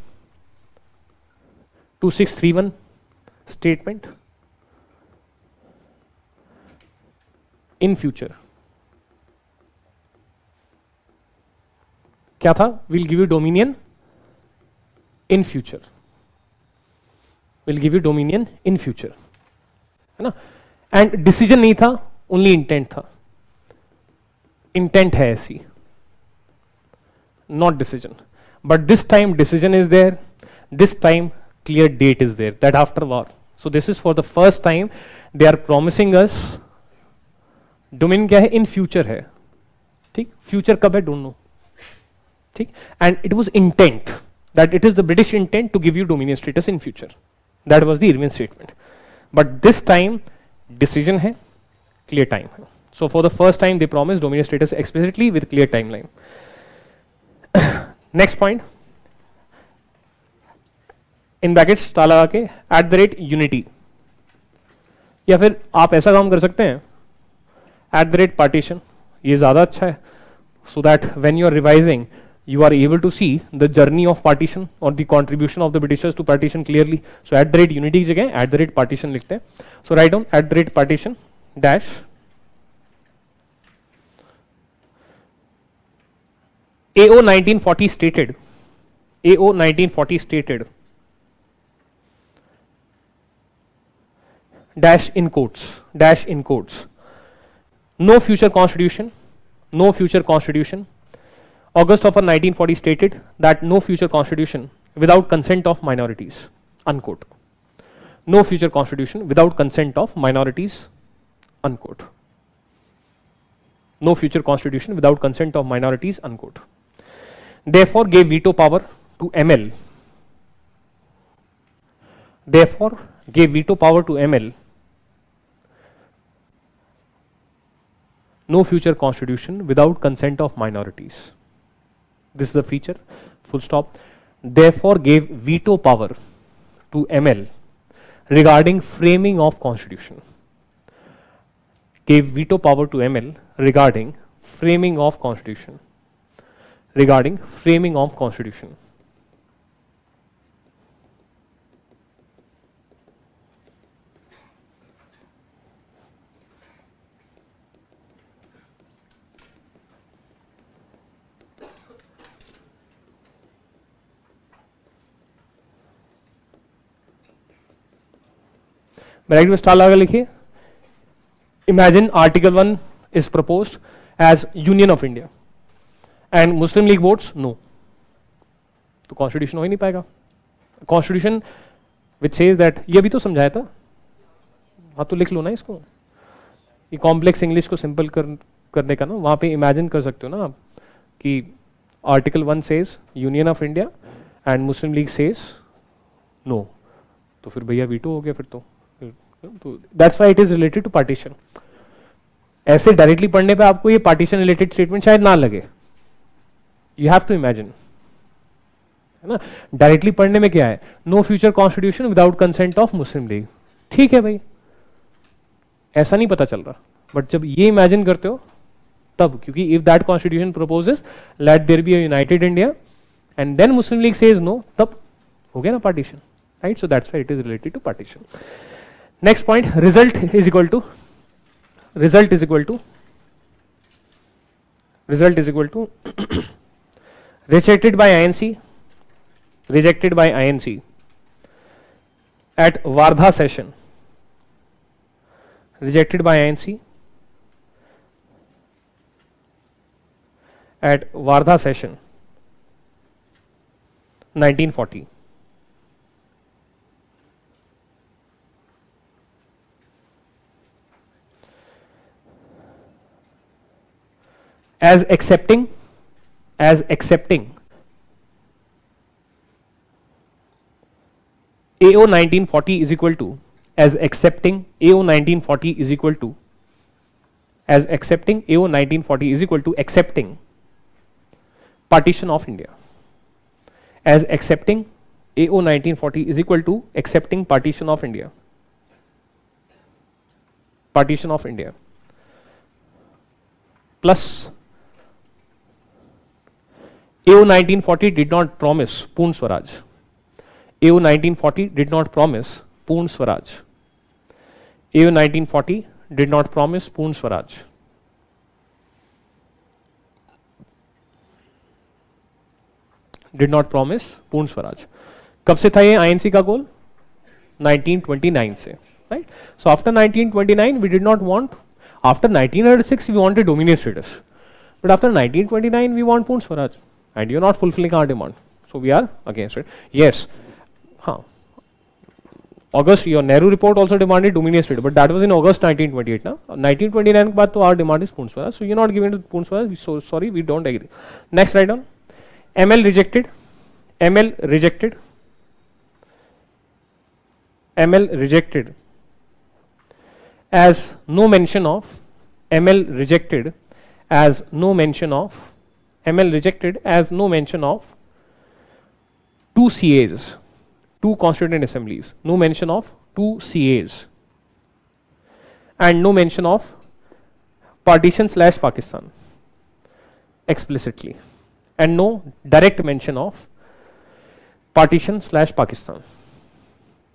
2631 statement. In future क्या था? We'll give you dominion in future. We'll give you dominion in future, है ना? And decision नहीं था, only intent था. Intent है ऐसी, not decision. But this time decision is there. This time clear date is there, that after war. So this is for the first time they are promising us dominion क्या है? In future है, ठीक? Future कब है? Don't know, ठीक? And it was intent, that it is the British intent to give you dominion status in future. That was the Irwin statement. But this time decision है, clear time है. So for the first time they promised dominion status explicitly with clear timeline. Next point, in brackets star लगा के @unity, या फिर आप ऐसा काम कर सकते हैं @partition, ये ज़्यादा अच्छा है, so that when you are revising you are able to see the journey of partition or the contribution of the Britishers to partition clearly. So @unity की जगह @partition लिखते हैं. So write down @partition dash AO 1940 stated dash in quotes no future constitution. August of 1940 stated that no future constitution without consent of minorities, unquote. No future constitution without consent of minorities, unquote. No future constitution without consent of minorities, unquote. Therefore gave veto power to ML. No future constitution without consent of minorities. This is the feature, full stop. Therefore gave veto power to ML regarding framing of constitution. Gave veto power to ML regarding framing of constitution. Bracket में star लगा लिखिए. Imagine Article 1 is proposed as Union of India and Muslim League votes no. तो constitution हो ही नहीं पाएगा. Constitution which says that, ये भी तो समझाया था. हाँ तो लिख लो ना इसको. ये कॉम्प्लेक्स इंग्लिश को सिंपल करने का ना, वहाँ पे इमेजिन कर सकते हो ना आप कि article 1 says union of India and Muslim league says no. तो फिर भैया वीटो हो गया फिर तो that's why it is related to partition. ऐसे डायरेक्टली पढ़ने पे आपको ये पार्टीशन रिलेटेड स्टेटमेंट शायद ना लगे, यू हैव टू इमेजिन, है ना. डायरेक्टली पढ़ने में क्या है, no future constitution without consent of Muslim league. ठीक है भाई, ऐसा नहीं पता चल रहा, बट जब ये इमेजिन करते हो तब, क्योंकि if that constitution proposes let there be a united India and then Muslim league says no, तब हो गया ना partition, right. So that's why it is related to partition. Next point, result is equal to rejected by INC at Wardha session, rejected by INC at Wardha session 1940. As accepting AO 1940 is equal to, as accepting AO 1940 is equal to, as accepting AO 1940 is equal to accepting partition of India, as accepting AO 1940 is equal to accepting partition of India, plus AO 1940 did not promise Poon Swaraj. AO 1940 did not promise Poon Swaraj. AO 1940 did not promise Poon Swaraj. Did not promise Poon Swaraj. कब से था ये INC का गोल? 1929 से, right? So after 1929 we did not want, after 1906 we wanted dominion status, but after 1929 we want Poon Swaraj, and you're not fulfilling our demand, so we are against it. Yes, August, your Nehru report also demanded dominion status, but that was in August 1928. Now 1929 के बाद तो our demand is Poon Swaraj, so you're not giving it to Poon Swaraj, so sorry, we don't agree. Next, write down ML rejected as no mention of ML rejected as no mention of two CAs, two constituent assemblies, no mention of two CAs, and no mention of partition/Pakistan explicitly, and no direct mention of partition/Pakistan,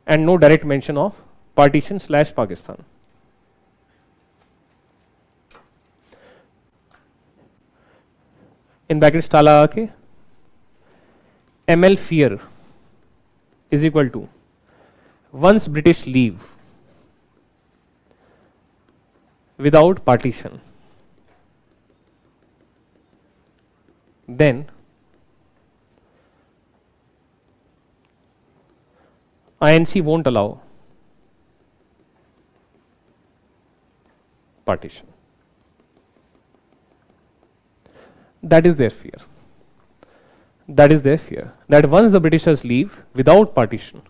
and no direct mention of partition/Pakistan. In brackets ताला आके ML fear is equal to once British leave without partition, then INC won't allow partition. That is their fear. That once the Britishers leave without partition,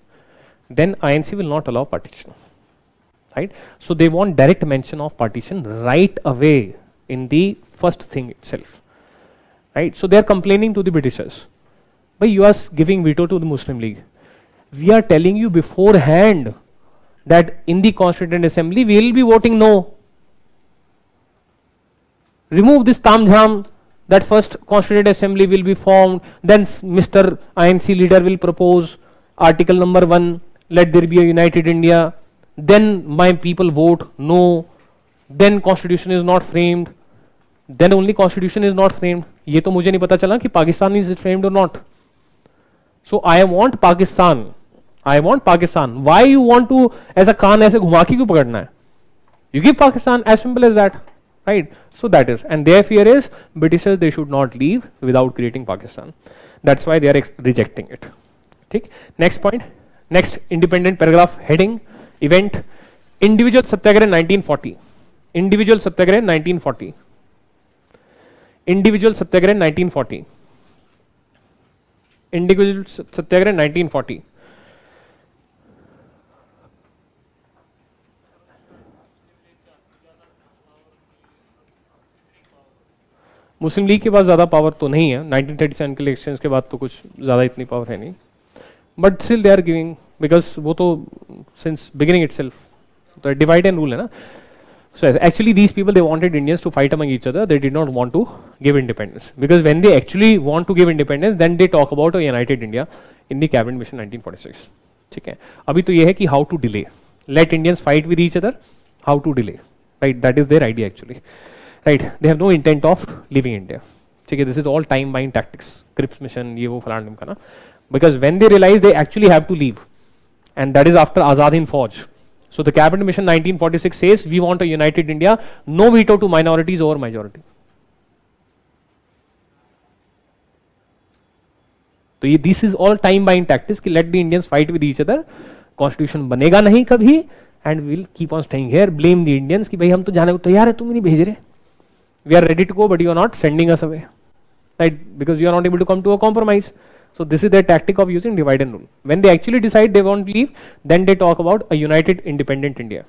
then INC will not allow partition. Right? So they want direct mention of partition right away in the first thing itself. Right? So they are complaining to the Britishers. But you are giving veto to the Muslim League. We are telling you beforehand that in the Constituent Assembly we will be voting no. Remove this tamjham. That first Constituent Assembly will be formed, then Mr. INC leader will propose article number 1, let there be a united India, then my people vote no, then constitution is not framed, then only constitution is not framed. ये तो मुझे नहीं पता चला कि Pakistan is framed or not. So I want Pakistan. Why you want to as a Khan ऐसे घुमा के क्यों पकड़ना है? You give Pakistan, as simple as that. Right, so that is, and their fear is Britishers they should not leave without creating Pakistan. That's why they are rejecting it. Okay. Next point, next independent paragraph heading event individual Satyagraha 1940. Individual Satyagraha 1940. Individual Satyagraha 1940. Individual Satyagraha 1940. Muslim league के पास ज़्यादा power तो नहीं है, 1937 के elections के बाद तो कुछ ज़्यादा इतनी पावर है नहीं, but still they are giving, because वो तो सिंस बिगिनिंग इटसेल्फ तो डिवाइड एंड रूल है ना. So actually these people, they wanted Indians to fight among each other. They did not want to give independence, because when they actually want to give independence, then they talk about a united India in the cabinet mission 1946. ठीक है. अभी तो ये है कि how to delay. Let Indians fight with each other. How to delay. Right. That is their idea actually. Right. They have no intent of leaving India. ठीक है. This is all time buying tactics. Crips mission ये वो फलान ढिमका ना. Because when they realize they actually have to leave, and that is after Azad Hind Fauj. So the cabinet mission 1946 says we want a united India, no veto to minorities over majority. तो ये this is all time buying tactics कि let the Indians fight with each other. Constitution बनेगा नहीं कभी, and we'll keep on staying here. Blame the Indians कि भाई हम तो जाने को तैयार है, तुम ही नहीं भेज रहे. We are ready to go, but you are not sending us away, right? Because you are not able to come to a compromise. So this is their tactic of using divide and rule. When they actually decide they won't leave, then they talk about a united independent India.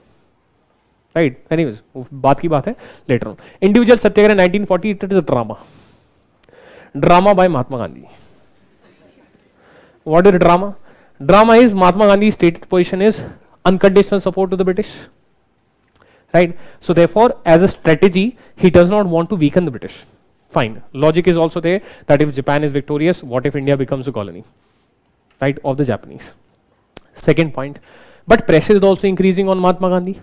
Right? Anyways, बात की बात है later on. Individual Satyagraha 1940, it is a drama. Drama by Mahatma Gandhi. What is drama? Drama is Mahatma Gandhi's stated position is unconditional support to the British. Right? So therefore, as a strategy, he does not want to weaken the British. Fine. Logic is also there that if Japan is victorious, what if India becomes a colony, right, of the Japanese? Second point, but pressure is also increasing on Mahatma Gandhi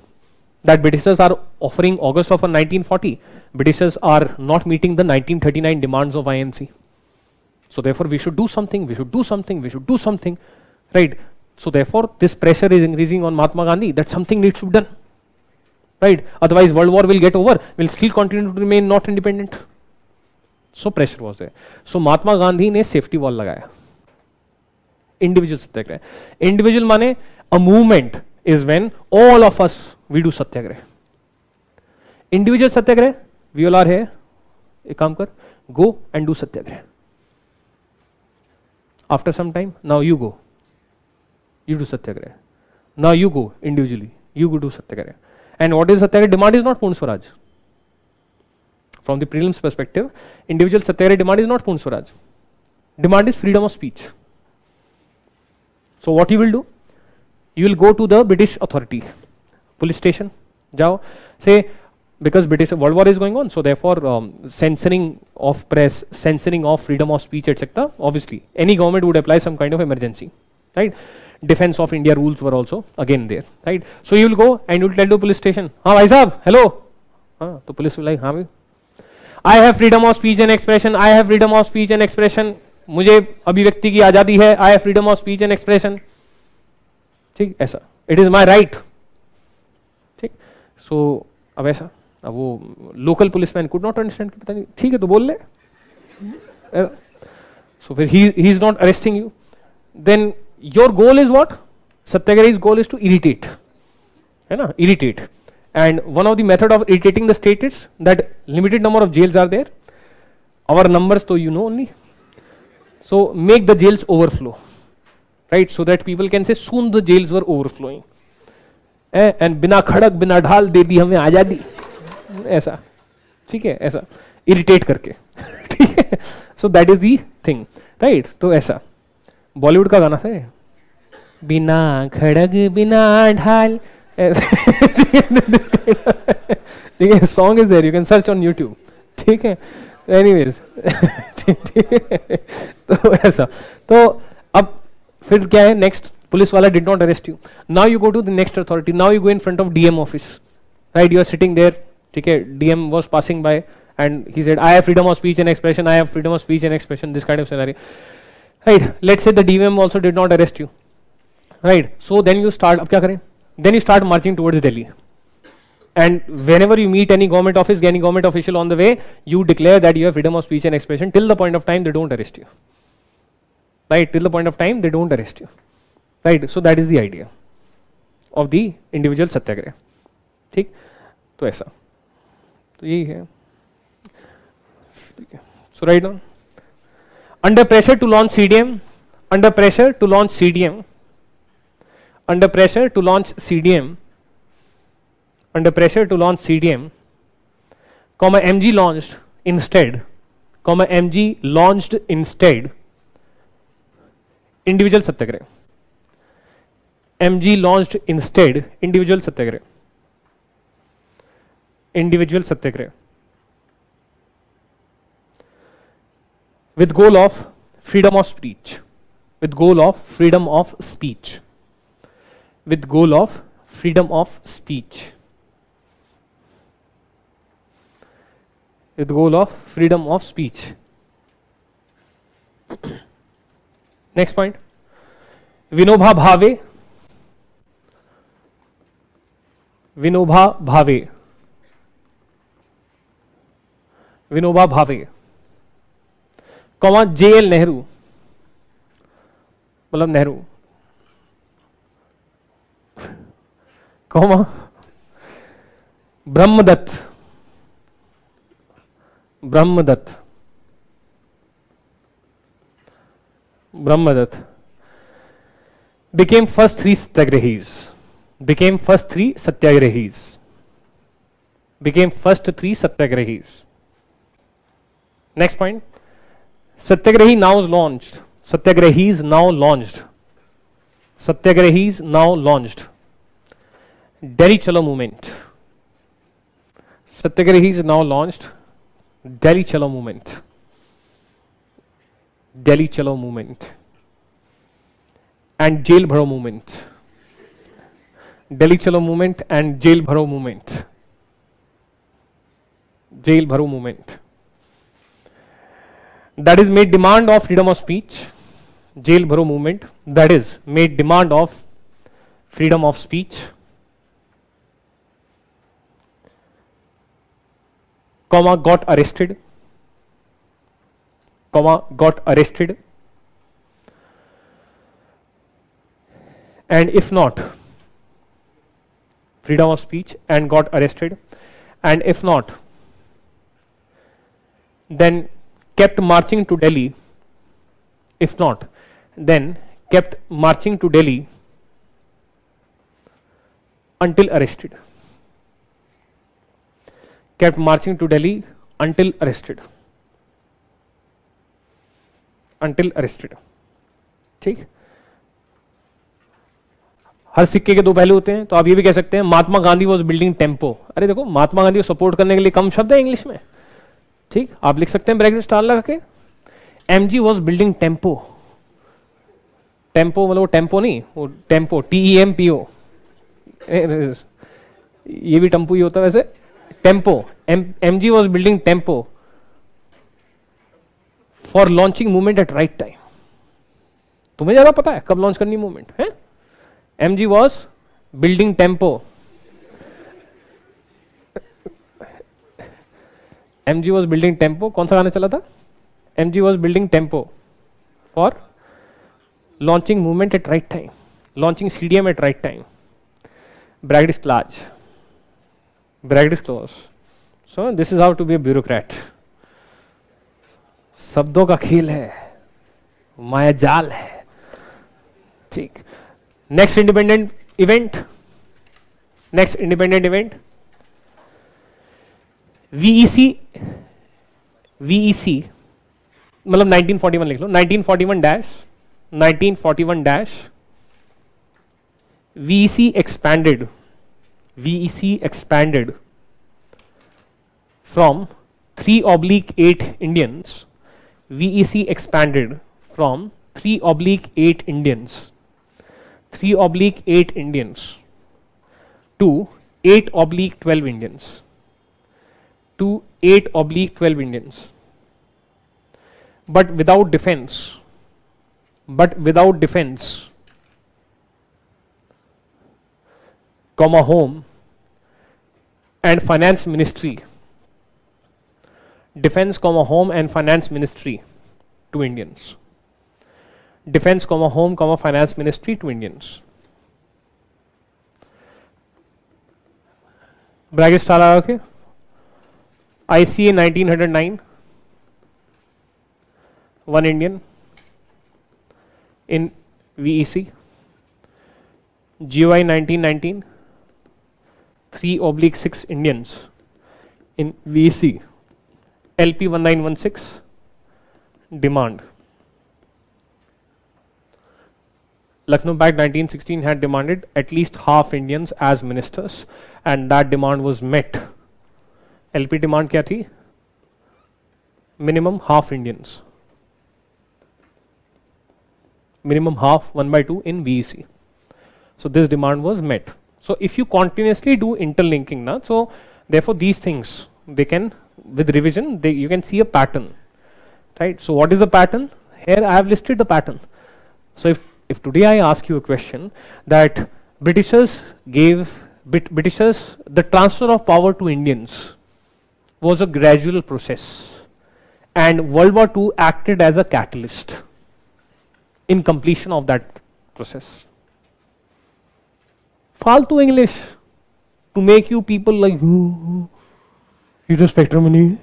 that Britishers are offering August of 1940. Britishers are not meeting the 1939 demands of INC. So therefore, we should do something. We should do something. We should do something, right? So therefore, this pressure is increasing on Mahatma Gandhi that something needs to be done, right? Otherwise, World War will get over. We'll still continue to remain not independent. So pressure was there. So Mahatma Gandhi ने safety wall लगाया. Individual satyagraha. Individual माने a movement is when all of us we do satyagraha. Individual satyagraha, we all are here, एक काम कर, go and do satyagraha. After some time, now you go, you do satyagraha. Now you go individually, you go do satyagraha. And what is satyagraha? Demand is not Purna Swaraj. From the prelims perspective, individual satyagraha demand is not Purna Swaraj. Demand is freedom of speech. So what you will do? You will go to the British authority, police station, jao, say, because British World War is going on, so therefore censoring of press, censoring of freedom of speech, etc. Obviously, any government would apply some kind of emergency, right? Defense of India rules were also again there, right? So you will go and you will tell the police station, हाँ भाई साहब, hello, हाँ तो police will like, हाँ भाई, I have freedom of speech and expression, I have freedom of speech and expression, मुझे अभिव्यक्ति की आज़ादी है, I have freedom of speech and expression, ठीक ऐसा, it is my right, ठीक. So अब ऐसा, अब वो local policeman could not understand कि पता नहीं, ठीक है तो बोल ले, so फिर he is not arresting you, then your goal is what? Satyagrahi's goal is to irritate, है ना, irritate. And one of the method of irritating the state is that limited number of jails are there. Our numbers, तो you know only. So make the jails overflow, right? So that people can say soon the jails were overflowing. And बिना खड़क बिना ढाल दे दी हमें आजादी, ऐसा, ठीक है, ऐसा irritate करके, ठीक है. So that is the thing, right? तो ऐसा बॉलीवुड का गाना है, बिना खड़ग बिना ढाल, ठीक है, song is there, you can search on YouTube, ठीक है. एनीवेज, तो ऐसा, तो अब फिर क्या है नेक्स्ट, पुलिस वाला did not arrest you, now you go to the next authority, now you go in front of DM office, right? You are sitting there, ठीक है, DM was passing by and he said, I have freedom of speech and expression, I have freedom of speech and expression, this kind of scenario. Right, let's say the DVM also did not arrest you, right? So then you start, अब क्या करें? Then you start marching towards Delhi, and whenever you meet any government office, any government official on the way, you declare that you have freedom of speech and expression till the point of time they don't arrest you, right? Till the point of time they don't arrest you, right? So that is the idea of the individual satyagraha, ठीक? तो ऐसा, तो यही है. So right now, under pressure to launch CDM, under pressure to launch CDM, under pressure to launch CDM, under pressure to launch CDM, comma MG launched instead comma MG launched instead individual satyagraha. MG launched instead individual satyagraha. Individual satyagraha. With goal of freedom of speech. With goal of freedom of speech. With goal of freedom of speech. With goal of freedom of speech. Next point. Vinobha Bhave. Vinobha Bhave. Vinobha Bhave. Comma JL Nehru, मतलब Nehru, comma Brahmadatt, Brahmadatt, Brahmadatt became first three satyagrahis, became first three satyagrahis, became first three satyagrahis. Next point. Satyagrahi now launched. Satyagrahis now launched. Satyagrahis now launched. Delhi Chalo movement. Satyagrahis now launched. Delhi Chalo movement. Delhi Chalo movement. And Jail Bharo movement. Delhi Chalo movement and Jail Bharo movement. Jail Bharo movement. That is made demand of freedom of speech. Jail Bharo movement. That is made demand of freedom of speech. Comma got arrested. Comma got arrested. And if not, freedom of speech and got arrested. And if not, then kept marching to Delhi. If not, then kept marching to Delhi until arrested. Kept marching to Delhi until arrested. Until arrested. ठीक. हर सिक्के के दो पहलू होते हैं, तो आप ये भी कह सकते हैं Mahatma Gandhi was building tempo. अरे देखो, महात्मा गांधी को सपोर्ट करने के लिए कम शब्द है इंग्लिश में. ठीक, आप लिख सकते हैं ब्रैकेट स्टार लगा के. MG was building tempo. Tempo मतलब वो टेम्पो नहीं, वो टेम्पो TEMPO. ये भी टेम्पो ही होता है वैसे. Tempo. MG was building tempo for launching movement at right time. तुम्हें ज्यादा पता है कब लॉन्च करनी मूवमेंट है. MG was building tempo. MG was building tempo. कौन सा गाना चला था? MG was building tempo for launching movement at right time, launching CDM at right time. Bracket is large. Bracket is close. So this is how to be a bureaucrat. शब्दों का खेल है, माया जाल है. ठीक. Next independent event. Next independent event. VEC मतलब 1941 लिख लो. 1941 dash VEC expanded from 3/8 Indians. VEC expanded from 3/8 Indians. 3/8 Indians to 8/12 Indians. To 8/12 Indians, but without defense, comma home and finance ministry. Defense, comma home and finance ministry to Indians. Defense, comma home, comma finance ministry to Indians. Bracket star लगा के. ICA 1909, 1 Indian in VEC. GY 1919, 3/6 Indians in VEC. LP 1916, demand. Lucknow Act 1916 had demanded at least half Indians as ministers, and that demand was met. LP demand क्या थी? Minimum half Indians. Minimum half 1/2 in VEC. So this demand was met. So if you continuously do interlinking now, so therefore these things they can, with revision, you can see a pattern, right? So what is the pattern? Here I have listed the pattern. So if today I ask you a question that Britishers the transfer of power to Indians was a gradual process, and World War II acted as a catalyst in completion of that process. Faltu English to make you people like you just spectrum money,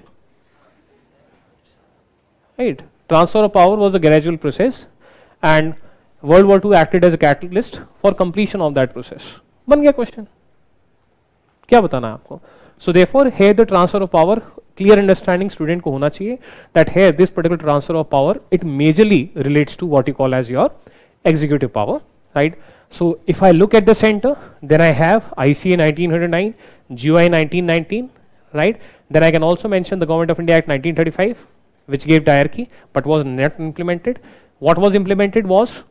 right? Transfer of power was a gradual process, and World War II acted as a catalyst for completion of that process. बन गया question. क्या बताना है आपको? So therefore here the transfer of power, clear understanding student को होना चाहिए that here this particular transfer of power, it majorly relates to what you call as your executive power, right? So if I look at the center, then I have ICA 1909, GOI 1919, right? Then I can also mention the Government of India Act 1935, which gave diarchy but was not implemented. What was implemented was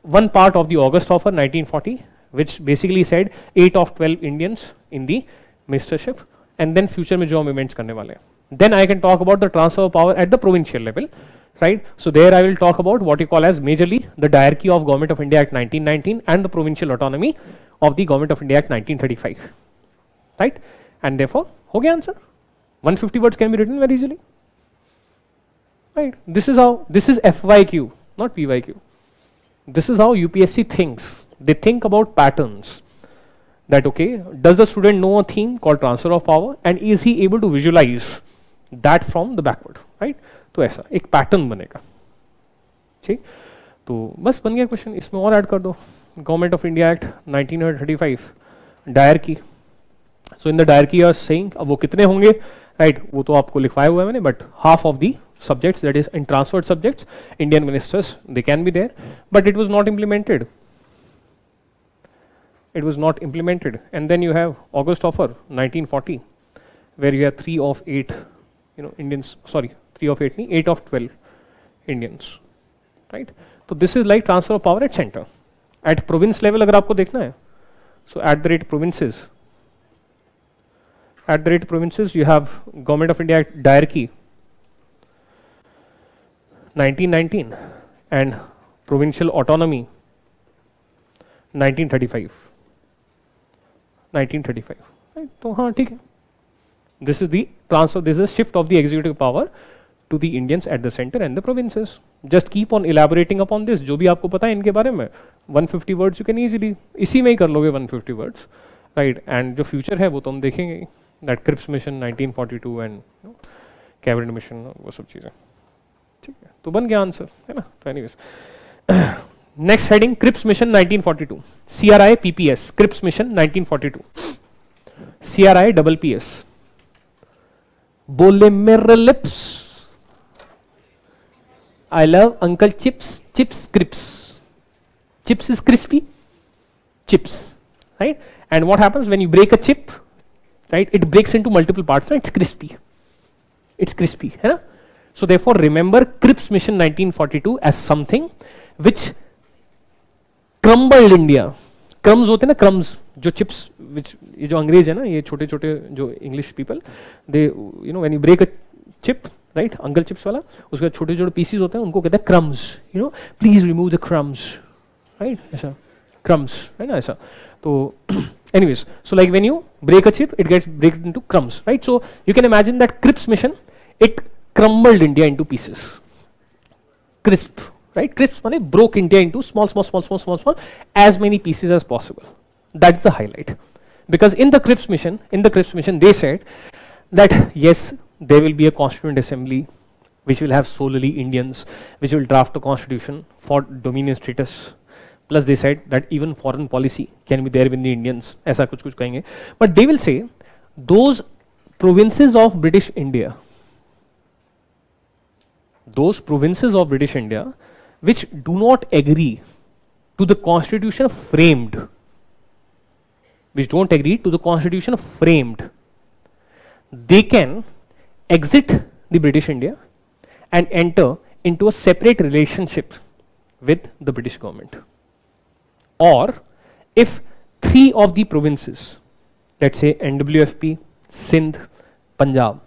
one part of the August offer 1940, which basically said 8 of 12 Indians in the ministership, and then future में जो amendments करने वाले हैं. Then I can talk about the transfer of power at the provincial level, right? So there I will talk about what you call as majorly the diarchy of Government of India Act 1919 and the provincial autonomy of the Government of India Act 1935, right? And therefore, हो गया answer. 150 words can be written very easily, right? This is FYQ, not PYQ. This is how UPSC thinks. They think about patterns. That okay, does the student know a theme called transfer of power, and is he able to visualize that from the backward, right? तो ऐसा एक pattern बनेगा, ठीक? तो बस बन गया question. इसमें और ऐड कर दो government of India act 1935 dyarchy. So in the dyarchy are saying, अब वो कितने होंगे, राइट? वो तो आपको लिखवाया हुआ है मैंने, but half of the subjects, that is in transferred subjects, Indian ministers, they can be there, but it was not implemented. It was not implemented. And then you have August offer 1940, where you have 3 of 8 Indians, sorry, 3 of 8 नहीं, 8 of 12 Indians, right? So this is like transfer of power at center. At province level अगर आपको देखना है, so at the rate provinces you have Government of India Act diarchy 1919 and provincial autonomy 1935, right? तो हाँ ठीक है. This is the transfer, this is shift of the executive power to the Indians at the center and the provinces. Just keep on elaborating upon this. जो भी आपको पता है इनके बारे में, 150 words you can easily, इसी में ही कर लोगे 150 words, right? And जो future है वो तो हम देखेंगे, that Cripps mission 1942 and cabinet mission, वो सब चीज़ें, ठीक है? तो बन गया आंसर, है ना? तो anyways, next heading Cripps mission 1942, CRI PPS, Cripps mission 1942, CRI PPS. बोले मेरे lips, I love Uncle Chips, Chips Crips. Chips is crispy, chips, right? And what happens when you break a chip, right? It breaks into multiple parts, right? It's crispy, है ना? So therefore remember Cripps mission 1942 as something which crumbled India. Crumbs होते हैं ना, crumbs जो chips, which ये जो अंग्रेज है ना, ये छोटे छोटे जो English people, they when you break a chip, right? Uncle Chips वाला, उसके छोटे छोटे pieces होते हैं, उनको कहते हैं crumbs. Please remove the crumbs, right? ऐसा crumbs, है ना ऐसा. तो anyways, so like when you break a chip, it gets break into crumbs, right? So you can imagine that Cripps mission, it crumbled India into pieces. Crisp, right? Crisp means broke India into small, as many pieces as possible. That's the highlight. Because in the Cripps mission, they said that yes, there will be a constituent assembly which will have solely Indians, which will draft a constitution for dominion status. Plus they said that even foreign policy can be there with the Indians. ऐसा कुछ कहेंगे. But they will say those provinces of British India, those provinces of British India which do not agree to the constitution framed, which don't agree to the constitution framed, they can exit the British India and enter into a separate relationship with the British government. Or if 3 of the provinces, let's say NWFP, Sindh, Punjab,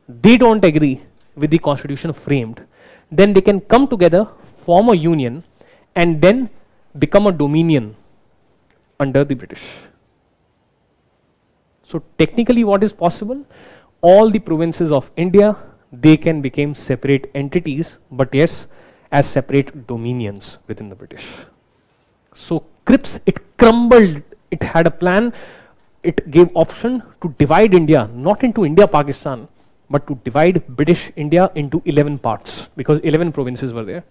they don't agree with the constitution framed, then they can come together, form a union, and then become a dominion under the British. So technically what is possible? All the provinces of India, they can become separate entities, but yes, as separate dominions within the British. So Cripps, it crumbled, it had a plan, it gave option to divide India, not into India, Pakistan, but to divide British India into 11 parts, because 11 provinces were there,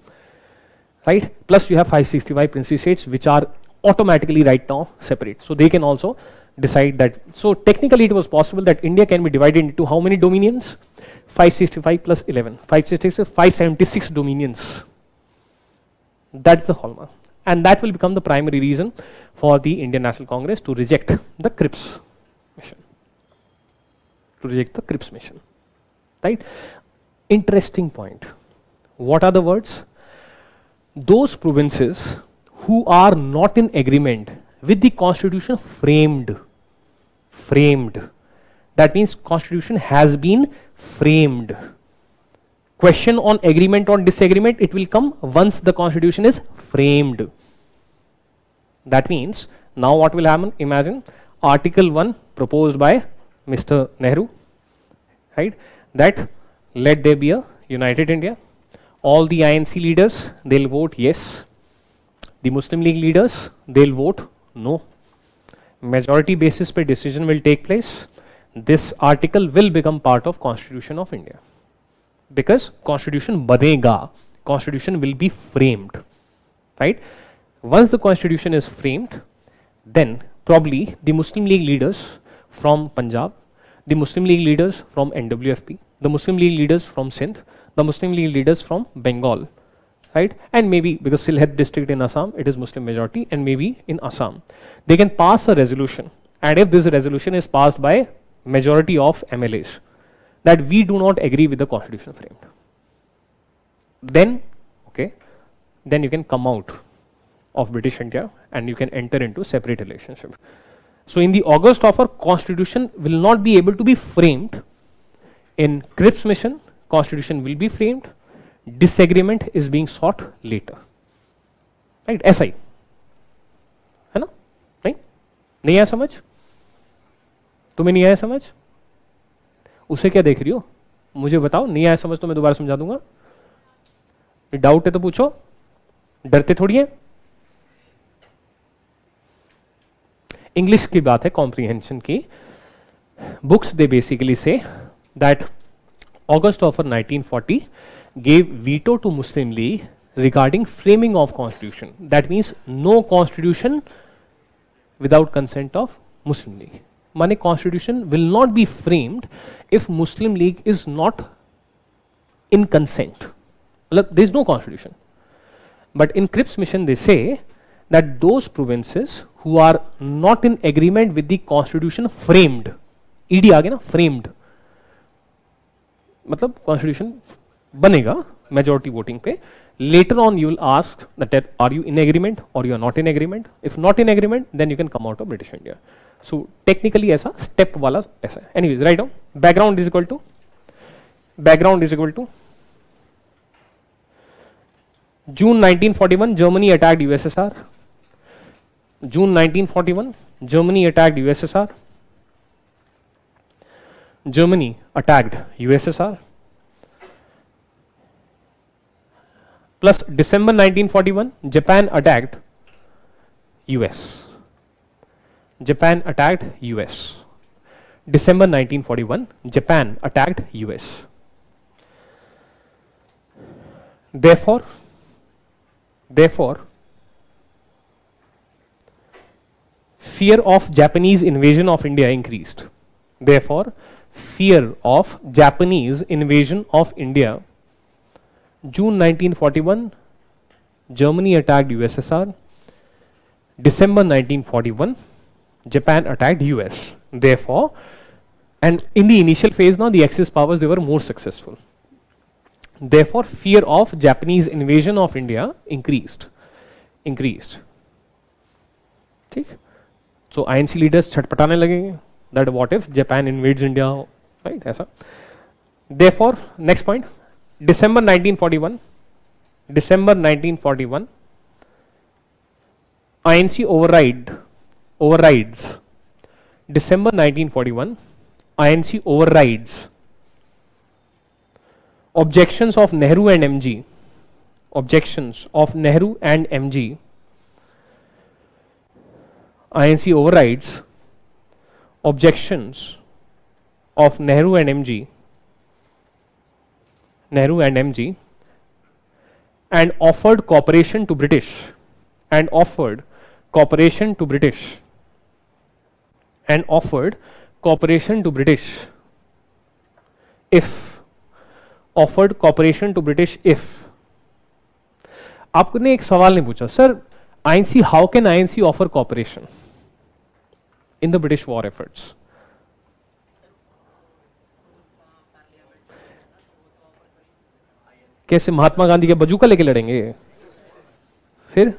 right? Plus you have 565 princely states, which are automatically right now separate. So they can also decide that. So technically it was possible that India can be divided into how many dominions? 565 plus 11, 576 dominions. That's the hallmark. And that will become the primary reason for the Indian National Congress to reject the Cripps mission. Right? Interesting point. What are the words? Those provinces who are not in agreement with the constitution framed. That means constitution has been framed. Question on agreement or disagreement, it will come once the constitution is framed. That means now what will happen? Imagine Article 1 proposed by Mr. Nehru, right? That let there be a united India. All the INC leaders, they'll vote yes. The Muslim League leaders, they'll vote no. Majority basis per decision will take place. This article will become part of Constitution of India. Because constitution banega, constitution will be framed, right? Once the constitution is framed, then probably the Muslim League leaders from Punjab, the Muslim League leaders from NWFP, the Muslim League leaders from Sindh, the Muslim League leaders from Bengal, right? And maybe because Sylhet district in Assam, it is Muslim majority, and maybe in Assam, they can pass a resolution. And if this resolution is passed by majority of MLAs, that we do not agree with the constitution framed, then okay, then you can come out of British India and you can enter into separate relationship. So in the August offer, constitution will not be able to be framed. In Cripps mission, constitution will be framed. Disagreement is being sought later, right? ऐसा ही है ना? नहीं आया समझ? तुम्हें नहीं आया समझ? उसे क्या देख रही हो? मुझे बताओ, नहीं आया समझ तो मैं दोबारा समझा दूंगा. डाउट है तो पूछो, डरते थोड़ी है. इंग्लिश की बात है, कॉम्प्रीहेंशन की. Books they basically say that August offer 1940 gave veto to Muslim League regarding framing of constitution. That means no constitution without consent of Muslim League. Mane constitution will not be framed if Muslim League is not in consent. There is no constitution. But in Cripps mission they say that those provinces who are not in agreement with the constitution framed, ED आ गया ना, framed, मतलब constitution बनेगा majority voting पे. Later on you will ask that are you in agreement or you are not in agreement. If not in agreement, then you can come out of British India. So technically ऐसा step वाला ऐसा है. Anyways, write down. Background is equal to June 1941 Germany attacked USSR. June 1941 Germany attacked USSR. Germany attacked USSR. Plus December 1941 Japan attacked US. Japan attacked US. December 1941 Japan attacked US. Therefore fear of Japanese invasion of India increased. Therefore fear of Japanese invasion of India June 1941, Germany attacked USSR. December 1941, Japan attacked US. Therefore, and in the initial phase now, the Axis powers, they were more successful. Therefore, fear of Japanese invasion of India increased. ठीक? So INC leaders छटपटाने लगेंगे that what if Japan invades India, right? ऐसा. Therefore, next point, December 1941, INC overrides. December 1941, INC overrides objections of Nehru and MG. INC overrides objections of Nehru and MG, and offered cooperation to British, if आपने एक सवाल नहीं पूछा sir INC how can INC offer cooperation in the British war efforts कैसे महात्मा गांधी के बजूका लेके लड़ेंगे फिर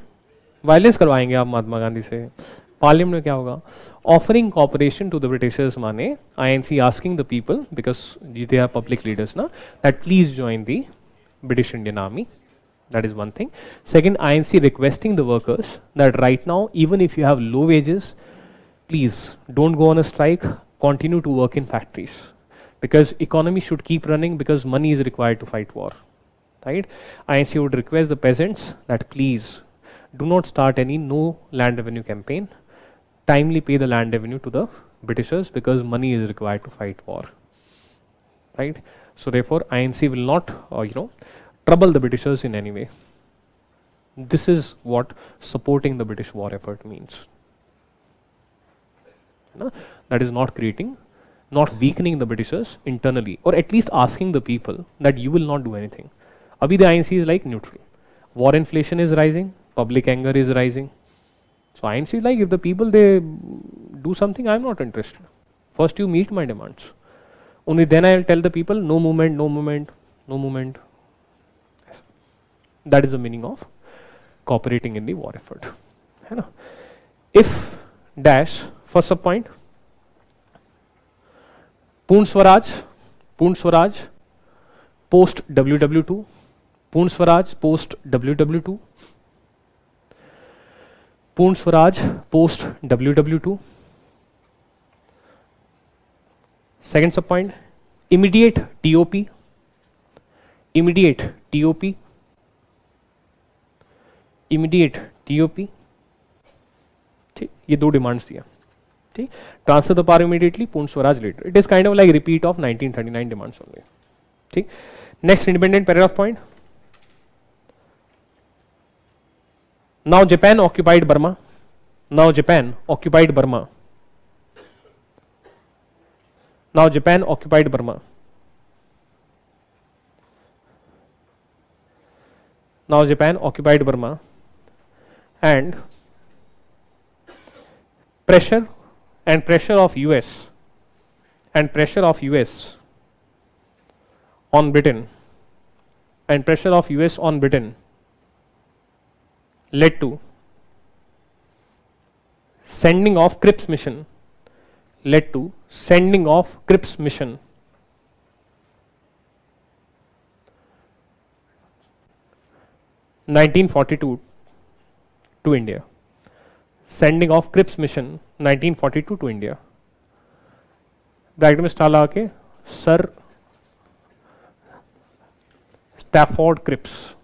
वायलेंस करवाएंगे आप महात्मा गांधी से पार्लियामेंट में क्या होगा offering cooperation to the Britishers माने INC asking the people because they are public leaders ना that please join the British Indian army. That is one thing. Second, INC requesting the workers that right now, even if you have low wages, please don't go on a strike, continue to work in factories. Because economy should keep running because money is required to fight war. Right? INC would request the peasants that please do not start any no land revenue campaign. Timely pay the land revenue to the Britishers because money is required to fight war. Right? So therefore, INC will not, trouble the Britishers in any way. This is what supporting the British war effort means. That is not weakening the Britishers internally, or at least asking the people that you will not do anything. Abhi the INC is like neutral. War inflation is rising, public anger is rising. So INC is like, if the people they do something, I am not interested. First you meet my demands. Only then I will tell the people no movement. That is the meaning of cooperating in the war effort. If dash first sub point Purn Swaraj post WW2, Purn Swaraj post WW2, Purn Swaraj post WW2. Second sub point, immediate TOP, ठीक, ये दो demands दिया. ठीक, transfer the power immediately, Purna Swaraj later. It is kind of like repeat of 1939 demands only. ठीक, next independent paragraph point. Now Japan occupied Burma. Now Japan occupied Burma. And pressure of US on Britain led to sending of Cripps mission 1942 to India. Sending of Cripps mission 1942 to India. Bracket में star लगा के sir Stafford Cripps.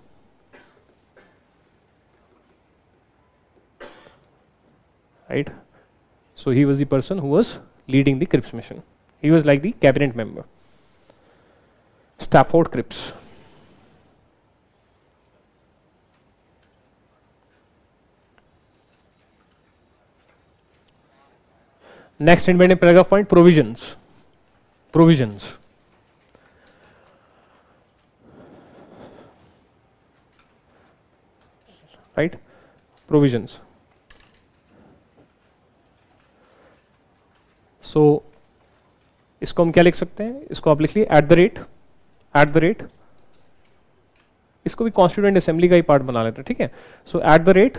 Right? So he was the person who was leading the Cripps mission. He was like the cabinet member. Stafford Cripps. Next independent paragraph point, provisions. right? Provisions. So इसको हम क्या लिख सकते हैं? इसको आप लिख लिए एट द रेट, इसको भी कॉन्स्टिट्यूएंट असेंबली का ही पार्ट बना लेते हैं, ठीक है? So at the rate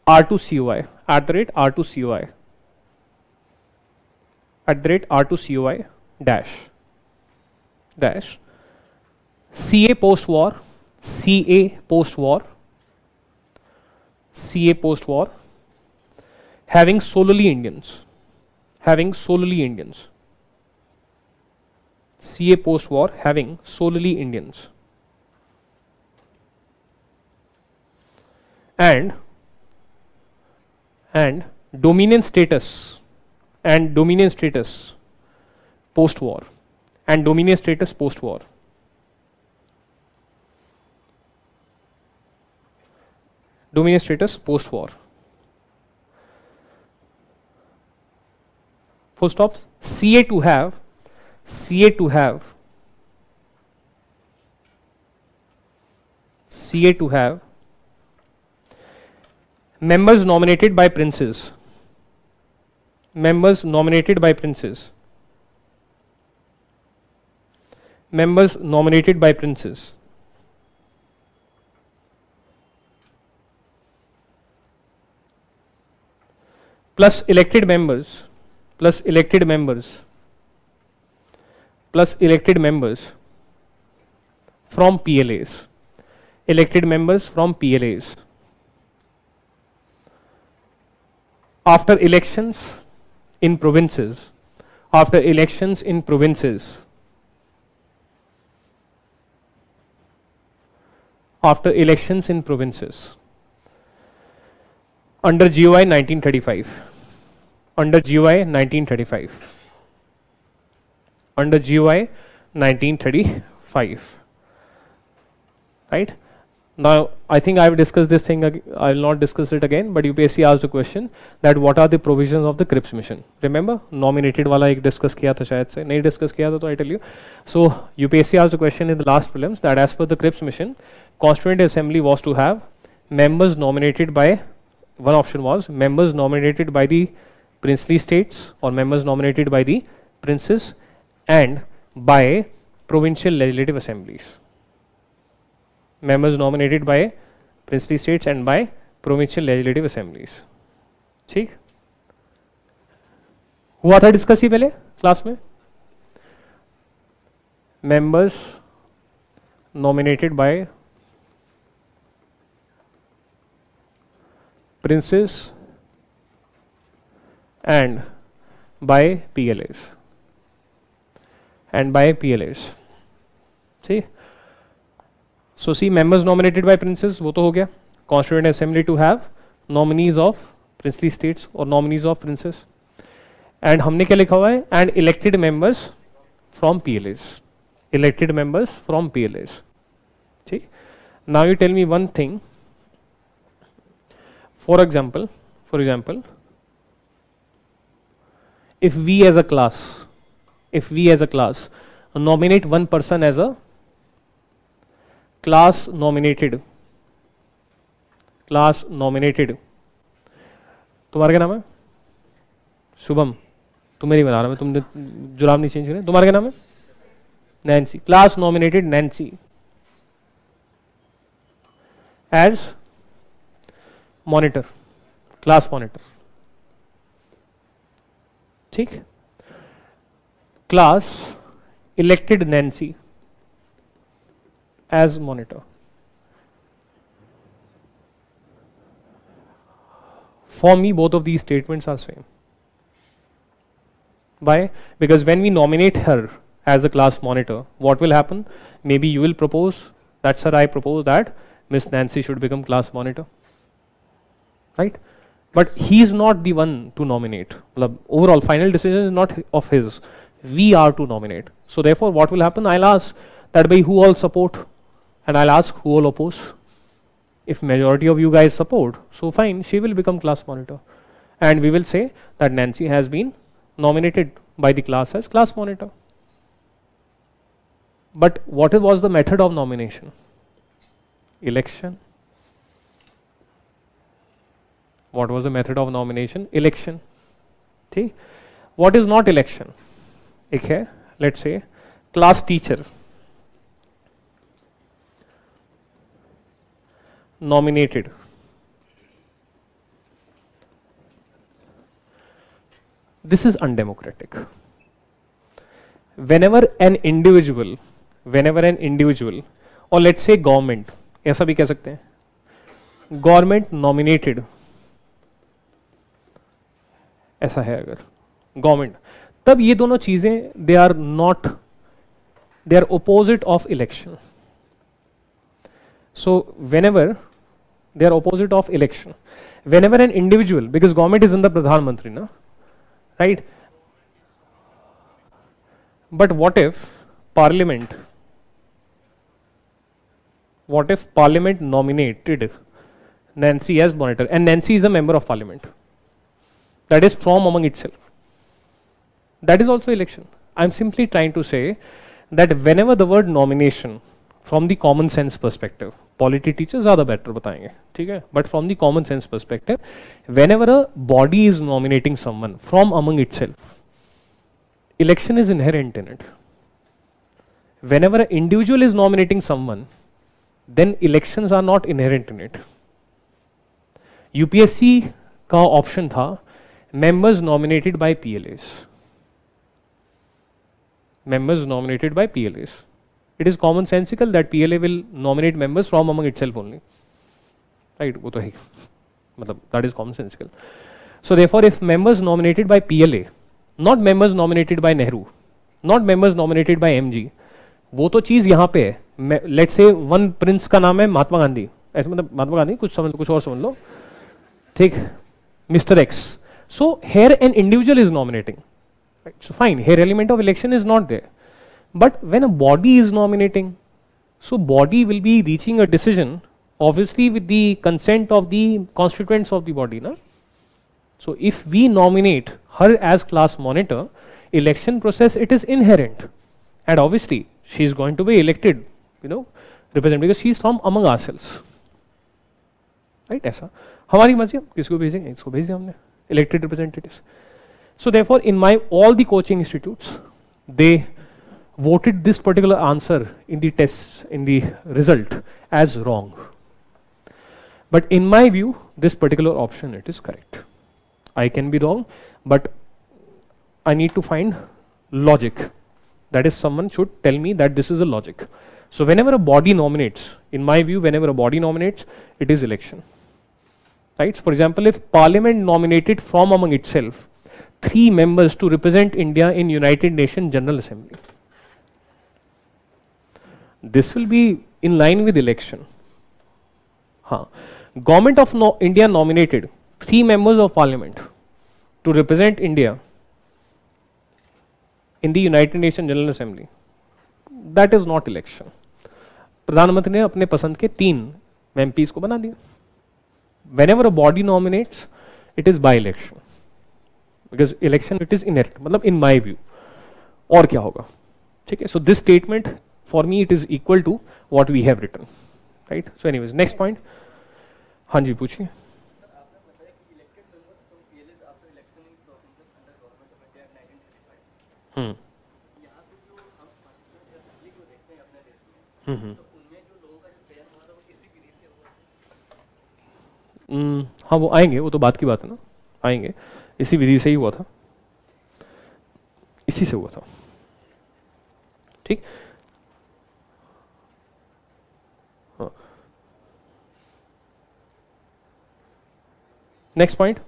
R2COI, at the rate R2COI, at the rate R2COI dash CA post war, CA post war, CA post war, having solely Indians, CA post war having solely Indians, and dominion status post war, and dominion status post war. Dominion status post war. Full stop. CA to have members nominated by princes, members nominated by princes, plus elected members from PLAs, after elections in provinces, under GOI 1935, under GOI 1935, right? Now I think I have discussed this thing, I will not discuss it again, but UPSC asked a question that what are the provisions of the CRIPS mission? Remember nominated वाला एक discuss किया था शायद से, नहीं discuss किया था तो I tell you. So UPSC asked a question in the last prelims that as per the CRIPS mission, Constituent Assembly was to have members nominated by, one option was members nominated by the princely states or members nominated by the princes and by provincial legislative assemblies. Members nominated by princely states and by provincial legislative assemblies. ठीक हुआ था discuss ही पहले class में. Members nominated by princes and by PLAs. See, so see members nominated by princes वो तो हो गया. Constituent Assembly to have nominees of princely states or nominees of princes. And हमने क्या लिखा हुआ है? And elected members from PLAs. ठीक. Now you tell me one thing. For example, if we as a class nominate one person as a class nominated, तुम्हारा क्या नाम है? शुभम. तुम्हें नहीं बना रहा मैं, तुमने जुलाम नहीं चेंज करे. तुम्हारा क्या नाम है? Nancy. Class nominated Nancy as monitor, class monitor. ठीक. Class elected Nancy as monitor. For me, both of these statements are same. Why? Because when we nominate her as a class monitor, what will happen? Maybe you will propose that, sir, I propose that Miss Nancy should become class monitor, right? But he is not the one to nominate. Overall, final decision is not of his. We are to nominate. So therefore, what will happen? I'll ask that by who all support. And I'll ask who will oppose. If majority of you guys support, so fine, she will become class monitor. And we will say that Nancy has been nominated by the class as class monitor. But what was the method of nomination? Election. What was the method of nomination? Election. ठीक. What is not election? एक है, let's say, class teacher nominated. This is undemocratic. Whenever an individual, or let's say government, ऐसा भी कह सकते हैं, government nominated, ऐसा है अगर गवर्नमेंट, तब ये दोनों चीजें they are opposite of election. So whenever they are opposite of election, whenever an individual, because government is in the Pradhan Mantri, na, right? But what if parliament nominated Nancy as monitor, and Nancy is a member of parliament, that is from among itself, that is also election. I am simply trying to say that whenever the word nomination, from the common sense perspective, polity teacher ज़्यादा better बताएंगे, ठीक है, but from the common sense perspective, whenever a body is nominating someone from among itself, election is inherent in it. Whenever an individual is nominating someone, then elections are not inherent in it. UPSC का option था members nominated by PLAs. Members nominated by PLAs. It is commonsensical that PLA will nominate members from among itself only. Right? वो तो है, मतलब that is commonsensical. So therefore, if members nominated by PLA, not members nominated by Nehru, not members nominated by MG, वो तो चीज़ यहाँ पे है. Let's say one prince का नाम है महात्मा गांधी, ऐसे मतलब महात्मा गांधी कुछ समझ लो, कुछ और समझ लो, ठीक, Mr. X. So here an individual is nominating. Right? So fine, here element of election is not there. But when a body is nominating, so body will be reaching a decision, obviously with the consent of the constituents of the body, na? So if we nominate her as class monitor, election process, it is inherent, and obviously she is going to be elected, represent, because she is from among ourselves, right? ऐसा हमारी मर्जी, हम किसको भेजेंगे, इसको भेज दिया हमने, elected representatives. So therefore, in my all the coaching institutes, they voted this particular answer in the tests, in the result, as wrong. But in my view, this particular option, it is correct. I can be wrong, but I need to find logic. That is, someone should tell me that this is a logic. So whenever a body nominates, in my view, whenever a body nominates, it is election. Right? So for example, if Parliament nominated from among itself 3 members to represent India in United Nations General Assembly, this will be in line with election. Government of India nominated 3 members of Parliament to represent India in the United Nations General Assembly. That is not election. प्रधानमंत्री ने अपने पसंद के 3 MPs को बना दिया. Whenever a body nominates, it is by election, because election it is inherent. मतलब in my view. और क्या होगा? ठीक है. So this statement for me it is equal to what we have written, right? So anyways, next point. हाँ जी पूछिए. हाँ वो आएंगे, वो तो बात की बात है ना, आएंगे. इसी विधि से ही हुआ था, इसी से हुआ था, ठीक. Next point,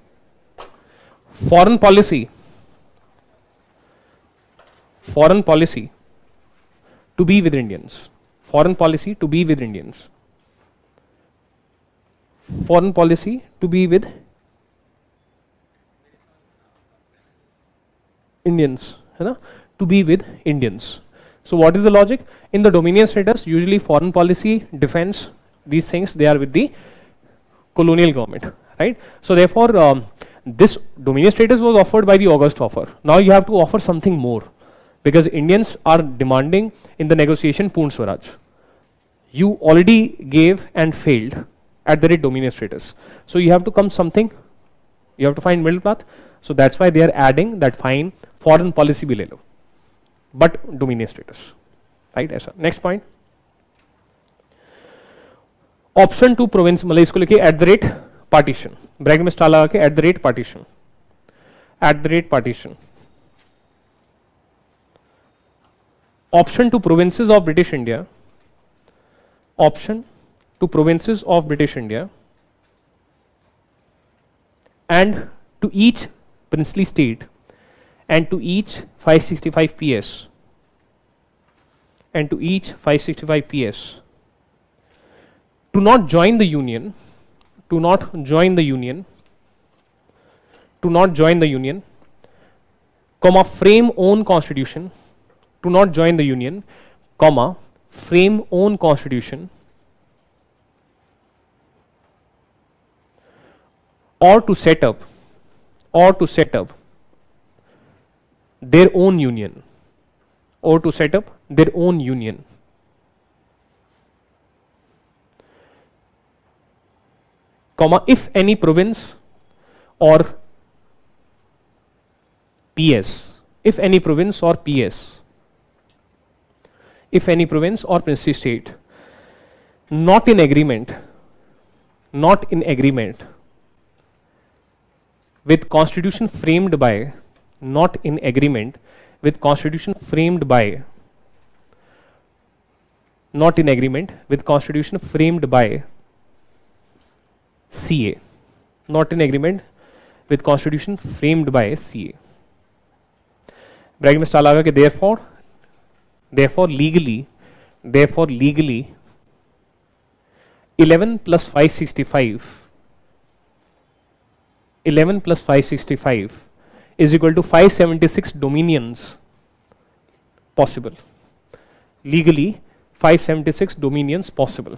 foreign policy to be with Indians. Foreign policy to be with Indians. Foreign policy to be with Indians, है ना? To be with Indians. So what is the logic? In the dominion status, usually foreign policy, defense, these things, they are with the colonial government, right? So therefore, this dominion status was offered by the August offer. Now you have to offer something more, because Indians are demanding in the negotiation Purn Swaraj. You already gave and failed at the rate dominion status. So you have to come something You have to find middle path. So that's why they are adding that fine foreign policy भी ले लो, but dominion status, right? ऐसा. Next point. Option 2 province मतलब इसको लिखिए at the rate partition. Bracket में star लगा के at the rate partition. At the rate partition. Option to provinces of British India. Option to provinces of British India. And to each princely state and to each 565 PS and to each 565 PS to not join the union, to not join the union, to not join the union, comma, frame own constitution, to not join the union, comma, frame own constitution, or to set up their own union, or to set up their own union. Comma, if any province or PS, if any province or PS, if any province or princely state not in agreement with constitution framed by, not in agreement with constitution framed by, not in agreement with constitution framed by CA, not in agreement with constitution framed by CA. Bracket में star लगा के therefore legally 11 plus 565 is equal to 576 dominions possible. Legally 576 dominions possible.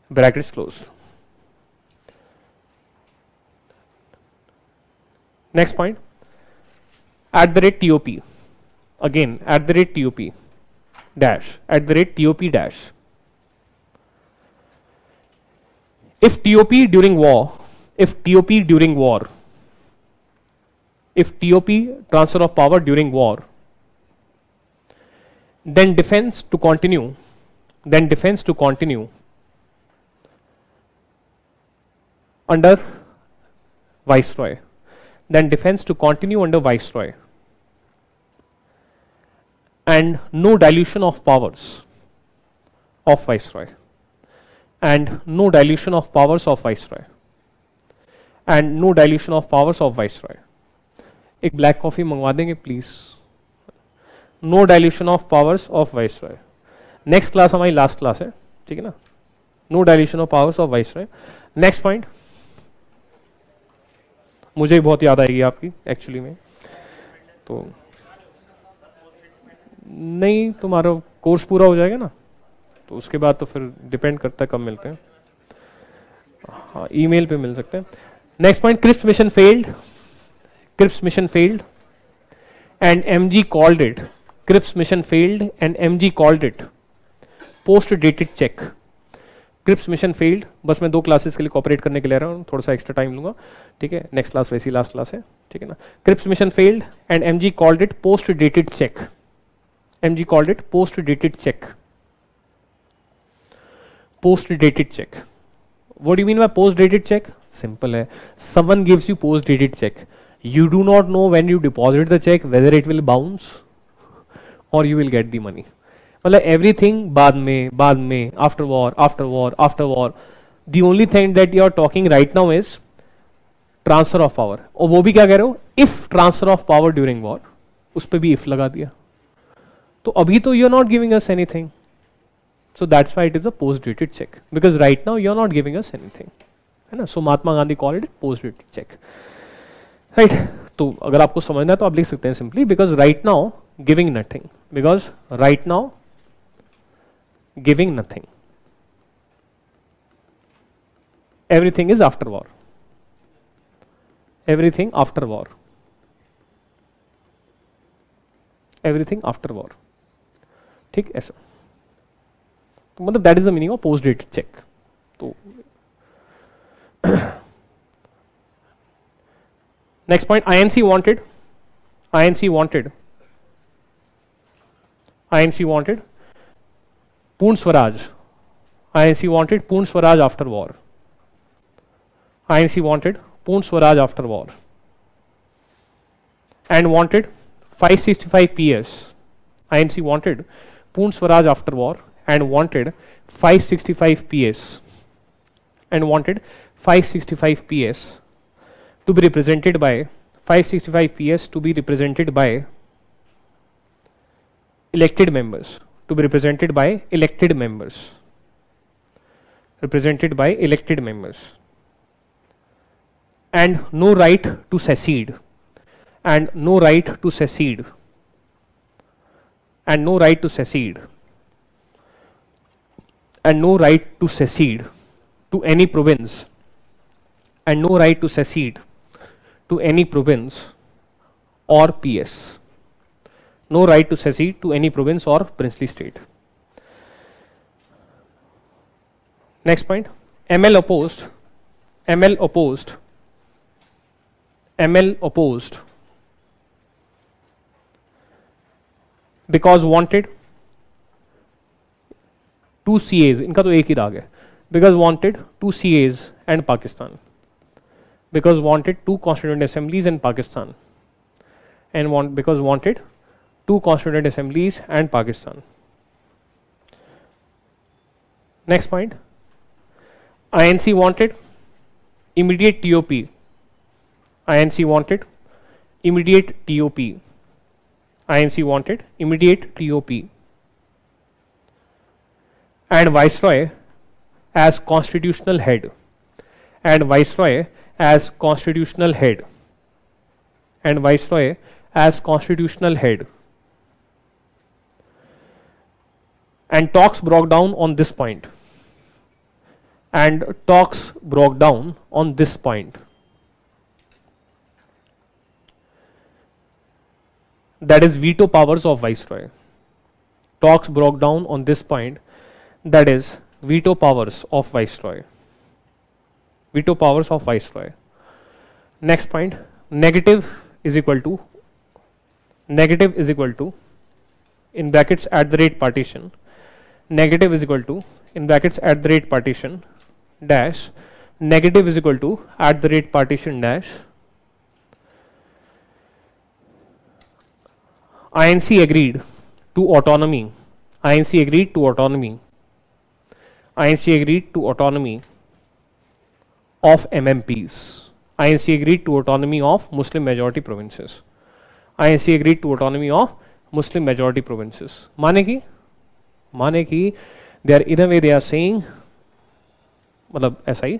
Brackets closed. Next point. At the rate TOP. Again, at the rate TOP dash. At the rate TOP dash. If TOP during war, if TOP transfer of power during war, then defense to continue under Viceroy, and no dilution of powers of Viceroy, and no dilution of powers of Viceroy, and no dilution of powers of Viceroy. एक black coffee मंगवा देंगे please. No dilution of powers of viceroy. Next class हमारी last class है, ठीक है ना. No dilution of powers of viceroy. Next point मुझे बहुत याद आएगी आपकी एक्चुअली में. तो नहीं, तुम्हारा कोर्स पूरा हो जाएगा ना, तो उसके बाद तो फिर डिपेंड करता है कब मिलते हैं. हाँ, ईमेल पे मिल सकते हैं. Next point, Cripps mission failed. Cripps mission failed and MG called it. Cripps mission failed and MG called it. Post dated check. Cripps mission failed. बस मैं 2 क्लासेस के लिए कॉपरेट करने के लिए रहा हूँ, थोड़ा सा एक्स्ट्रा टाइम लूंगा, ठीक है. नेक्स्ट क्लास वैसी लास्ट क्लास है, ठीक है ना. Cripps mission failed and MG called it post dated check. MG called it post dated check. Post dated check. What do you mean by post dated check? Simple है. Someone gives you post dated check. You do not know when you deposit the check whether it will bounce or you will get the money. मतलब everything बाद में after war. The only thing that you are talking right now is transfer of power. और वो भी क्या कह रहे हो, if transfer of power during war, उस पे भी if लगा दिया. तो अभी तो you are not giving us anything. So that's why it is a post dated check, because right now you are not giving us anything, है ना. So Mahatma Gandhi called it post dated check. Right. तो अगर आपको समझना है तो आप लिख सकते हैं simply, because right now giving nothing, because right now giving nothing, everything is after war, everything after war, everything after war, ठीक. ऐसा तो मतलब that is the meaning of post dated cheque. तो Next point, INC wanted Purn Swaraj. INC wanted Purn Swaraj after war. INC wanted Purn Swaraj after war. And wanted 565 PS. INC wanted Purn Swaraj after war and wanted 565 PS. And wanted 565 PS to be represented by 565 PS to be represented by elected members. To be represented by elected members. Represented by elected members. And no right to secede. And no right to secede. And no right to secede. And no right to secede to any province. And no right to secede to any province or PS. No right to secede to any province or princely state. Next point, ML opposed because wanted two CAs, इनका तो एक ही राग है, because wanted two CAs and Pakistan, because wanted two constituent assemblies in Pakistan, and because wanted two constituent assemblies and Pakistan. Next point, INC wanted immediate TOP. INC wanted immediate TOP. INC wanted immediate TOP. And Viceroy as constitutional head. And Viceroy as constitutional head. And Viceroy as constitutional head. And talks broke down on this point. And talks broke down on this point. That is veto powers of Viceroy. Talks broke down on this point. That is veto powers of Viceroy. Veto powers of Viceroy. Next point, negative is equal to in brackets at the rate partition. Negative is equal to in brackets at the rate partition dash. Negative is equal to at the rate partition dash. INC agreed to autonomy. INC agreed to autonomy. INC agreed to autonomy of MMPs. INC agreed to autonomy of Muslim majority provinces. INC agreed to autonomy of Muslim majority provinces. माने कि they are in a way they are saying मतलब ऐसा ही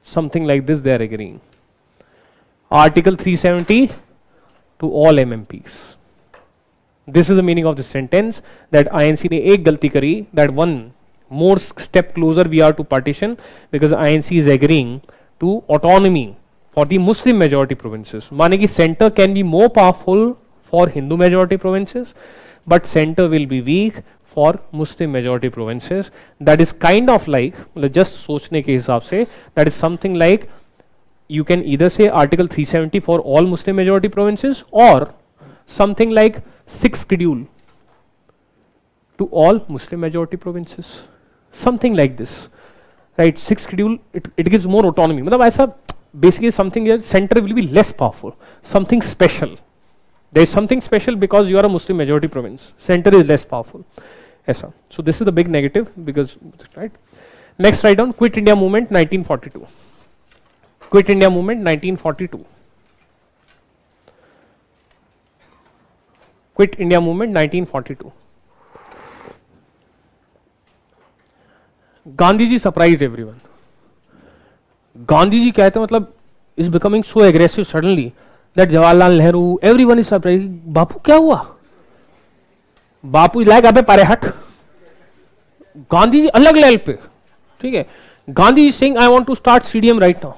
something like this they are agreeing. Article 370 to all MMPs. This is the meaning of the sentence that INC ने एक गलती करी, that one more step closer we are to partition because INC is agreeing to autonomy for the Muslim majority provinces. माने कि center can be more powerful for Hindu majority provinces, but center will be weak for Muslim majority provinces. That is kind of like, just सोचने के हिसाब से, that is something like you can either say Article 370 for all Muslim majority provinces or something like 6th schedule to all Muslim majority provinces. Something like this, right? 6th schedule, it gives more autonomy. मतलब ऐसा basically something here, center will be less powerful, something special. There is something special because you are a Muslim majority province. Center is less powerful. ऐसा. So this is the big negative because, right? Next write down Quit India Movement 1942. Quit India Movement 1942. Quit India Movement 1942. Gandhiji surprised everyone. Gandhiji कहते हैं मतलब is becoming so aggressive suddenly that Jawaharlal Nehru, everyone is surprised. बापू क्या हुआ? बापू is like अबे पारे हट. गांधी जी अलग level पे, ठीक है. Gandhi is saying I want to start CDM right now.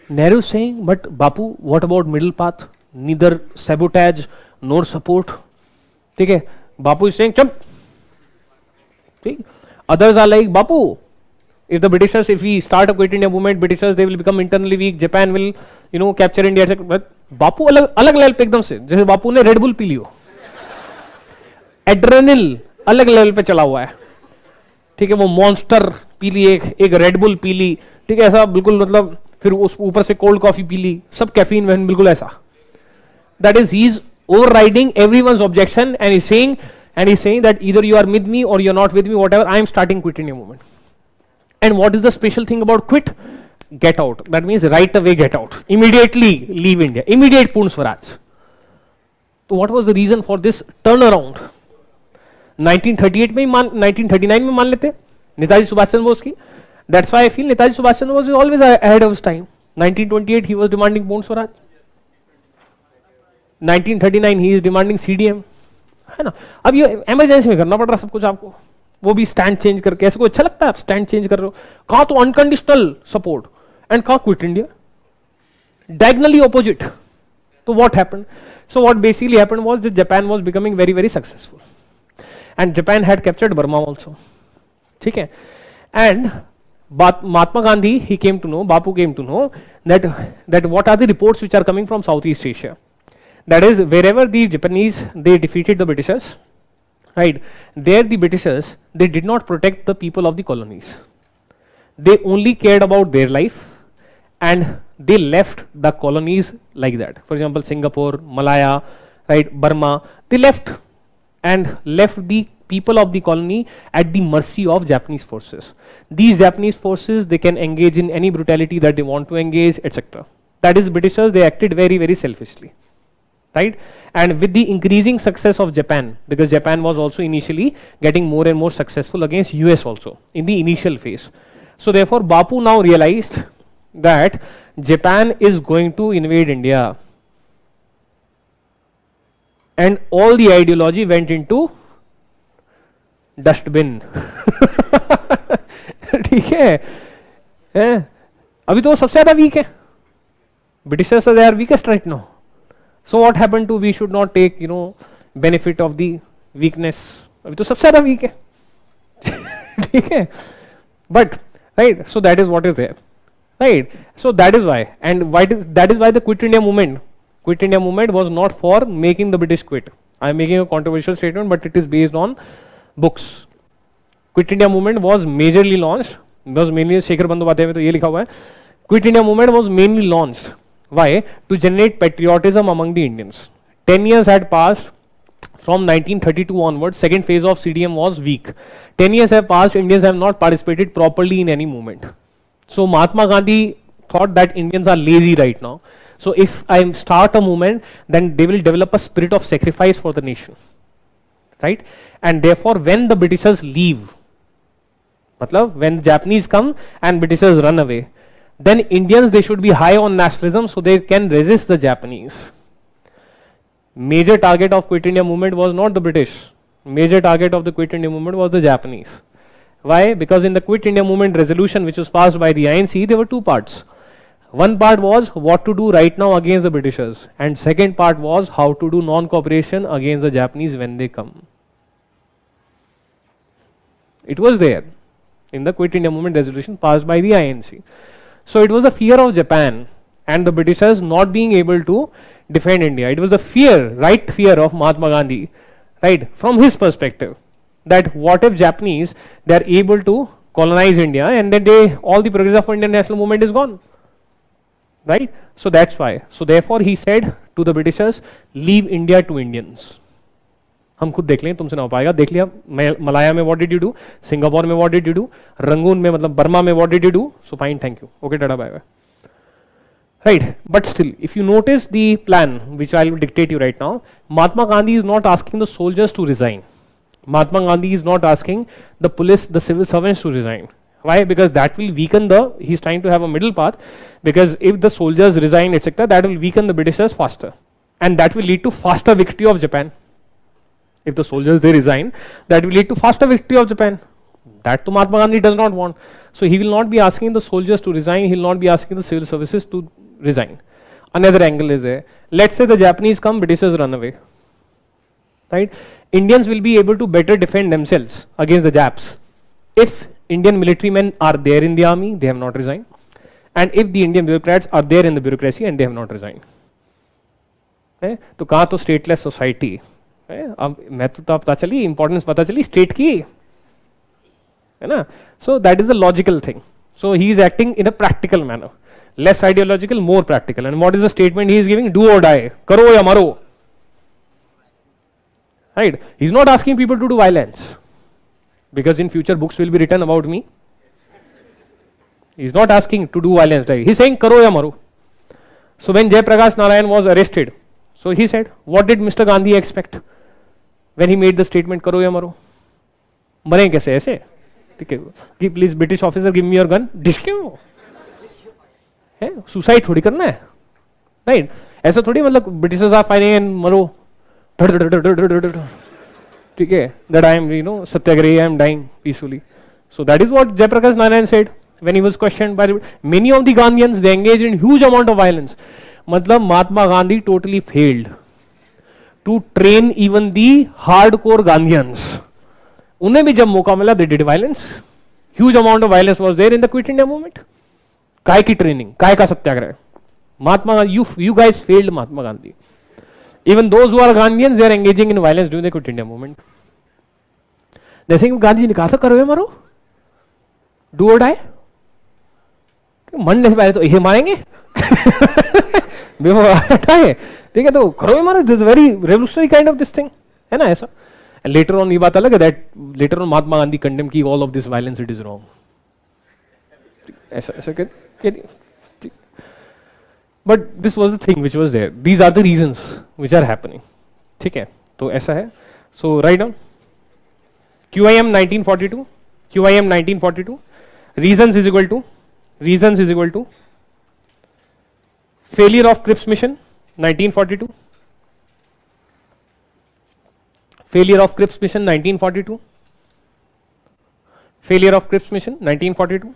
Nehru is saying but Bapu, what about middle path? Neither sabotage nor support. ठीक है. Bapu is saying चुप. ठीक. Others are like, Bapu, if the Britishers, if we start a quit India movement, Britishers, they will become internally weak, Japan will, capture India, etc. But बापू अलग अलग level पे एकदम से, जैसे बापू ने रेड बुल पी लियो, adrenal अलग level पे चला हुआ है, ठीक है, वो मॉन्स्टर पी ली, एक रेड बुल पी ली, ठीक है, ऐसा बिल्कुल, मतलब फिर उस ऊपर से कोल्ड कॉफी पी ली, सब कैफीन वैन बिल्कुल ऐसा. That is he is overriding everyone's objection and he's saying that either you are with me or you're not with me, whatever, I am starting quit India movement. And what is the special thing about quit? Get out. That means right away get out, immediately leave India, immediate Purna Swaraj. So what was the reason for this turnaround? 1938 में 1939 में मान लेते नेताजी सुभाष चंद्र बोस की. That's why I feel Netaji Subhash Chandra Bose is always ahead of his time. 1928 he was demanding Purna Swaraj. 1939 he is demanding CDM, है ना. अब ये emergency में करना पड़ रहा सब कुछ आपको, वो भी स्टैंड चेंज करके. ऐसे को अच्छा लगता है आप स्टैंड चेंज कर रहे हो? कहाँ तो अनकंडीशनल सपोर्ट एंड कहाँ क्विट इंडिया, डायगनली ऑपोजिट. तो what happened? So what basically happened was that Japan was becoming very very successful and Japan had captured Burma also, ठीक है. And Mahatma Gandhi he came to know, Bapu came to know that what are the reports which are coming from Southeast Asia. That is, wherever the Japanese, they defeated the Britishers, right, there the Britishers, they did not protect the people of the colonies. They only cared about their life and they left the colonies like that. For example, Singapore, Malaya, right, Burma, they left and left the people of the colony at the mercy of Japanese forces. These Japanese forces, they can engage in any brutality that they want to engage, etc. That is, Britishers, they acted very very selfishly. Right? And with the increasing success of Japan, because Japan was also initially getting more and more successful against US also in the initial phase. So therefore Bapu now realized that Japan is going to invade India, and all the ideology went into dustbin. ठीक है, अभी तो सबसे ज्यादा week है, Britishers they are weakest right now. So what happened to, we should not take, benefit of the weakness. अभी तो सबसे ज़्यादा weak है, ठीक है. But right, so that is what is there, right. So that is why, and that is why the Quit India movement was not for making the British quit. I am making a controversial statement, but it is based on books. Quit India movement was majorly launched, was mainly Shekhar Bandyopadhyay में तो ये लिखा हुआ है. Quit India movement was mainly launched. Why? To generate patriotism among the Indians. 10 years had passed from 1932 onwards. Second phase of CDM was weak. 10 years have passed. Indians have not participated properly in any movement. So Mahatma Gandhi thought that Indians are lazy right now. So if I start a movement, then they will develop a spirit of sacrifice for the nation, right? And therefore, when the Britishers leave, matlab when the Japanese come and Britishers run away, then Indians, they should be high on nationalism so they can resist the Japanese. Major target of Quit India movement was not the British. Major target of the Quit India movement was the Japanese. Why? Because in the Quit India movement resolution which was passed by the INC, there were two parts. One part was what to do right now against the Britishers, and second part was how to do non-cooperation against the Japanese when they come. It was there in the Quit India movement resolution passed by the INC. So it was the fear of Japan and the Britishers not being able to defend India. It was the fear, right fear of Mahatma Gandhi, right, from his perspective, that what if Japanese, they are able to colonize India and then all the progress of Indian national movement is gone, right? So that's why. So therefore he said to the Britishers, leave India to Indians. हम खुद देख लें, तुमसे ना हो पाएगा. देख लिया मलाया में what did you do, Singapore में what did you do, Rangoon में मतलब बर्मा में what did you do. So fine, thank you, okay, tata, bye bye. Right, but still, if you notice the plan which I will dictate you right now, Mahatma Gandhi is not asking the soldiers to resign. Mahatma Gandhi is not asking the police, the civil servants to resign. Why? Because that will weaken he's trying to have a middle path, because if the soldiers resign, etc., that will weaken the Britishers faster, and that will lead to faster victory of Japan. If the soldiers, they resign, that will lead to faster victory of Japan. That to Mahatma Gandhi does not want. So he will not be asking the soldiers to resign, he will not be asking the civil services to resign. Another angle is there. Let's say the Japanese come, Britishers run away, right? Indians will be able to better defend themselves against the Japs If Indian military men are there in the army, they have not resigned. And if the Indian bureaucrats are there in the bureaucracy and they have not resigned. तो कहाँ तो stateless society अब मैं तो पता चली importance पता चली स्टेट की है ना. So that is the logical thing. So he is acting in a practical manner, less ideological, more practical. And what is the statement he is giving? Do or die, करो या मरो. Right. He is not asking people to do violence because in future books will be written about me. He is not asking to do violence, right? He is saying karo ya maro. So when Jayaprakash Narayan was arrested, so he said, what did Mr. Gandhi expect when he made the statement karo ya maro? मरें कैसे ऐसे? ठीक है, कि please British officer give me your gun. Dish क्यों है? Suicide थोड़ी करना है, राइट? ऐसा थोड़ी मतलब ब्रिटिशर्स आर फाइटिंग एंड मरो. ठीक है, that I am, satyagrahi, I am dying peacefully. So that is what Jayaprakash Narayan said when he was questioned by many of the Gandhians. They engaged in huge amount of violence. मतलब Mahatma Gandhi totally failed to train even the hardcore Gandhians. उन्हें भी जब मौका मिला, they did violence. Huge amount of violence was there in the Quit India movement. काय की training, काय का सत्याग्रह? Mahatma Gandhi, you guys failed Mahatma Gandhi. Even those who are Gandhians, they are engaging in violence during the Quit India movement. They are saying, Gandhi ने कहा था करो या मरो, do or die. मरने से पहले तो ये मारेंगे. है, ठीक है, तो करो या मरो. This is very revolutionary kind of this thing, है ना ऐसा. And later on ये बात अलग है that later on Mahatma Gandhi condemned कि all of this violence it is wrong. ऐसा ऐसा क्या? But this was the thing which was there. These are the reasons which are happening. ठीक है, तो ऐसा है. So write down QIM 1942. QIM 1942. Reasons is equal to failure of Cripps mission 1942. Failure of Cripps mission 1942. Failure of Cripps mission 1942.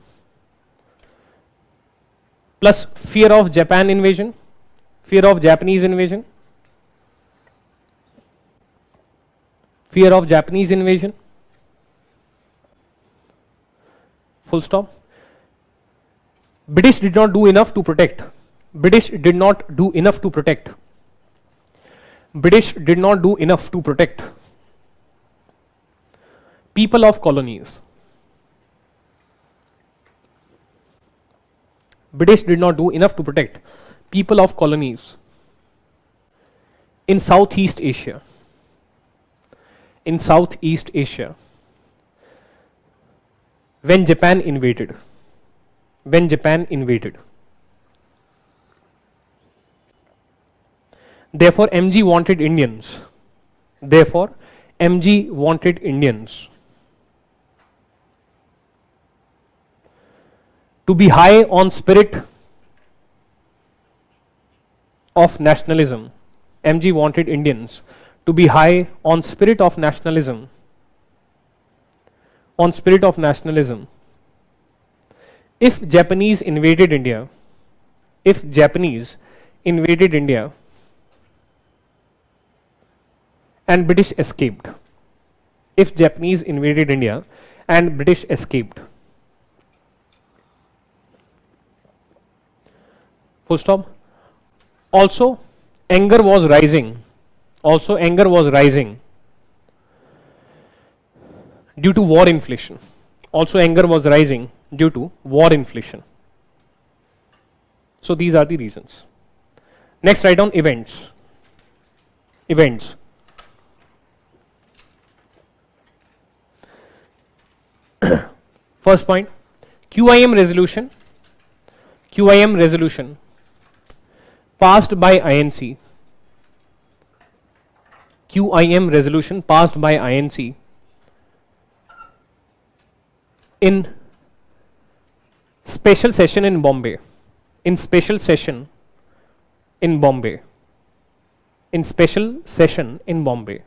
Plus fear of Japan invasion, fear of Japanese invasion, fear of Japanese invasion, full stop. British did not do enough to protect. British did not do enough to protect. British did not do enough to protect people of colonies. British did not do enough to protect people of colonies in Southeast Asia. In Southeast Asia, when Japan invaded. When Japan invaded. Therefore, MG wanted Indians. Therefore, MG wanted Indians to be high on spirit of nationalism. MG wanted Indians to be high on spirit of nationalism. On spirit of nationalism. If Japanese invaded India, if Japanese invaded India and British escaped, if Japanese invaded India and British escaped, full stop. Also anger was rising. Also anger was rising due to war inflation. Also anger was rising due to war inflation. So these are the reasons. Next, write down events. Events. First point, QIM resolution. QIM resolution passed by INC. QIM resolution passed by INC in special session in Bombay. In special session in Bombay. In special session in Bombay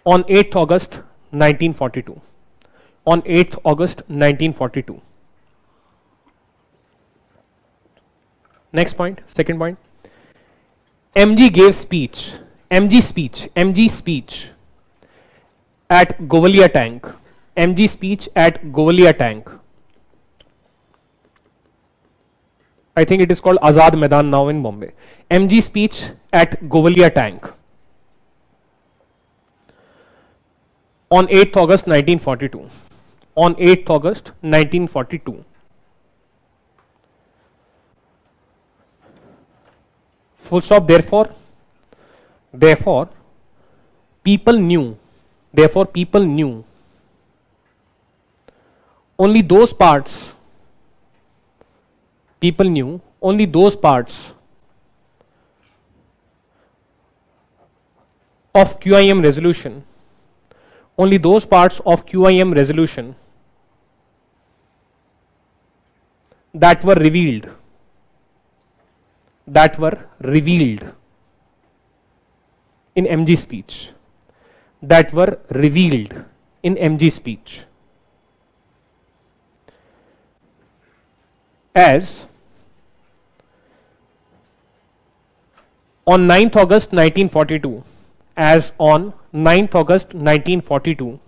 on 8th August 1942. On 8th August 1942. Next point, second point. MG gave speech. MG speech. MG speech at Govalia tank. MG speech at Govalia tank. I think it is called Azad Maidan now in Bombay. MG speech at Govalia tank on 8th August 1942. On 8th August 1942. Full stop. Therefore, people knew. Therefore, people knew only those parts. People knew only those parts of QIM resolution. Only those parts of QIM resolution that were revealed. That were revealed in MG speech. That were revealed in MG speech. As on 9th August 1942, as on 9th August 1942,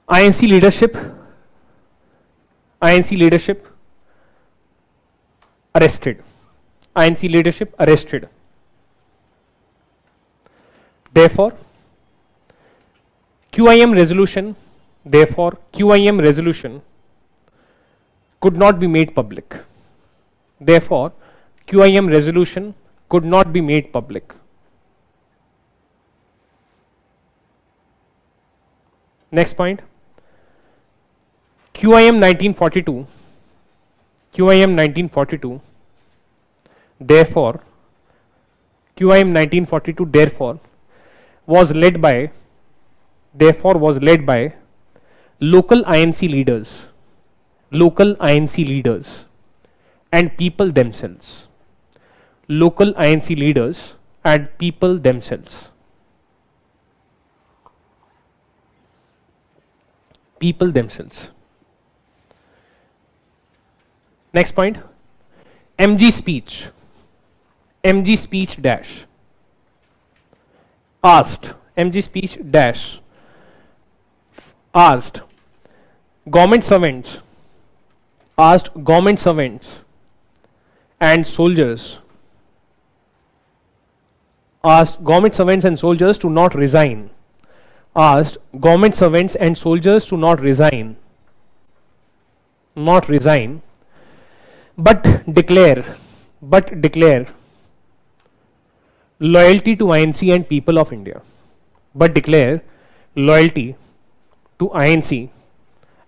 INC leadership arrested. INC leadership arrested. Therefore, QIM resolution could not be made public. Therefore, QIM resolution could not be made public. Next point. QIM 1942. QIM 1942. Therefore, QIM 1942 was led by local INC leaders and people themselves. Local INC leaders and people themselves. People themselves. Next point. MG speech dash asked. MG speech dash asked government servants and soldiers to not resign. Asked government servants and soldiers to not resign, but declare loyalty to INC and people of India. But declare loyalty to INC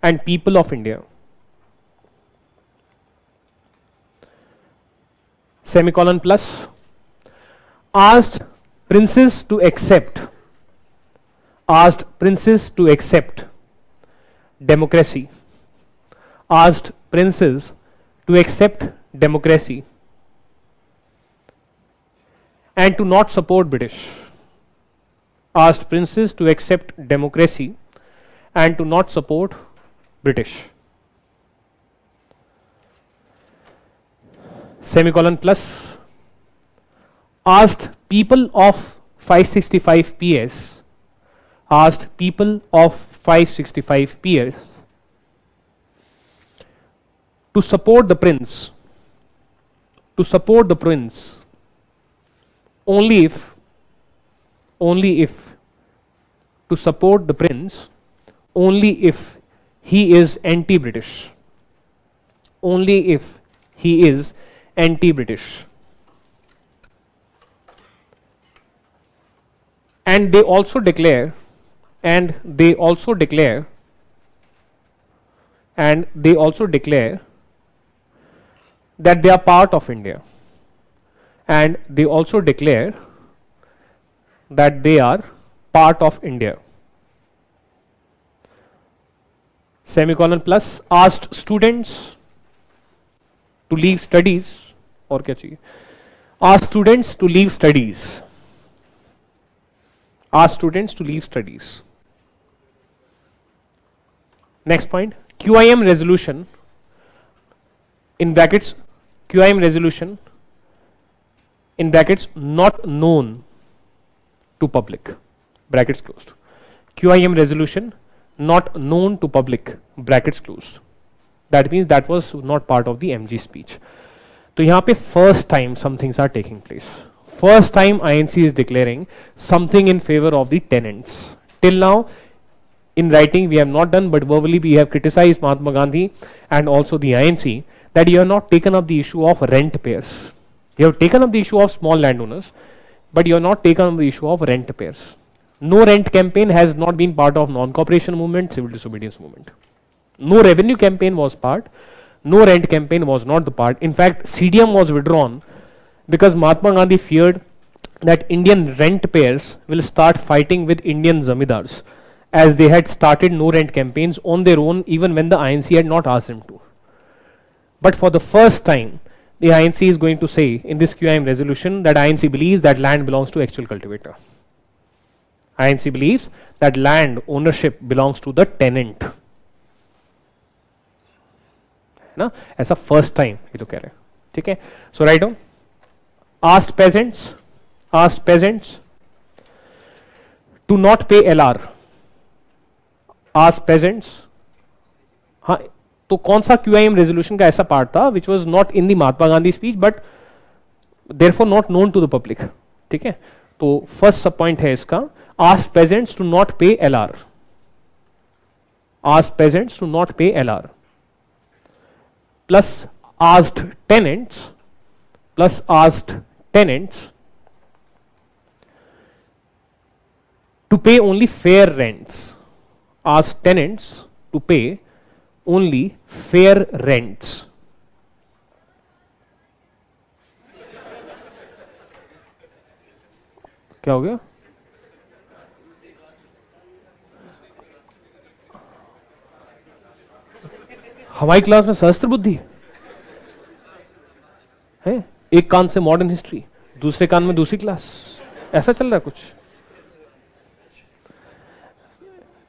and people of India. Semicolon plus. Asked princes to accept democracy. Asked princes to accept democracy and to not support British. Asked princes to accept democracy and to not support British. Semicolon plus. Asked people of 565 PS. Asked people of 565 PS to support the prince. Only if to support the prince only if he is anti-British. Only if he is anti-British. And they also declare that they are part of India. And they also declare that they are part of India. Semicolon plus. Asked students to leave studies. और क्या चाहिए? Asked students to leave studies. Asked students to leave studies. Next point. QIM resolution in brackets not known to public. brackets closed. QIM resolution not known to public, brackets closed. That means that was not part of the MG speech. तो यहाँ पे first time some things are taking place. First time INC is declaring something in favor of the tenants. Till now, in writing we have not done, but verbally we have criticized Mahatma Gandhi and also the INC that you have not taken up the issue of rent payers. You have taken up the issue of small landowners, but you have not taken up the issue of rent payers. No rent campaign has not been part of non-cooperation movement, civil disobedience movement. No revenue campaign was part. No rent campaign was not the part. In fact, CDM was withdrawn because Mahatma Gandhi feared that Indian rent payers will start fighting with Indian zamindars, as they had started no rent campaigns on their own even when the INC had not asked them to. But for the first time, the INC is going to say in this QIM resolution that INC believes that land belongs to actual cultivator. INC believes that land ownership belongs to the tenant. ना ऐसा first time ये तो कह रहे हैं, ठीक है. So write down, asked peasants to not pay LR. asked peasants, हाँ तो कौन सा QIM रेजोल्यूशन का ऐसा पार्ट था which was not in the Mahatma Gandhi speech but therefore not known to the public, ठीक है. तो फर्स्ट सब पॉइंट है इसका, asked peasants to not pay LR. asked peasants to not pay LR plus asked tenants to pay only fair rents. Asked tenants to pay only fair rents. क्या हो गया? हमारी क्लास में सहस्त्र बुद्धि है, एक कान से मॉडर्न हिस्ट्री, दूसरे कान में दूसरी क्लास, ऐसा चल रहा है कुछ.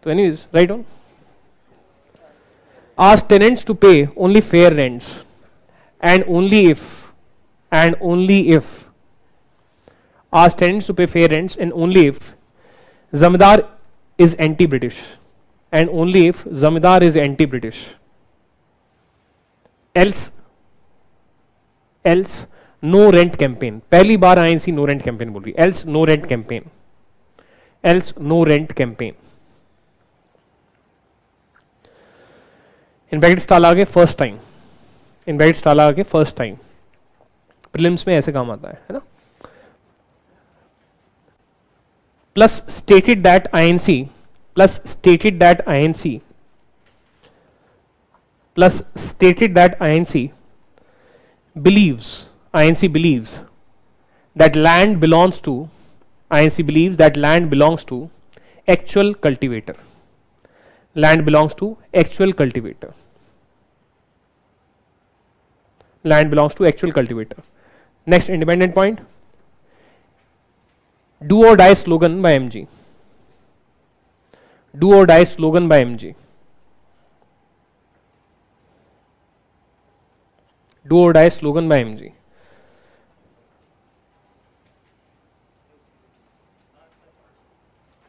तो anyways right on, ask tenants to pay only fair rents and only if ask tenants to pay fair rents and only if zamindar is anti-British and only if zamindar is anti-British. else no rent campaign. पहली बार INC no rent campaign बोल रही, else no rent campaign, else no rent campaign. In brackets डाला आगे first time, in brackets डाला आगे first time. Prelims में ऐसे काम आता है ना. Plus stated that INC plus stated that INC believes that land belongs to actual cultivator. Land belongs to actual cultivator. Land belongs to actual cultivator. Next independent point, do or die slogan by MG. Do or die slogan by MG. Do or die slogan by MG.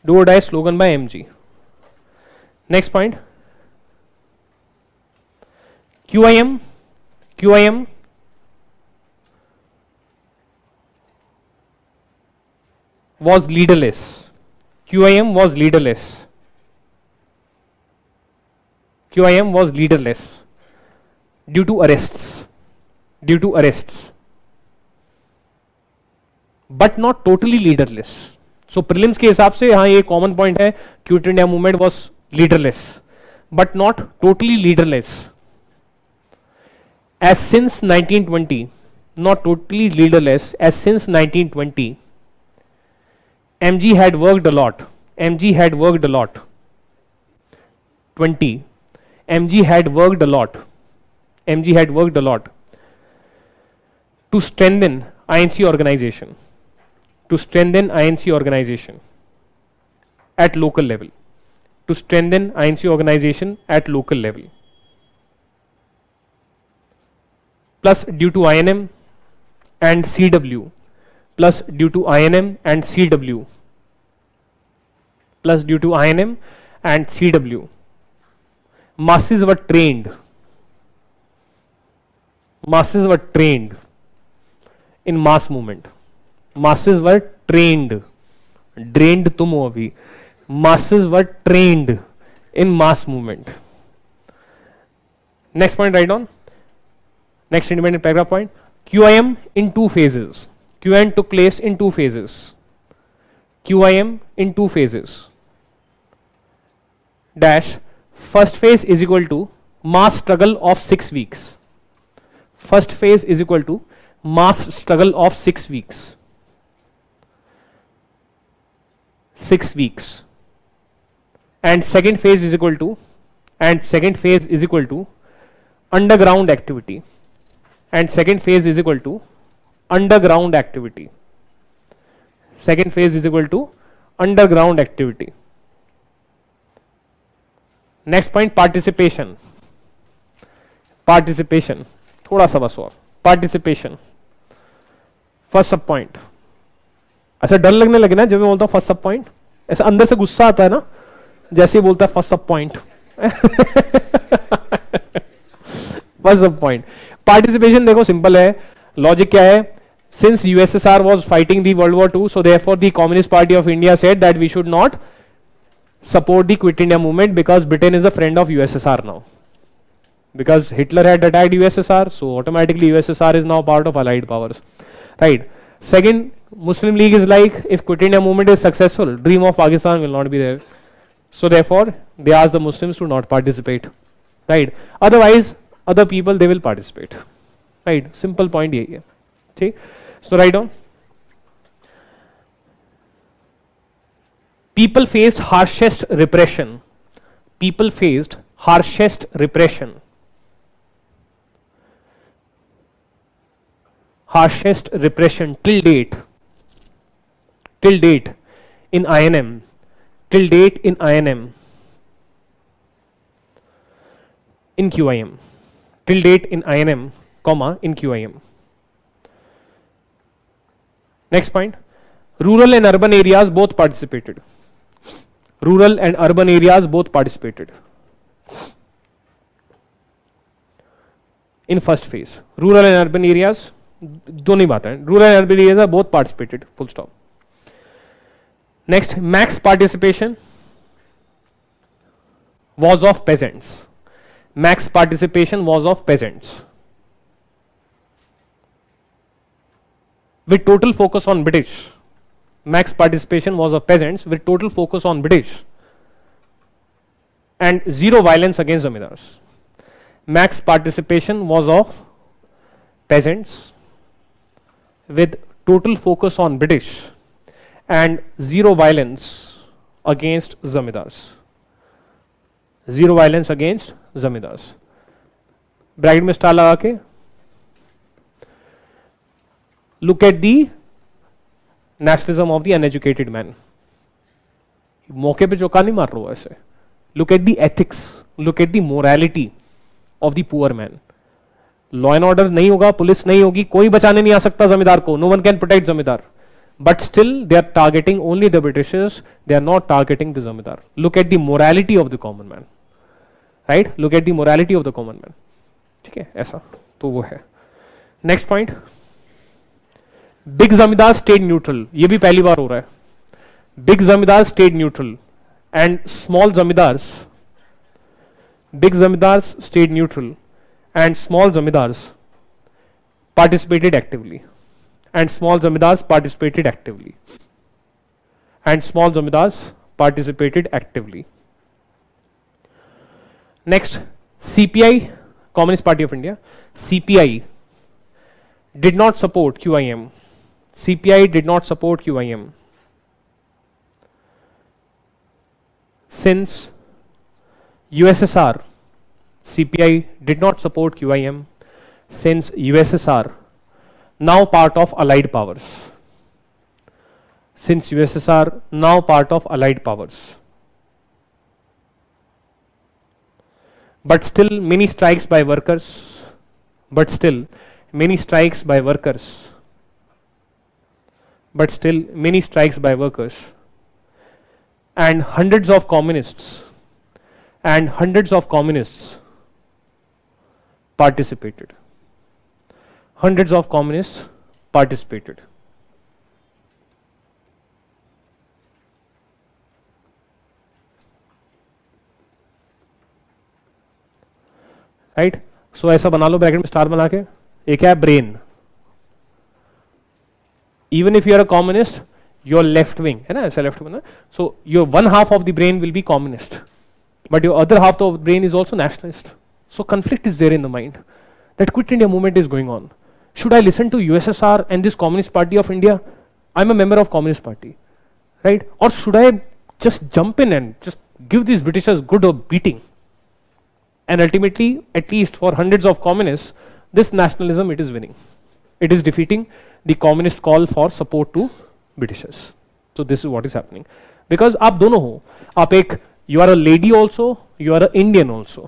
Do or die slogan by MG. Next point, QIM was leaderless. QIM was leaderless. QIM was leaderless due to arrests, but not totally leaderless. So prelims के हिसाब से हाँ ये common point है, Quit India movement was leaderless, but not totally leaderless. As since 1920, not totally leaderless, as since 1920, MG had worked a lot. 20. MG had worked a lot to strengthen INC organization. At local level. To strengthen INC organization at local level. Plus due to INM and CW. plus due to INM and CW. Masses were trained. Masses were trained in mass movement. Masses were trained. Drained तुम हो अभी. Masses were trained in mass movement. Next point, write on. Next independent paragraph point. QIM in two phases. QIM took place in two phases. QIM in two phases. Dash. First phase is equal to mass struggle of 6 weeks. First phase is equal to mass struggle of 6 weeks. 6 weeks. And second phase is equal to underground activity. And second phase is equal to underground activity. Second phase is equal to underground activity. Next point, participation. Participation. थोड़ा सा बस और. Participation. First sub point. अच्छा डर लगने लगे ना जब मैं बोलता हूँ फर्स्ट सब पॉइंट, ऐसा अंदर से गुस्सा आता है ना जैसे ही बोलता है फर्स्ट सब पॉइंट. फर्स्ट सब पॉइंट. पार्टिसिपेशन देखो सिंपल है. लॉजिक क्या है? Since USSR was fighting the World War II, so therefore the Communist Party of India said that we should not support the Quit India movement because Britain is a friend of USSR now. Because Hitler had attacked USSR, so automatically USSR is now part of Allied powers. Right. Second, Muslim League is like, if Quit India movement is successful, dream of Pakistan will not be there. So therefore, they ask the Muslims to not participate. Right. Otherwise, other people, they will participate. Right. Simple point yahi hai. Okay. So write down. People faced harshest repression. People faced harshest repression. Harshest repression till date. Till date in INM. Till date in INM. In QIM. Till date in INM, comma, in QIM. Next point. Rural and urban areas both participated. Rural and urban areas both participated. In first phase. Rural and urban areas, दो नहीं बात है. Rural and urban areas are both participated. Full stop. Next, max participation was of peasants. Max participation was of peasants. With total focus on British. Max participation was of peasants with total focus on British. And zero violence against zamindars. Max participation was of peasants with total focus on British and zero violence against zamindars. Zero violence against zamindars. Bracket में star लगा के look at the nationalism of the uneducated man. मौके पे चौका नहीं मार रहा ऐसे. Look at the ethics, look at the morality of the poor man. Law and order नहीं होगा, पुलिस नहीं होगी, कोई बचाने नहीं आ सकता जमींदार को. No one can protect जमींदार. But still they are targeting only the Britishers, they are not targeting the zamindar. Look at the morality of the common man. Right? Look at the morality of the common man. ठीक है ऐसा तो वो है. Next point. Big zamindar stayed neutral. ये भी पहली बार हो रहा है. Big zamindar stayed neutral and small zamindars. Big zamindars stayed neutral and small zamindars participated actively. And small zamindars participated actively. And small zamindars participated actively. Next, CPI, Communist Party of India. CPI did not support QIM. CPI did not support QIM. Since USSR, CPI did not support QIM since USSR, now part of Allied powers. Since USSR, now part of Allied powers. But still many strikes by workers. But still many strikes by workers. But still many strikes by workers and hundreds of communists participated. Hundreds of communists participated. Right so ऐसा बना लो bracket में star बना के. एक है brain. Even if you are a communist, your left wing है ना, ऐसा left wing. So your one half of the brain will be communist, but your other half of the brain is also nationalist. So conflict is there in the mind. That Quit India movement is going on. Should I listen to USSR and this Communist Party of India? I'm a member of Communist Party, right? Or should I just jump in and just give these Britishers good or beating? And ultimately, at least for hundreds of communists, this nationalism, it is winning. It is defeating the communist call for support to Britishers. So this is what is happening. Because आप दोनों हो, आप एक you are a lady also, you are an Indian also,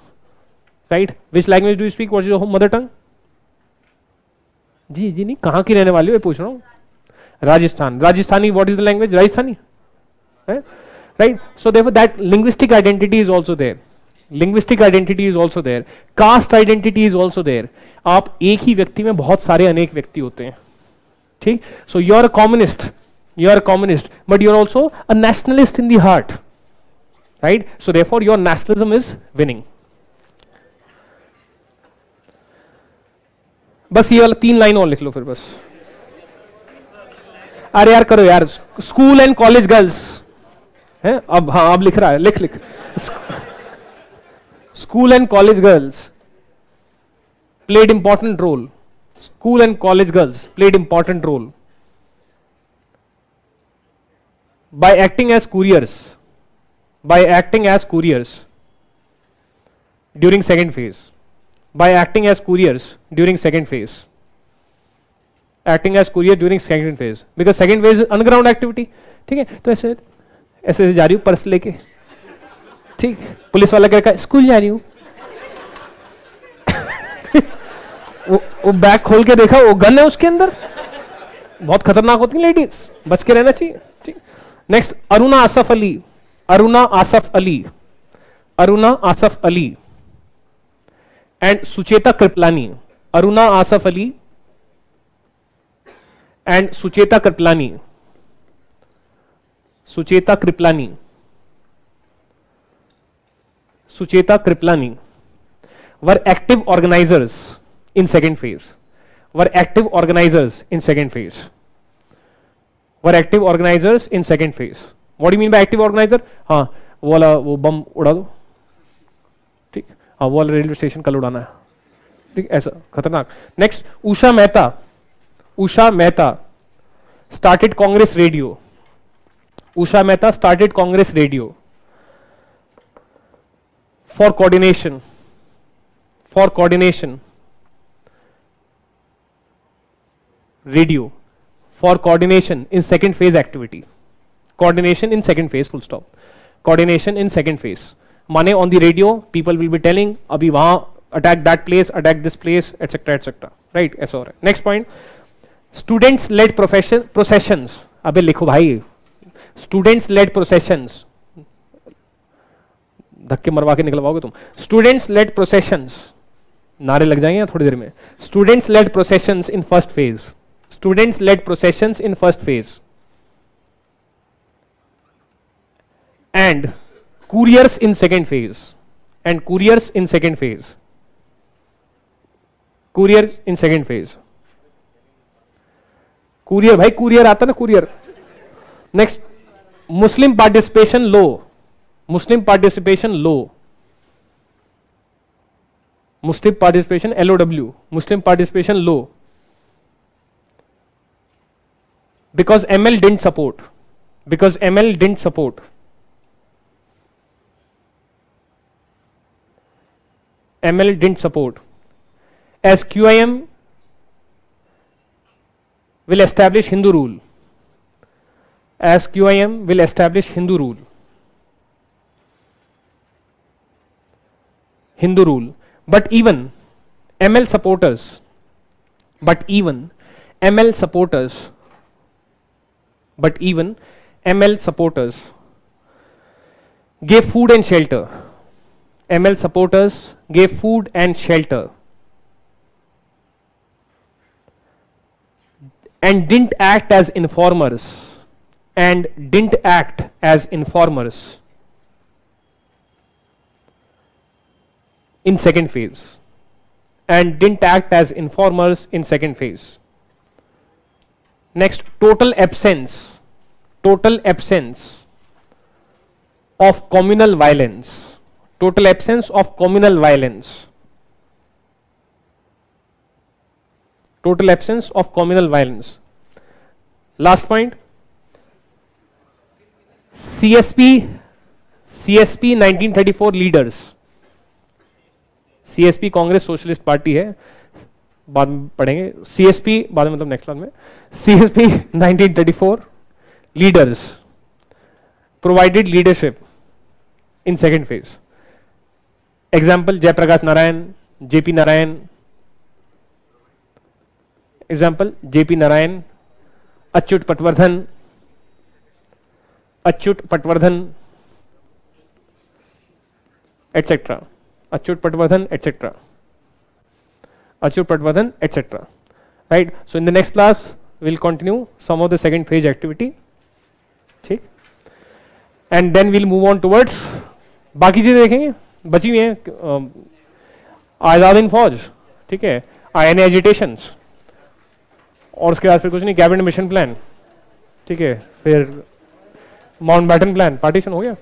right? Which language do you speak? What is your home mother tongue? जी जी नहीं, कहाँ की रहने वाली हो, पूछ रहा हूँ. Rajasthan. Rajasthani, what is the language? Rajasthani, right? So therefore that linguistic identity is also there. Linguistic identity is also there. Caste identity is also there. आप एक ही व्यक्ति में बहुत सारे अनेक व्यक्ति होते हैं, ठीक? So you are a communist, but you are also a nationalist in the heart. Right? So therefore your nationalism is winning. बस ये वाला 3 लाइन और लिख लो फिर बस. अरे यार करो यार. स्कूल एंड कॉलेज गर्ल्स है अब. हाँ अब लिख रहा है, लिख. School and college girls played important role. School and college girls played important role by acting as couriers. During second phase. Because second phase is underground activity. ठीक है, तो ऐसे ऐसे जा रही हूँ पर्स लेके, ठीक, पुलिस वाला कह रहा है स्कूल जा रही हूँ. वो बैग खोल के देखा, वो गन है उसके अंदर. बहुत खतरनाक होती है लेडीज, बच के रहना चाहिए. ठीक. Next Aruna Asaf Ali and Sucheta Kriplani. Aruna Asaf Ali and Sucheta Kriplani were active organizers in second phase. What do you mean by active organizer? हाँ वो बम उड़ा दो, ठीक, हाँ वो रेलवे स्टेशन कल उड़ाना है, ठीक, ऐसा खतरनाक. Next Usha Mehta started Congress radio. For coordination in second phase activity. Coordination in second phase, full stop. Coordination in second phase. माने on the radio people will be telling अभी वहां attack that place, attack this place, etc. Right? ऐसा हो रहा है. Next point, students led processions. अबे लिखो भाई, students led processions. धक्के मरवा के निकलवाओगे तुम. Students led processions. नारे लग जाएंगे थोड़ी देर में. Students led processions in first phase. And couriers in second phase. Courier भाई, courier आता ना, courier. Next, Muslim participation low. Muslim participation LOW. Muslim participation low. Because ML didn't support. As QIM will establish Hindu rule. But even ML supporters gave food and shelter. ML supporters gave food and shelter and didn't act as informers in second phase and didn't act as informers in second phase. Next, total absence of communal violence. Total absence of communal violence. Total absence of communal violence. Last point, CSP 1934 leaders. CSP Congress socialist party है, बाद में पढ़ेंगे. CSP बाद में मतलब next में. CSP 1934 leaders provided leadership in second phase. Example, Jayaprakash Narayan, JP Narayan. Example, JP Narayan, Achyut Patwardhan, etc. Achyut Patwardhan, etc. Right. So in the next class, we'll continue some of the second phase activity. ठीक. And then we'll move on towards बाकी चीजें देखेंगे, बची हुई हैं. आजाद हिंद फौज, ठीक है, आईएनए एजिटेशंस, और उसके बाद फिर कुछ नहीं, कैबिनेट मिशन प्लान, ठीक है, फिर माउंटबैटन प्लान, पार्टीशन हो गया.